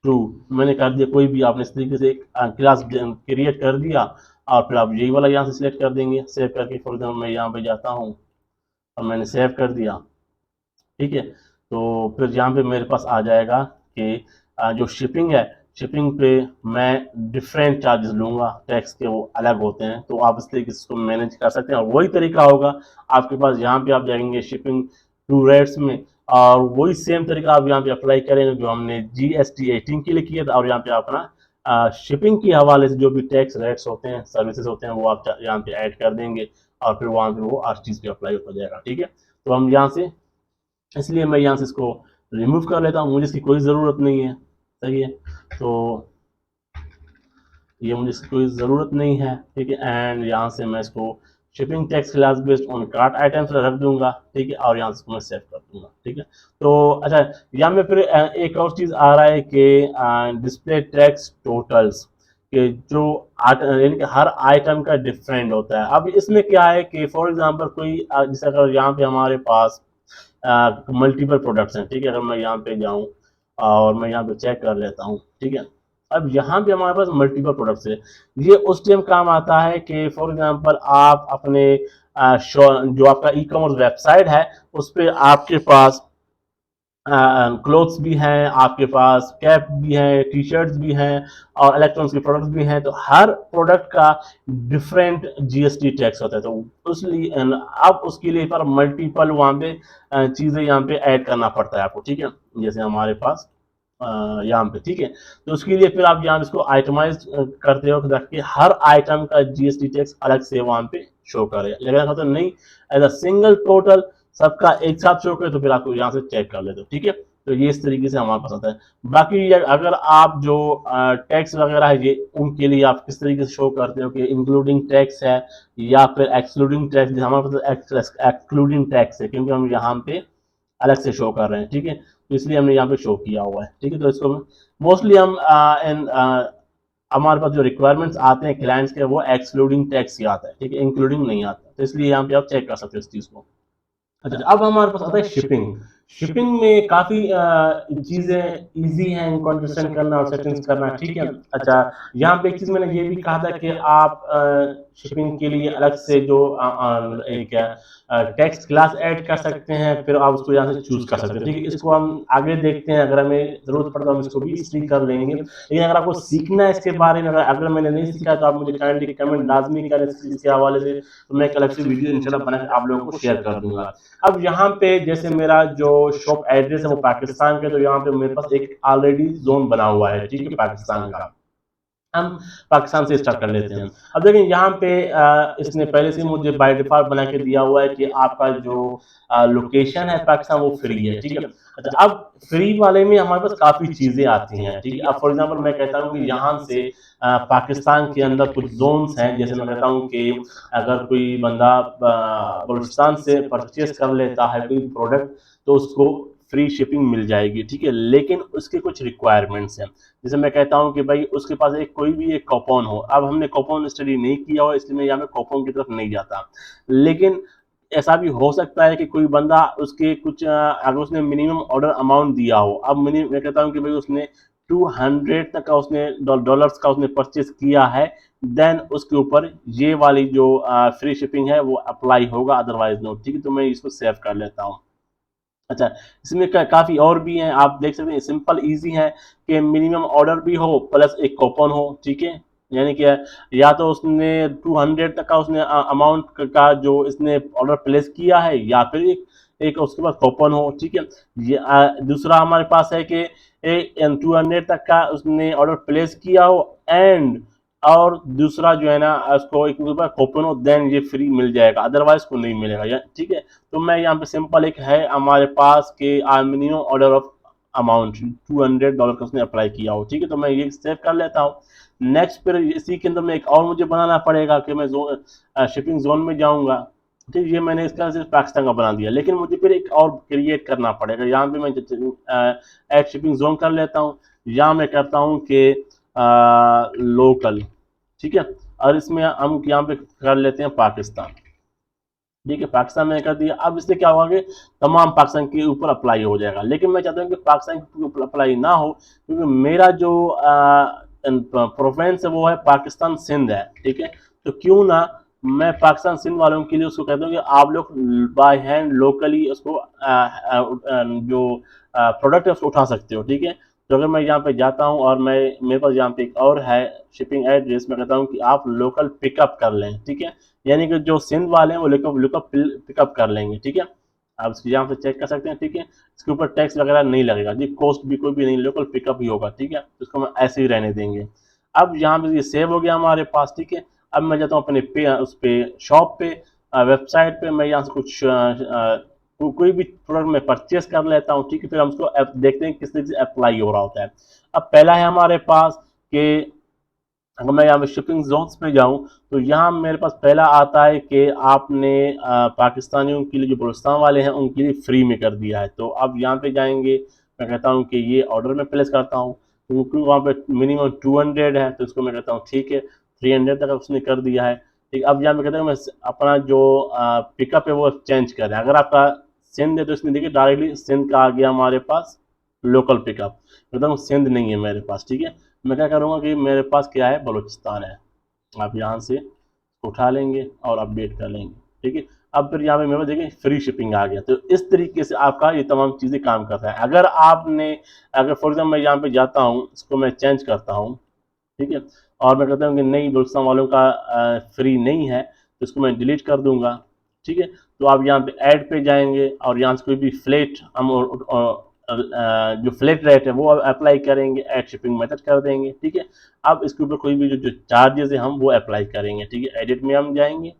टू मैंने कर दिया, कोई भी आपने इस तरीके से एक क्लास क्रिएट कर दिया और फिर आप यही वाला यहाँ से सिलेक्ट कर देंगे, सेव करके। फॉर एग्जाम्पल मैं यहाँ पे जाता हूँ और मैंने सेव कर दिया, ठीक है। तो फिर यहाँ पे मेरे पास आ जाएगा कि जो शिपिंग है, शिपिंग पे मैं डिफरेंट चार्जेस लूँगा, टैक्स के वो अलग होते हैं। तो आप इस तरीके से इसको मैनेज कर सकते हैं और वही तरीका होगा आपके पास, यहाँ पे आप जाएंगे शिपिंग टू रेट्स में और वही सेम तरीका आप यहाँ पे अप्लाई करेंगे जो हमने GST 18 के लिए किया था, और यहाँ पे अपना शिपिंग के हवाले से जो भी टैक्स रेट्स होते हैं, सर्विसेज होते हैं, वो आप यहाँ पे ऐड कर देंगे और फिर वहाँ पे वो हर चीज़ पे अप्लाई हो जाएगा, ठीक है। तो हम यहाँ से, इसलिए मैं यहाँ से इसको रिमूव कर लेता हूँ, मुझे इसकी कोई ज़रूरत नहीं है, सही है। तो ये मुझे इसकी कोई ज़रूरत नहीं है, ठीक है। एंड यहाँ से मैं इसको shipping tax class based on cart items रख दूंगा, ठीक है, और यहाँ से मैं सेव कर दूंगा, ठीक है। तो अच्छा, यहाँ में फिर एक और चीज़ आ रहा है कि डिस्प्ले टैक्स टोटल्स के जो यानी कि हर आइटम का डिफरेंट होता है। अब इसमें क्या है कि फॉर एग्जांपल कोई जैसे अगर यहाँ पे हमारे पास मल्टीपल प्रोडक्ट्स हैं, ठीक है, अगर मैं यहाँ पे जाऊँ और मैं यहाँ पे चेक कर लेता हूँ, ठीक है। अब यहाँ पे हमारे पास मल्टीपल प्रोडक्ट्स है, ये उस टाइम काम आता है कि फॉर एग्जांपल आप अपने जो आपका ई कॉमर्स वेबसाइट है उस पर आपके पास क्लोथ्स भी हैं, आपके पास कैप भी हैं, टी शर्ट्स भी हैं और इलेक्ट्रॉनिक्स के प्रोडक्ट्स भी हैं। तो हर प्रोडक्ट का डिफरेंट जीएसटी टैक्स होता है, तो उसलिए अब उसके लिए पर मल्टीपल वहाँ पे चीज़ें यहाँ पे ऐड करना पड़ता है आपको, ठीक है। जैसे हमारे पास यहाँ पे, ठीक है, तो उसके लिए फिर आप यहाँ इसको आइटमाइज करते हो ताकि हर आइटम का जीएसटी टैक्स अलग से वहाँ पे शो करे, लेकिन मतलब नहीं एज अ सिंगल टोटल सबका एक साथ शो करे तो फिर आपको यहाँ से चेक कर लेते हो, ठीक है। तो ये इस तरीके से हमारे पास आता है। बाकी अगर आप जो टैक्स वगैरह है ये उनके लिए आप किस तरीके से शो करते हो कि इंक्लूडिंग टैक्स है या फिर एक्सक्लूडिंग टैक्स, हमारे पास एक्सक्लूडिंग टैक्स है क्योंकि हम यहाँ पे अलग से शो कर रहे हैं, ठीक है, तो इसलिए हमने यहाँ पे शो किया हुआ है, ठीक है। तो इसको मोस्टली हम हमारे पास जो रिक्वायरमेंट्स आते हैं क्लाइंट्स के वो एक्सक्लूडिंग टैक्स ही आता है, ठीक है, इंक्लूडिंग नहीं आता, तो इसलिए यहाँ पे आप चेक कर सकते हो इस चीज़ को। अच्छा, अब हमारे पास आता है शिपिंग। शिपिंग में काफ़ी चीज़ें ईज़ी हैं इनको अंडरस्टैंड करना और सेटिंग्स करना, ठीक है। अच्छा, यहाँ पे एक चीज़ मैंने ये भी कहा था कि आप शिपिंग के लिए अलग से जो एक टेक्स्ट क्लास ऐड कर सकते हैं, फिर आप उसको यहाँ से चूज़ कर सकते हैं, ठीक है। इसको हम आगे देखते हैं, अगर हमें ज़रूरत पड़े तो हम इसको भी स्टडी कर लेंगे। लेकिन अगर आपको सीखना है इसके बारे में, अगर मैंने नहीं सीखा है तो आप मुझे काइंडली कमेंट लाज़मी करें इसके हवाले से, तो मैं एक अलग से वीडियो इंशाल्लाह बना के आप लोगों को शेयर कर दूँगा। अब यहाँ पे जैसे मेरा जो शॉप एड्रेस है वो पाकिस्तान का, तो यहाँ पे मेरे पास एक ऑलरेडी जोन बना हुआ है, ठीक है, पाकिस्तान का। हम पाकिस्तान से स्टार्ट कर लेते हैं। अब देखिए यहाँ पे इसने पहले से मुझे बाय डिफ़ॉल्ट बना के दिया हुआ है कि आपका जो लोकेशन है पाकिस्तान वो फ्री है, ठीक है। अच्छा, अब फ्री वाले में हमारे पास काफ़ी चीज़ें आती हैं, ठीक है। अब फॉर एग्ज़ाम्पल मैं कहता हूँ कि यहाँ से पाकिस्तान के अंदर कुछ ज़ोन्स हैं, जैसे मैं कहता हूँ कि अगर कोई बंदा बलूचिस्तान से परचेज़ कर लेता है कोई प्रोडक्ट, तो उसको फ्री शिपिंग मिल जाएगी, ठीक है। लेकिन उसके कुछ रिक्वायरमेंट्स हैं। जैसे मैं कहता हूँ कि भाई उसके पास एक कोई भी एक कूपन हो। अब हमने कूपन स्टडी नहीं किया हो, इसलिए मैं यहाँ पे कूपन की तरफ नहीं जाता। लेकिन ऐसा भी हो सकता है कि कोई बंदा उसके कुछ अगर उसने मिनिमम ऑर्डर अमाउंट दिया हो, अब मैं कहता हूँ कि भाई उसने 200 तक का उसने डॉलर्स का उसने परचेज किया है, देन उसके ऊपर ये वाली जो फ्री शिपिंग है वो अप्लाई होगा, अदरवाइज नो, ठीक है। तो मैं इसको सेव कर लेता हूँ। अच्छा, इसमें काफ़ी और भी हैं, आप देख सकते हैं, सिंपल ईजी है कि मिनिमम ऑर्डर भी हो प्लस एक कूपन हो, ठीक है। यानी कि या तो उसने 200 तक का उसने अमाउंट का जो इसने ऑर्डर प्लेस किया है, या फिर एक एक उसके पास कूपन हो, ठीक है। ये दूसरा हमारे पास है कि 200 तक का उसने ऑर्डर प्लेस किया हो, एंड और दूसरा जो है ना उसको एक कूपन हो, देन ये फ्री मिल जाएगा, अदरवाइज को नहीं मिलेगा, ठीक है। तो मैं यहाँ पे सिंपल एक है हमारे पास के मिनिमम ऑर्डर ऑफ अमाउंट $200 का उसने अप्लाई किया हो, ठीक है। तो मैं ये सेव कर लेता हूँ। नेक्स्ट फिर इसी के अंदर में एक और मुझे बनाना पड़ेगा कि मैं शिपिंग जोन में जाऊँगा, ठीक। ये मैंने इसका सिर्फ पाकिस्तान का बना दिया, लेकिन मुझे फिर एक और क्रिएट करना पड़ेगा। यहाँ पे मैं ऐड शिपिंग जोन कर लेता हूँ। यहाँ मैं करता हूँ कि लोकल, ठीक है। और इसमें हम यहाँ पे कर लेते हैं पाकिस्तान, ठीक है। पाकिस्तान में कर दिया। अब इससे क्या होगा कि तमाम पाकिस्तान के ऊपर अप्लाई हो जाएगा, लेकिन मैं चाहता हूँ कि पाकिस्तान के ऊपर अप्लाई ना हो, क्योंकि मेरा जो प्रोविंस है वो है पाकिस्तान सिंध है, ठीक है। तो क्यों ना मैं पाकिस्तान सिंध वालों के लिए उसको कहता हूँ कि आप लोग बाय हैंड लोकली उसको जो प्रोडक्ट है उसको उठा सकते हो, ठीक है। तो अगर मैं यहाँ पे जाता हूँ और मैं मेरे पास यहाँ पे एक और है शिपिंग एड्रेस, मैं कहता हूँ कि आप लोकल पिकअप कर लें, ठीक है। यानी कि जो सिंध वाले हैं वो लुकअप पिकअप कर लेंगे, ठीक है। आप इसको यहाँ से चेक कर सकते हैं, ठीक है। इसके ऊपर टैक्स वगैरह नहीं लगेगा जी, कॉस्ट भी कोई भी नहीं, लोकल पिकअप ही होगा, ठीक है। तो इसको हम ऐसे ही रहने देंगे। अब यहाँ पे ये सेव हो गया हमारे पास, ठीक है। अब मैं जाता हूँ अपने उस पे शॉप पे, वेबसाइट पे, मैं यहाँ से कुछ कोई भी प्रोडक्ट मैं परचेस कर लेता हूँ, ठीक है। फिर हम उसको देखते हैं किस तरीके से अप्लाई हो रहा होता है। अब पहला है हमारे पास कि अगर मैं यहाँ पे शिपिंग जोन्स पे जाऊँ, तो यहाँ मेरे पास पहला आता है कि आपने पाकिस्तानियों के लिए, जो बलूचिस्तान वाले हैं उनके लिए फ्री में कर दिया है। तो अब यहाँ पे जाएंगे, मैं कहता हूँ कि ये ऑर्डर में प्लेस करता हूँ, क्योंकि वहाँ पे मिनिमम 200 है, तो इसको मैं कहता हूँ ठीक है, 300 तक उसने कर दिया है, ठीक। अब यहाँ पे कहता हूँ मैं अपना जो पिकअप है वो चेंज करें। अगर आपका सिंध है तो इसमें देखिए डायरेक्टली सिंध का आ गया हमारे पास लोकल पिकअप, कहता हूँ सिंध नहीं है मेरे पास, ठीक है। मैं क्या करूँगा कि मेरे पास क्या है, बलूचिस्तान है। आप यहाँ से उठा लेंगे और अपडेट कर लेंगे, ठीक है। अब फिर यहाँ पे मेरे पास देखिए फ्री शिपिंग आ गया। तो इस तरीके से आपका ये तमाम चीज़ें काम करता है। अगर आपने, अगर फॉर एग्जाम्पल मैं यहाँ पे जाता हूँ, इसको मैं चेंज करता हूँ, ठीक है, और मैं कहता हूँ कि नहीं, बलूचिस्तान वालों का फ्री नहीं है, तो इसको मैं डिलीट कर दूंगा, ठीक है। तो आप यहाँ पे ऐड पे जाएंगे और यहाँ से कोई भी फ्लैट हम जो फ्लैट रेट है वो अप्लाई करेंगे, ऐड शिपिंग मेथड कर देंगे, ठीक है। अब इसके ऊपर कोई भी जो चार्जेस है हम वो अप्लाई करेंगे, ठीक है। एडिट में हम जाएंगे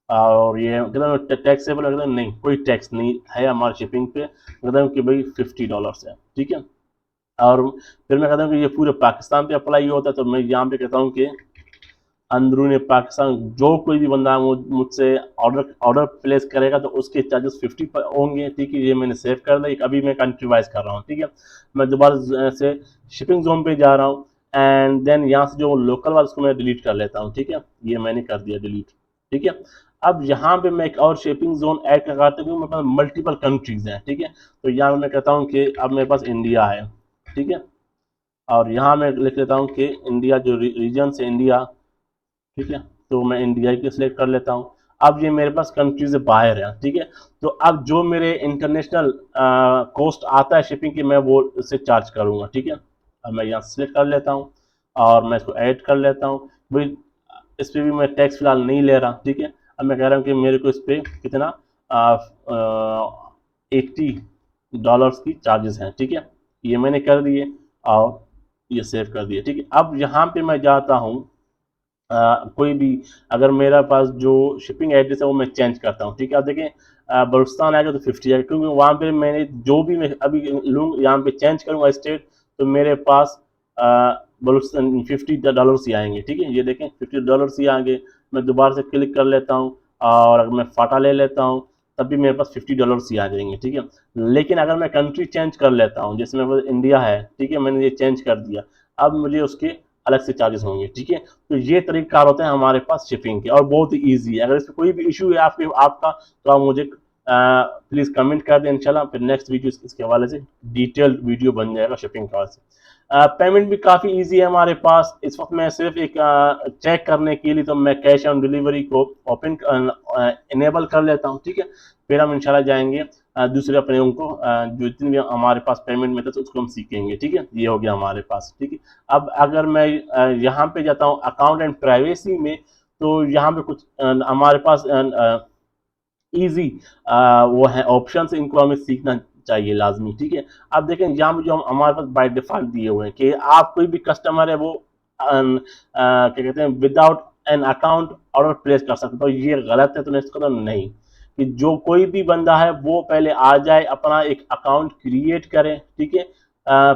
और ये कहते हैं टैक्सेबल, कहते हैं नहीं, कोई टैक्स नहीं है हमारे शिपिंग पे, कहते हैं कि भाई $50 है, ठीक है। और फिर मैं कहता हूँ कि ये पूरे पाकिस्तान पे अप्लाई होता है। तो मैं यहाँ पे कहता हूँ कि अंदरून पाकिस्तान जो कोई भी बंदा मुझसे ऑर्डर प्लेस करेगा तो उसके चार्जेस 50 पर होंगे, ठीक है। ये मैंने सेव कर दिया। अभी मैं कंट्री वाइज कर रहा हूँ, ठीक है। मैं दोबारा से शिपिंग जोन पे जा रहा हूँ, एंड देन यहाँ से जो लोकल वाला उसको मैं डिलीट कर लेता हूँ, ठीक है। ये मैंने कर दिया डिलीट, ठीक है। अब यहाँ पे मैं एक और शिपिंग जोन ऐड करता हूँ क्योंकि मेरे पास मल्टीपल कंट्रीज हैं, ठीक है। तो यहाँ पे मैं कहता हूँ कि अब मेरे पास इंडिया है, ठीक है, और यहाँ मैं लिख लेता हूँ कि इंडिया जो रीजन से इंडिया, ठीक है, तो मैं इंडिया की सिलेक्ट कर लेता हूँ। अब ये मेरे पास कंट्री से बाहर है, ठीक है। तो अब जो मेरे इंटरनेशनल कॉस्ट आता है शिपिंग की, मैं वो उससे चार्ज करूँगा, ठीक है। अब मैं यहाँ सिलेक्ट कर लेता हूँ और मैं इसको ऐड कर लेता हूँ भाई। इस पर भी मैं टैक्स फिलहाल नहीं ले रहा, ठीक है। अब मैं कह रहा हूँ कि मेरे को इस पर कितना $80 की चार्जेस हैं, ठीक है। ये मैंने कर दिए और ये सेव कर दिए, ठीक है। अब यहाँ पे मैं जाता हूँ, कोई भी अगर मेरा पास जो शिपिंग एड्रेस है वो मैं चेंज करता हूँ, ठीक है। अब देखें बलुचिस्तान आएगा तो 50 आएगा, क्योंकि वहाँ पे मैंने जो भी मैं अभी लूँ यहाँ पे चेंज करूँगा स्टेट, तो मेरे पास बलुचिस्तान $50 ही आएंगे, ठीक है। ये देखें $50 ही आएंगे। मैं दोबारा से क्लिक कर लेता हूँ और अगर मैं फाटा ले लेता हूँ तब भी मेरे पास $50 ही आ जाएंगे, ठीक है। लेकिन अगर मैं कंट्री चेंज कर लेता हूँ, जैसे मेरे पास इंडिया है, ठीक है, मैंने ये चेंज कर दिया, अब मुझे उसके अलग से चार्जेस होंगे, ठीक है। तो ये तरीका होते हैं हमारे पास शिपिंग के और बहुत ही ईजी है। अगर इसमें कोई भी इशू है आपका तो आप मुझे प्लीज़ कमेंट कर दें, इंशाल्लाह फिर नेक्स्ट वीडियो इसके हवाले से डिटेल्ड वीडियो बन जाएगा शिपिंग के हवाले से। पेमेंट भी काफ़ी इजी है हमारे पास। इस वक्त मैं सिर्फ एक चेक करने के लिए तो मैं कैश ऑन डिलीवरी को ओपन इनेबल कर लेता हूँ, ठीक है। फिर हम इंशाल्लाह जाएंगे दूसरे अपने उनको जो जितने भी हमारे पास पेमेंट मेथड है उसको हम सीखेंगे, ठीक है। ये हो गया हमारे पास, ठीक है। अब अगर मैं यहाँ पे जाता हूँ अकाउंट एंड प्राइवेसी में, तो यहाँ पे कुछ हमारे पास इजी वो है ऑप्शंस, इनको हमें सीखना चाहिए लाजमी, ठीक है। अब देखें यहाँ पे जो हमारे पास बाय डिफॉल्ट दिए हुए हैं कि आप कोई भी कस्टमर है वो क्या कहते हैं without an account order place कर सकते, तो ये गलत है। तो नेक्स्ट कदम नहीं, कि जो कोई भी बंदा है वो पहले आ जाए, अपना एक अकाउंट क्रिएट करे, ठीक है,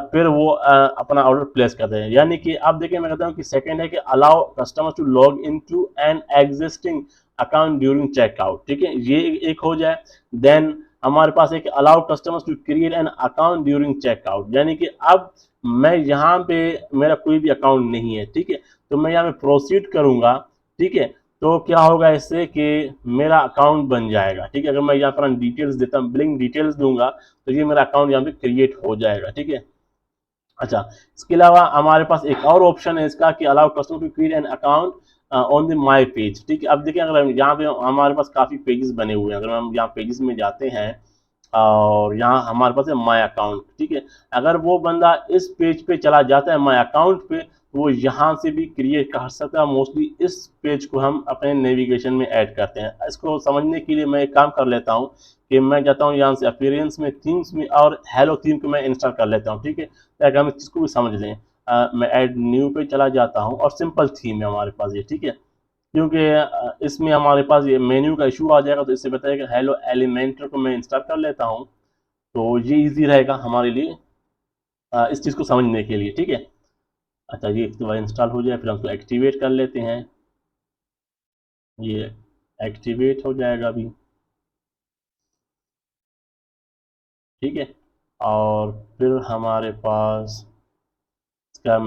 फिर वो अपना ऑर्डर प्लेस करते हैं। यानी कि आप देखिए मैं कहता हूँ कि सेकंड है कि allow customer to log into an existing account during checkout, ठीक है, ये एक हो जाए। देन हमारे पास एक allow customers to create an account during checkout, यानी कि अब मैं यहाँ पे मेरा कोई भी अकाउंट नहीं है, ठीक है, तो मैं यहाँ पे प्रोसीड करूंगा, ठीक है। तो क्या होगा इससे कि मेरा अकाउंट बन जाएगा, ठीक है। अगर मैं यहाँ पर डिटेल्स देता हूँ, बिलिंग डिटेल्स दूंगा, तो ये मेरा अकाउंट यहाँ पे क्रिएट हो जाएगा, ठीक है। अच्छा, इसके अलावा हमारे पास एक और ऑप्शन है इसका कि allow customer to create an account on the my page, ठीक है। अब देखिए अगर यहाँ पे हमारे पास काफ़ी पेजेस बने हुए हैं, अगर हम यहाँ पेजेस में जाते हैं और यहाँ हमारे पास है माई अकाउंट, ठीक है। अगर वो बंदा इस पेज पे चला जाता है माई अकाउंट पे, तो वो यहाँ से भी क्रिएट कर सकता है। मोस्टली इस पेज को हम अपने नेविगेशन में ऐड करते हैं। इसको समझने के लिए मैं एक काम कर लेता हूँ कि मैं जाता हूँ यहाँ से अपीयरेंस में, थीम्स में, और हेलो थीम को मैं इंस्टॉल कर लेता हूँ, ठीक है, ताकि हम इसको भी समझ लें। मैं ऐड न्यू पे चला जाता हूँ और सिंपल थीम है हमारे पास ये, ठीक है, क्योंकि इसमें हमारे पास ये मेन्यू का इशू आ जाएगा, तो इससे बेहतर है कि हेलो एलिमेंटर को मैं इंस्टॉल कर लेता हूँ। तो ये इजी रहेगा हमारे लिए इस चीज़ को समझने के लिए, ठीक है। अच्छा, ये एक बार इंस्टॉल हो जाए फिर हम उसको एक्टिवेट कर लेते हैं। ये एक्टिवेट हो जाएगा अभी, ठीक है। और फिर हमारे पास इसका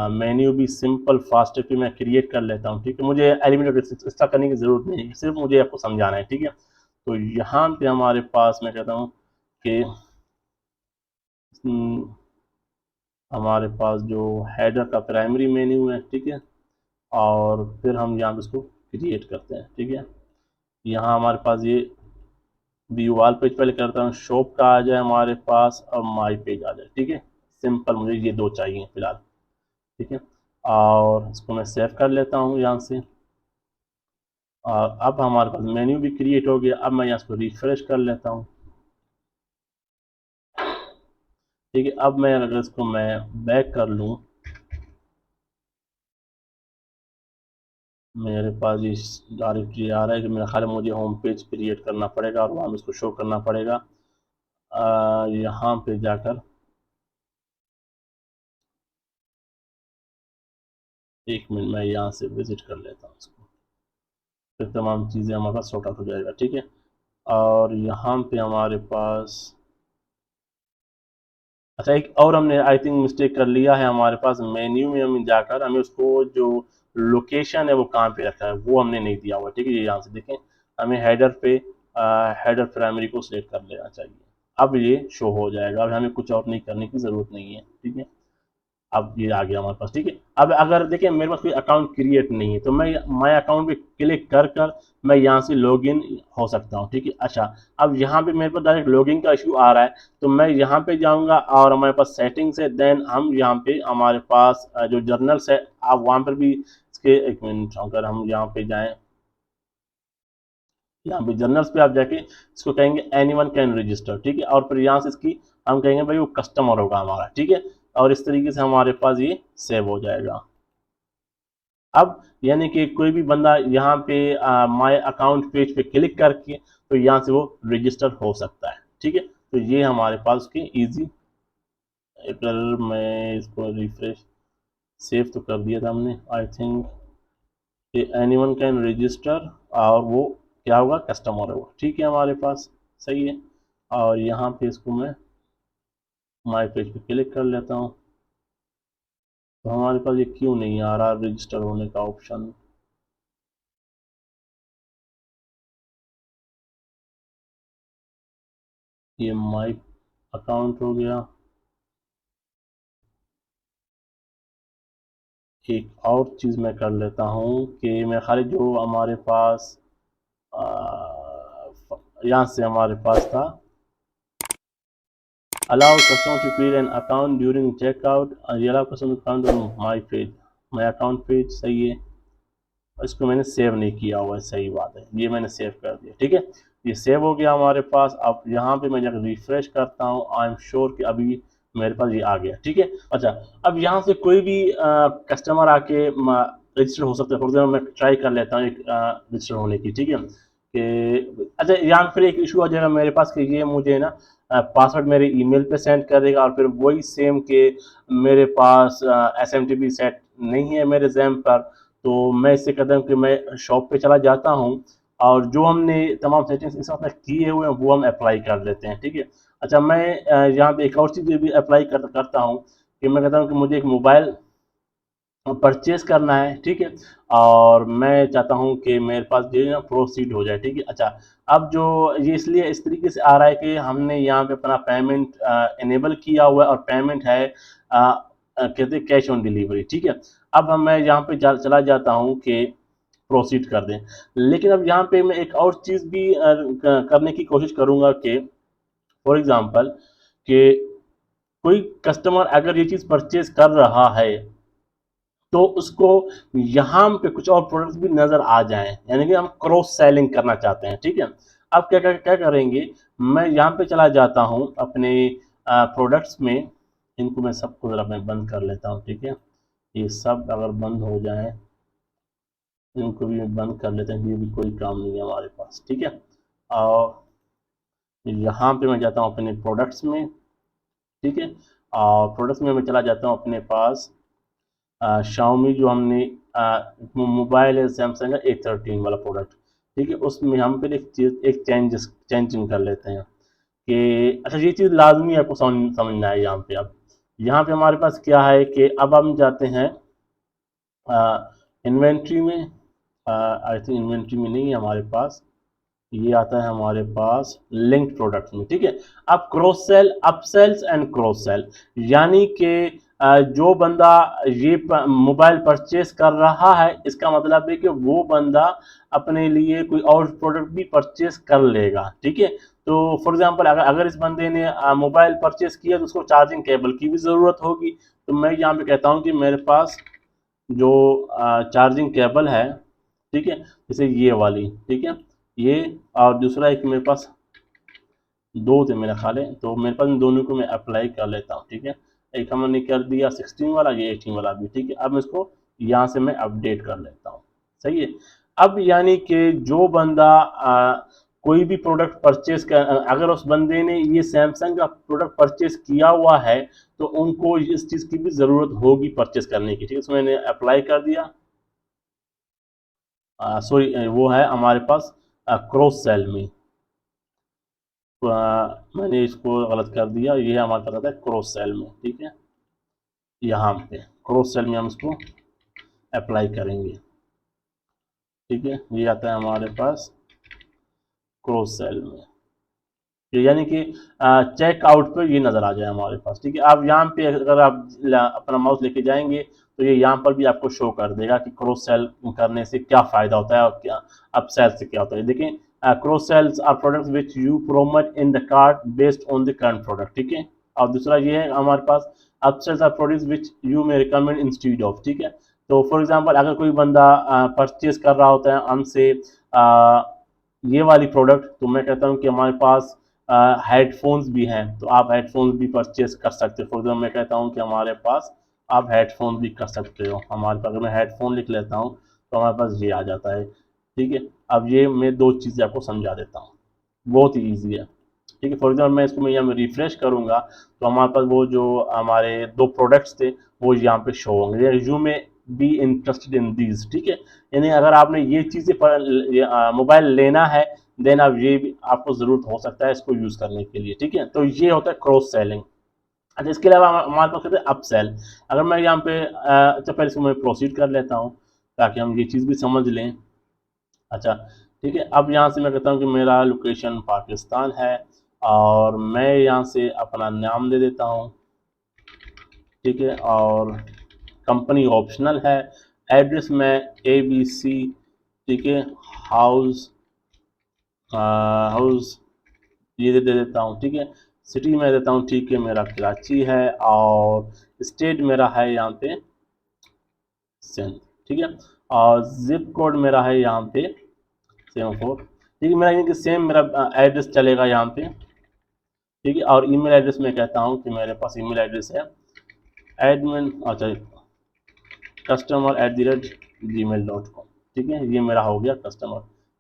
मेन्यू भी सिंपल फास्ट पे मैं क्रिएट कर लेता हूँ, ठीक है। मुझे एलिमेंट एक्स्ट्रा करने की ज़रूरत नहीं है, सिर्फ मुझे आपको समझाना है, ठीक है। तो यहाँ पे हमारे पास मैं कहता हूँ कि हम्म, हमारे पास जो हेडर का प्राइमरी मेन्यू है, ठीक है, और फिर हम यहाँ पे इसको क्रिएट करते हैं, ठीक है। यहाँ हमारे पास ये व्यू वाल पेज पहले करता हूँ, शॉप का आ जाए हमारे पास और माई पेज आ जाए, ठीक है। सिंपल मुझे ये दो चाहिए फिलहाल, ठीक है, और इसको मैं सेव कर लेता हूँ यहाँ से। और अब हमारे पास मेन्यू भी क्रिएट हो गया। अब मैं यहाँ इसको रिफ्रेश कर लेता हूँ, ठीक है। अब मैं अगर इसको मैं बैक कर लूँ, मेरे पास ये डायरेक्टरी आ रहा है कि मेरा ख्याल है मुझे होम पेज क्रिएट करना पड़ेगा और वहाँ इसको शो करना पड़ेगा। यहाँ पे जाकर एक मिनट मैं यहाँ से विजिट कर लेता हूँ इसको, फिर तमाम चीज़ें हमारे पास सॉर्ट आउट हो जाएगा, ठीक है। और यहाँ पे हमारे पास अच्छा एक और हमने आई थिंक मिस्टेक कर लिया है। हमारे पास मेन्यू में हम जाकर हमें उसको जो लोकेशन है वो कहाँ पे रखा है वो हमने नहीं दिया हुआ, ठीक है। ये यहाँ से देखें, हमें हेडर पे हेडर प्राइमरी को सिलेक्ट कर लेना चाहिए। अब ये शो हो जाएगा, अब हमें कुछ और नहीं करने की ज़रूरत नहीं है, ठीक है। अब ये आ गया हमारे पास, ठीक है। अब अगर देखिए मेरे पास कोई अकाउंट क्रिएट नहीं है तो मैं माय अकाउंट पे क्लिक कर कर मैं यहाँ से लॉगिन हो सकता हूँ, ठीक है। अच्छा, अब यहाँ पे मेरे पास डायरेक्ट लॉगिन का इशू आ रहा है, तो मैं यहाँ पे जाऊँगा और हमारे पास सेटिंग्स है, देन हम यहाँ पे हमारे पास जो जर्नल्स है, आप वहाँ पर भी इसके एक मिनट, अगर हम यहाँ पे जाएँ, यहाँ पे जर्नल्स पे आप जाके इसको कहेंगे एनीवन कैन रजिस्टर, ठीक है। और फिर यहाँ से इसकी हम कहेंगे भाई वो कस्टमर होगा हमारा, ठीक है। और इस तरीके से हमारे पास ये सेव हो जाएगा। अब यानी कि कोई भी बंदा यहाँ पे माय अकाउंट पेज पे क्लिक करके तो यहाँ से वो रजिस्टर हो सकता है, ठीक है। तो ये हमारे पास की इजी, अगर मैं इसको रिफ्रेश, सेव तो कर दिया था हमने I think, anyone can register, और वो क्या होगा, कस्टमर होगा, ठीक है हमारे पास, सही है। और यहाँ पे इसको मैं माय पेज पे क्लिक कर लेता हूँ, तो हमारे पास ये क्यों नहीं आ रहा रजिस्टर होने का ऑप्शन। ये माय अकाउंट हो गया। एक और चीज़ मैं कर लेता हूँ कि मैं खाली जो हमारे पास यहाँ से हमारे पास था, allow customer to create an account during checkout, allow customer to count on my page, my account page, सही है। इसको मैंने सेव नहीं किया हुआ है, सही बात है, ये मैंने सेव कर दिया, ठीक है। ये सेव हो गया हमारे पास। अब यहाँ पे मैं जब रिफ्रेश करता हूँ, आई एम श्योर कि अभी मेरे पास ये आ गया, ठीक है। अच्छा, अब यहाँ से कोई भी कस्टमर आके रजिस्टर हो सकता है। फॉर एग्जाम्पल मैं ट्राई कर लेता हूँ एक रजिस्टर होने की, ठीक है। कि अच्छा, यहाँ फिर एक इशू आ जाएगा मेरे पास कि ये मुझे ना पासवर्ड मेरे ईमेल पे सेंड करेगा, और फिर वही सेम के मेरे पास SMTP सेट नहीं है मेरे जैम पर। तो मैं इससे कहता हूँ कि मैं शॉप पे चला जाता हूँ, और जो हमने तमाम सेटिंग्स इस वक्त किए हुए हैं वो हम अप्लाई कर देते हैं, ठीक है। अच्छा, मैं यहाँ पे एक और चीज़ भी अप्लाई करता हूँ कि मैं कहता हूँ कि मुझे एक मोबाइल परचेज करना है, ठीक है। और मैं चाहता हूँ कि मेरे पास जो है ना प्रोसीड हो जाए, ठीक है। अच्छा, अब जो ये इसलिए इस तरीके से आ रहा है कि हमने यहाँ पे अपना पेमेंट इनेबल किया हुआ है, और पेमेंट है कहते हैं कैश ऑन डिलीवरी, ठीक है। अब मैं यहाँ पे चला जाता हूँ कि प्रोसीड कर दें, लेकिन अब यहाँ पे मैं एक और चीज़ भी करने की कोशिश करूँगा कि फॉर एग्जांपल कि कोई कस्टमर अगर ये चीज़ परचेज कर रहा है तो उसको यहाँ पे कुछ और प्रोडक्ट्स भी नज़र आ जाएं, यानी कि हम क्रॉस सेलिंग करना चाहते हैं, ठीक है। अब क्या क्या क्या करेंगे, मैं यहाँ पे चला जाता हूँ अपने प्रोडक्ट्स में, इनको मैं सबको ज़रा मैं बंद कर लेता हूँ, ठीक है। ये सब अगर बंद हो जाए, इनको भी मैं बंद कर लेते हैं, ये भी कोई काम नहीं है हमारे पास, ठीक है। और यहाँ पे मैं जाता हूँ अपने प्रोडक्ट्स में, ठीक है। और प्रोडक्ट्स में मैं चला जाता हूँ अपने पास शाओमी जो हमने मोबाइल है सैमसंग का A13 वाला प्रोडक्ट, ठीक है। उसमें हम फिर एक चीज़ एक चेंजिंग कर लेते हैं कि अच्छा, ये चीज़ लाजमी आपको समझना है यहाँ पे। अब यहाँ पे हमारे पास क्या है कि अब हम जाते हैं इन्वेंट्री में, आई थिंक इन्वेंट्री में नहीं है हमारे पास, ये आता है हमारे पास लिंक्ड प्रोडक्ट्स में, ठीक है। अब cross sell, upsells and cross sell, यानी कि जो बंदा ये मोबाइल परचेस कर रहा है, इसका मतलब है कि वो बंदा अपने लिए कोई और प्रोडक्ट भी परचेस कर लेगा, ठीक है। तो फॉर एग्जांपल अगर इस बंदे ने मोबाइल परचेस किया तो उसको चार्जिंग केबल की भी ज़रूरत होगी, तो मैं यहाँ पे कहता हूँ कि मेरे पास जो चार्जिंग केबल है, ठीक है, जैसे ये वाली, ठीक है, ये, और दूसरा एक मेरे पास दो थे मेरे ख्याल है, तो मेरे पास इन दोनों को मैं अप्लाई कर लेता हूँ, ठीक है। एक हमने कर दिया 16 वाला, ये 18 वाला भी, ठीक है। अब मैं इसको यहाँ से मैं अपडेट कर लेता हूँ, सही है। अब यानी कि जो बंदा कोई भी प्रोडक्ट परचेज कर, अगर उस बंदे ने ये सैमसंग का प्रोडक्ट परचेज किया हुआ है तो उनको इस चीज़ की भी ज़रूरत होगी परचेज करने की, ठीक है। तो मैंने अप्लाई कर दिया, सॉरी वो है हमारे पास क्रॉस सेल में, मैंने इसको गलत कर दिया, ये हमारे पास आता है क्रॉस सेल में, ठीक है। यहाँ पे क्रॉस सेल में हम इसको अप्लाई करेंगे। ठीक है, ये आता है हमारे पास क्रॉस सेल में, यानी कि चेक आउट पे ये नज़र आ जाए हमारे पास। ठीक है, आप यहाँ पे अगर आप अपना माउस लेके जाएंगे तो ये यहाँ पर भी आपको शो कर देगा कि क्रॉस सेल करने से क्या फ़ायदा होता है और क्या अप सेल से क्या होता है। देखें, cross sells are products which you promote in the cart based on the current product. ठीक है, और दूसरा ये है हमारे पास up sells are products which you may recommend instead of. ठीक है, तो फॉर एग्जांपल अगर कोई बंदा परचेज कर रहा होता है हमसे ये वाली प्रोडक्ट, तो मैं कहता हूँ कि हमारे पास हेडफोन्स भी हैं, तो आप हेडफोन्स भी परचेज कर सकते हो। फॉर एग्जाम्पल मैं कहता हूँ कि हमारे पास आप हेडफोन भी कर सकते हो। हमारे पास अगर मैं हेडफोन लिख लेता हूँ तो हमारे पास ये आ जाता है। ठीक है, अब ये मैं दो चीज़ें आपको समझा देता हूँ, बहुत ही ईजी है। ठीक है, फॉर एग्जाम्पल मैं इसको मैं यहाँ रिफ्रेश करूँगा तो हमारे पास वो जो हमारे दो प्रोडक्ट्स थे वो यहाँ पे शो होंगे। यू में बी इंटरेस्टेड इन दीज। ठीक है, यानी अगर आपने ये चीज़ें मोबाइल लेना है देन आप ये भी आपको ज़रूरत हो सकता है इसको यूज़ करने के लिए। ठीक है, तो ये होता है क्रॉस सेलिंग। अच्छा, इसके अलावा हमारे पास कहते हैं अप सेल। अगर मैं यहाँ पे अच्छा पहले इसको मैं प्रोसीड कर लेता हूँ ताकि हम ये चीज़ भी समझ लें। अच्छा, ठीक है, अब यहाँ से मैं कहता हूँ कि मेरा लोकेशन पाकिस्तान है और मैं यहाँ से अपना नाम दे देता हूँ। ठीक है, और कंपनी ऑप्शनल है, एड्रेस में ABC। ठीक है, हाउस हाउस ये दे देता हूँ। ठीक है, सिटी में देता हूँ, ठीक है, मेरा कराची है और स्टेट मेरा है यहाँ पे सिंध। ठीक है, और जिप कोड मेरा है यहाँ पे 74। ठीक है, मेरा यानी कि सेम मेरा एड्रेस चलेगा यहाँ पे। ठीक है, और ईमेल एड्रेस में कहता हूँ कि मेरे पास ईमेल एड्रेस है एडमिन अच्छा customer@gmail.com। ठीक है, ये मेरा हो गया कस्टमर।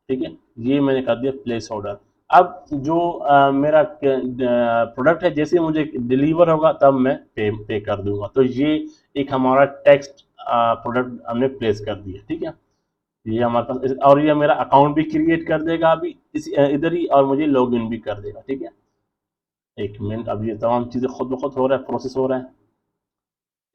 ठीक है, ये मैंने कर दिया प्लेस ऑर्डर। अब जो मेरा प्रोडक्ट है जैसे मुझे डिलीवर होगा तब मैं पे कर दूंगा। तो ये एक हमारा टेक्स्ट प्रोडक्ट हमने प्लेस कर दिया। ठीक है, ये हमारे पास और ये मेरा अकाउंट भी क्रिएट कर देगा अभी इधर ही, और मुझे लॉग इन भी कर देगा। ठीक है, एक मिनट, अब ये तमाम चीज़ें खुद ब खुद हो रहा है, प्रोसेस हो रहा है।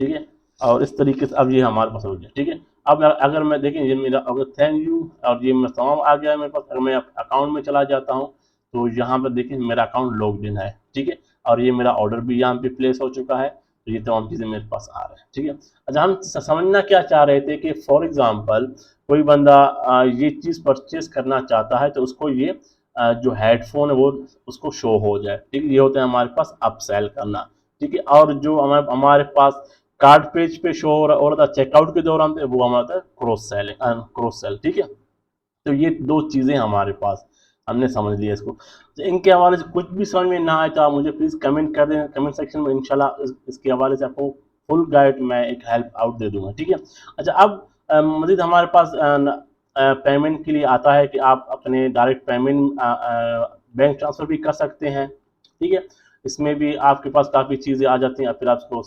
ठीक है, और इस तरीके से अब ये हमारे पास हो गया। ठीक है, अब अगर मैं देखें ये मेरा अगर थैंक यू और ये मेरा तमाम आ गया है मेरे पास। अगर मैं अकाउंट में चला जाता हूँ तो यहाँ पर देखिए मेरा अकाउंट लॉग्ड इन है। ठीक है, और ये मेरा ऑर्डर भी यहाँ पे प्लेस हो चुका है, तो ये तमाम चीज़ें मेरे पास आ रहे हैं। ठीक है, अच्छा, हम समझना क्या चाह रहे थे कि फॉर एग्जाम्पल कोई बंदा ये चीज़ परचेज करना चाहता है तो उसको ये जो हेडफोन है वो उसको शो हो जाए। ठीक है, ये होता है हमारे पास अपसेल करना। ठीक है, और जो हमारे पास कार्ड पेज पे शो हो रहा था चेकआउट के दौरान वो हमारा था क्रॉस सेलिंग क्रॉस सेल। ठीक है, तो ये दो चीज़ें हमारे पास हमने समझ लिया इसको। तो इनके हवाले से कुछ भी समझ में ना आए तो आप मुझे प्लीज़ कमेंट कर दें कमेंट सेक्शन में, इंशाल्लाह इसके हवाले से आपको फुल गाइड मैं एक हेल्प आउट दे दूंगा। ठीक है, अच्छा, अब मज़ीद हमारे पास पेमेंट के लिए आता है कि आप अपने डायरेक्ट पेमेंट बैंक ट्रांसफ़र भी कर सकते हैं। ठीक है, इसमें भी आपके पास काफ़ी चीज़ें आ जाती हैं, फिर आप इसको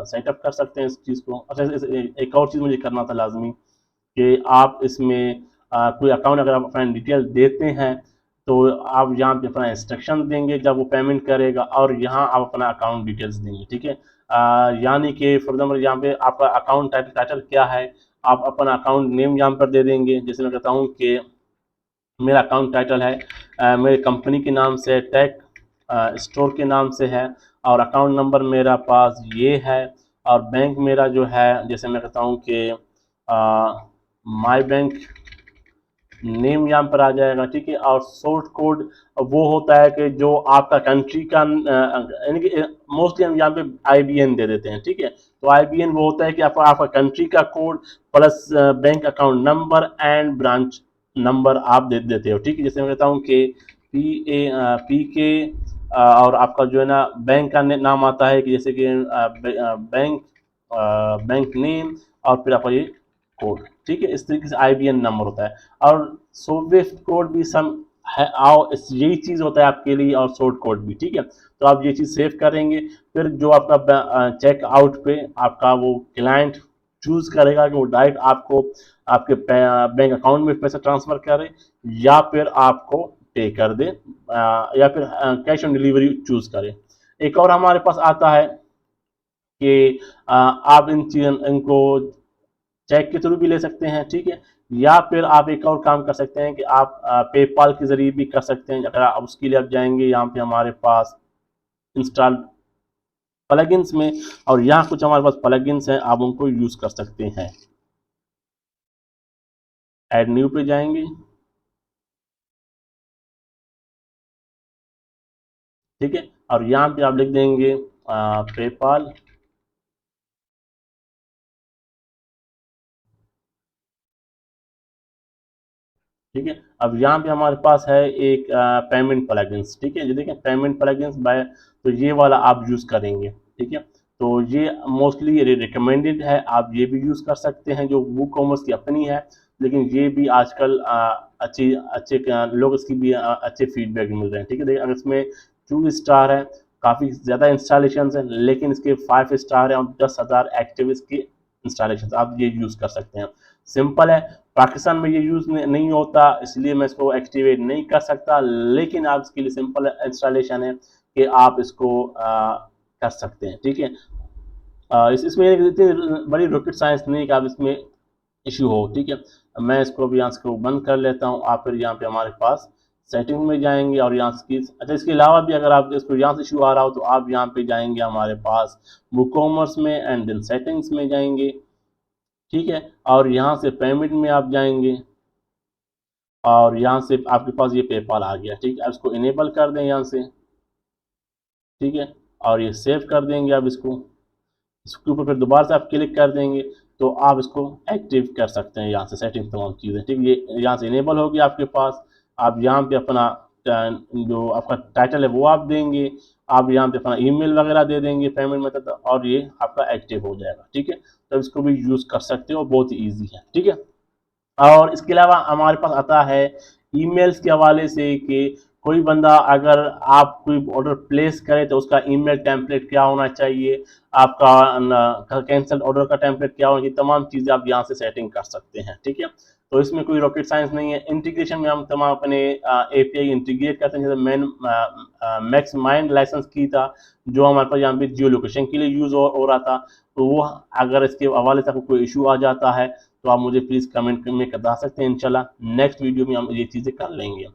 सेटअप कर सकते हैं इस चीज़ को। अच्छा, एक और चीज़ मुझे करना था लाजमी कि आप इसमें कोई अकाउंट अगर आप अपना डिटेल देते हैं तो आप यहाँ पे अपना इंस्ट्रक्शन देंगे जब वो पेमेंट करेगा, और यहाँ आप अपना अकाउंट डिटेल्स देंगे। ठीक है, यानी कि फॉर एग्जाम्पल यहाँ पे आपका अकाउंट टाइटल क्या है, आप अपना अकाउंट नेम यहाँ पर दे देंगे। जैसे मैं कहता हूँ कि मेरा अकाउंट टाइटल है मेरे कंपनी के नाम से, टेक स्टोर के नाम से है, और अकाउंट नंबर मेरा पास ये है, और बैंक मेरा जो है जैसे मैं कहता हूँ कि माई बैंक नेम यहाँ पर आ जाएगा। ठीक है, और सोर्ट कोड वो होता है कि जो आपका कंट्री का यानी कि मोस्टली हम यहाँ पे IBN दे देते हैं। ठीक है, तो IBN वो होता है कि आपका कंट्री का code plus bank account number and branch number आप दे देते हो। ठीक है, जैसे मैं कहता हूँ कि PK और आपका जो है ना बैंक का नाम आता है कि जैसे कि बैंक नेम और फिर आपका ये कोड। ठीक है, इस तरीके से IBN नंबर होता है, और स्विफ्ट कोड भी सम है आओ यही चीज़ होता है आपके लिए, और शॉर्ट कोड भी। ठीक है, तो आप ये चीज़ सेव करेंगे, फिर जो आपका चेक आउट पे आपका वो क्लाइंट चूज करेगा कि वो डायरेक्ट आपको आपके बैंक अकाउंट में पैसा ट्रांसफर करे या फिर आपको पे कर दे, या फिर कैश ऑन डिलीवरी चूज करे। एक और हमारे पास आता है कि आप इनको चेक के थ्रू भी ले सकते हैं, ठीक है। या फिर आप एक और काम कर सकते हैं कि आप पेपाल के जरिए भी कर सकते हैं। अगर आप उसके लिए आप जाएंगे यहाँ पे हमारे पास इंस्टॉल प्लगइन्स में, और यहाँ कुछ हमारे पास प्लगइन्स हैं, आप उनको यूज कर सकते हैं। ऐड न्यू पे जाएंगे, ठीक है, और यहाँ पे आप लिख देंगे पेपाल, ठीक है। अब यहाँ पे हमारे पास है एक पेमेंट प्लगइन्स, ठीक है। ये देखें पेमेंट प्लगइन्स बाय, तो ये वाला आप यूज करेंगे, ठीक है। तो ये मोस्टली रिकमेंडेड है, आप ये भी यूज कर सकते हैं जो वू कॉमर्स की अपनी है, लेकिन ये भी आजकल अच्छी अच्छे लोग इसकी भी अच्छे फीडबैक मिल रहे हैं, ठीक है। देखिए अगर इसमें 2 स्टार है, काफ़ी ज़्यादा इंस्टॉलेशन है, लेकिन इसके 5 स्टार है और 10,000 एक्टिव इसके इंस्टॉलेशन, आप ये यूज़ कर सकते हैं। सिंपल है, पाकिस्तान में ये यूज़ नहीं होता, इसलिए मैं इसको एक्टिवेट नहीं कर सकता, लेकिन आप इसके लिए सिंपल इंस्टॉलेशन है कि आप इसको कर सकते हैं, ठीक है। इसमें इतनी बड़ी रॉकेट साइंस नहीं कि आप इसमें इशू हो, ठीक है। मैं इसको अभी यहाँ से बंद कर लेता हूँ। आप फिर यहाँ पे हमारे पास सेटिंग में जाएंगे और यहाँ से अच्छा, इसके अलावा भी अगर आप इसको यहाँ से इशू आ रहा हो तो आप यहाँ पे जाएंगे हमारे पास वूकॉमर्स में एंड देन सेटिंग्स में जाएंगे, ठीक है। और यहाँ से पेमेंट में आप जाएंगे और यहाँ से आपके पास ये पेपाल आ गया, ठीक है। अब इसको इनेबल कर दें यहाँ से, ठीक है, और ये सेव कर देंगे। अब इसके ऊपर फिर दोबारा से आप क्लिक कर देंगे तो आप इसको एक्टिव कर सकते हैं यहाँ से सेटिंग तमाम चीज़ें, ठीक है। ये यहाँ से इनेबल होगी आपके पास। आप यहाँ पे अपना जो आपका टाइटल है वो आप देंगे, आप यहाँ पे अपना ईमेल वगैरह दे देंगे पेमेंट मेथड, और ये आपका एक्टिव हो जाएगा, ठीक है। तो इसको भी यूज़ कर सकते हो, बहुत ही ईजी है, ठीक है। और इसके अलावा हमारे पास आता है ईमेल्स के हवाले से कि कोई बंदा अगर आप कोई ऑर्डर प्लेस करे तो उसका ईमेल टेम्पलेट क्या होना चाहिए, आपका कैंसल ऑर्डर का टेम्पलेट क्या होना चाहिए, तमाम चीज़ें आप यहाँ से सेटिंग कर सकते हैं, ठीक है। तो इसमें कोई रॉकेट साइंस नहीं है। इंटीग्रेशन में हम तमाम अपने एपीआई इंटीग्रेट करते हैं, जैसे मैन मैक्स माइंड लाइसेंस की था जो हमारे पास यहाँ पे जियो लोकेशन के लिए यूज़ हो रहा था, तो वो अगर इसके हवाले से आपको कोई इशू आ जाता है तो आप मुझे प्लीज़ कमेंट में बता सकते हैं। इंशाल्लाह नेक्स्ट वीडियो में हम ये चीज़ें कर लेंगे।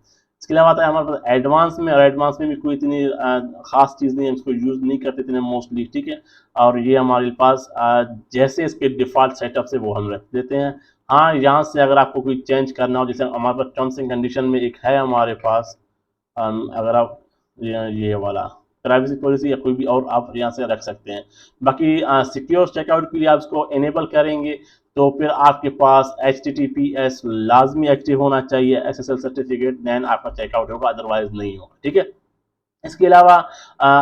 इसके अलावा आता है हमारे पास एडवांस में, और एडवांस में भी कोई इतनी ख़ास चीज़ नहीं है, इसको यूज़ नहीं करते इतने मोस्टली, ठीक है। और ये हमारे पास जैसे इसके डिफ़ॉल्ट सेटअप से वो हम रख देते हैं। हाँ, यहाँ से अगर आपको कोई चेंज करना हो, जैसे हमारे पास टर्म्स एंड कंडीशन में एक है हमारे पास, अगर आप ये वाला प्राइवेसी पॉलिसी या कोई भी और आप यहाँ से रख सकते हैं। बाकी सिक्योर चेकआउट के लिए आप इसको इनेबल करेंगे तो फिर आपके पास HTTPS लाजमी एक्टिव होना चाहिए, SSL सर्टिफिकेट, देन आपका चेकआउट होगा, अदरवाइज नहीं होगा, ठीक है। इसके अलावा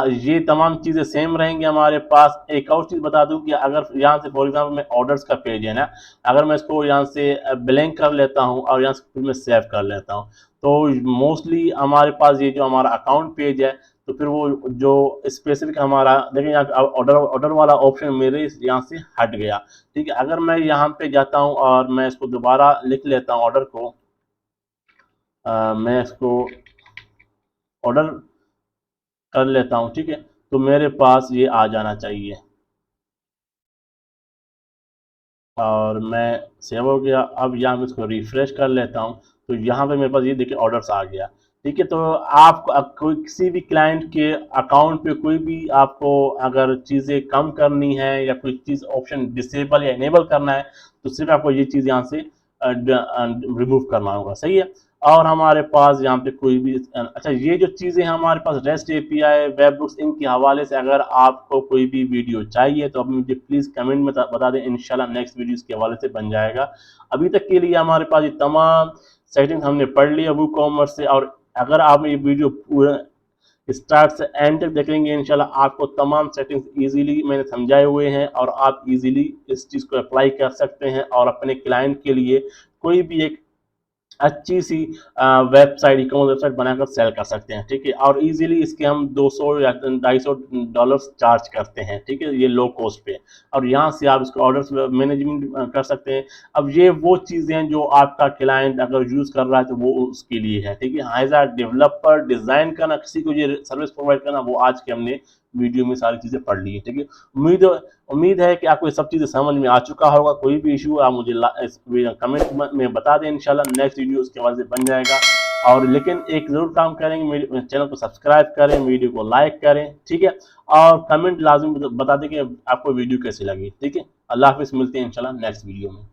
ये तमाम चीज़ें सेम रहेंगी हमारे पास। एक और चीज़ बता दूं कि अगर यहाँ से फॉर एग्जांपल मैं ऑर्डर्स का पेज है ना, अगर मैं इसको यहाँ से ब्लैंक कर लेता हूँ और यहाँ से फिर मैं सेव कर लेता हूँ, तो मोस्टली हमारे पास ये जो हमारा अकाउंट पेज है, तो फिर वो जो स्पेसिफिक हमारा देखिए यहाँ ऑर्डर ऑर्डर वाला ऑप्शन मेरे यहाँ से हट गया, ठीक है। अगर मैं यहाँ पे जाता हूँ और मैं इसको दोबारा लिख लेता हूँ ऑर्डर को, मैं इसको ऑर्डर कर लेता हूँ, ठीक है, तो मेरे पास ये आ जाना चाहिए और मैं सेव हो गया। अब यहाँ पे इसको रिफ्रेश कर लेता हूँ तो यहाँ पे मेरे पास ये देखिए ऑर्डर्स आ गया, ठीक है। तो आप कोई किसी भी क्लाइंट के अकाउंट पे कोई भी आपको अगर चीज़ें कम करनी है या कोई चीज़ ऑप्शन डिसेबल या इनेबल करना है तो सिर्फ आपको ये चीज़ यहाँ से रिमूव करना होगा, सही है। और हमारे पास यहाँ पे कोई भी अच्छा, ये जो चीज़ें हैं हमारे पास रेस्ट एपीआई, वेब बुक्स, इनके हवाले से अगर आपको कोई भी वीडियो चाहिए तो आप मुझे प्लीज़ कमेंट में बता दें, इंशाल्लाह नेक्स्ट वीडियो इसके हवाले से बन जाएगा। अभी तक के लिए हमारे पास ये तमाम सेटिंग्स हमने पढ़ लिया वू कॉमर्स से, और अगर आप ये वीडियो पूरा स्टार्ट से एंड तक देखेंगे इंशाल्लाह आपको तमाम सेटिंग्स इजीली मैंने समझाए हुए हैं और आप इजीली इस चीज़ को अप्लाई कर सकते हैं और अपने क्लाइंट के लिए कोई भी एक अच्छी सी वेबसाइट, ई-कॉमर्स वेबसाइट बनाकर सेल कर सकते हैं, ठीक है। और इजीली इसके हम 200 या $250 चार्ज करते हैं, ठीक है, ये लो कॉस्ट पे, और यहाँ से आप इसको ऑर्डर्स मैनेजमेंट कर सकते हैं। अब ये वो चीज़ें हैं जो आपका क्लाइंट अगर यूज़ कर रहा है तो वो उसके लिए है, ठीक है। एज अ डेवलपर डिज़ाइन करना, किसी को ये सर्विस प्रोवाइड करना, वो आज के हमने वीडियो में सारी चीज़ें पढ़ ली है। ठीक है, उम्मीद है कि आपको ये सब चीज़ें समझ में आ चुका होगा। कोई भी इशू आप मुझे कमेंट में बता दें, इंशाल्लाह नेक्स्ट वीडियो उसके बाद से बन जाएगा। और लेकिन एक ज़रूर काम करेंगे, मेरे चैनल को सब्सक्राइब करें, वीडियो को लाइक करें, ठीक है, और कमेंट लाजमी बता दें कि आपको वीडियो कैसी लगी। ठीक है, अल्लाह हाफिज़, मिलते हैं इंशाल्लाह नेक्स्ट वीडियो में।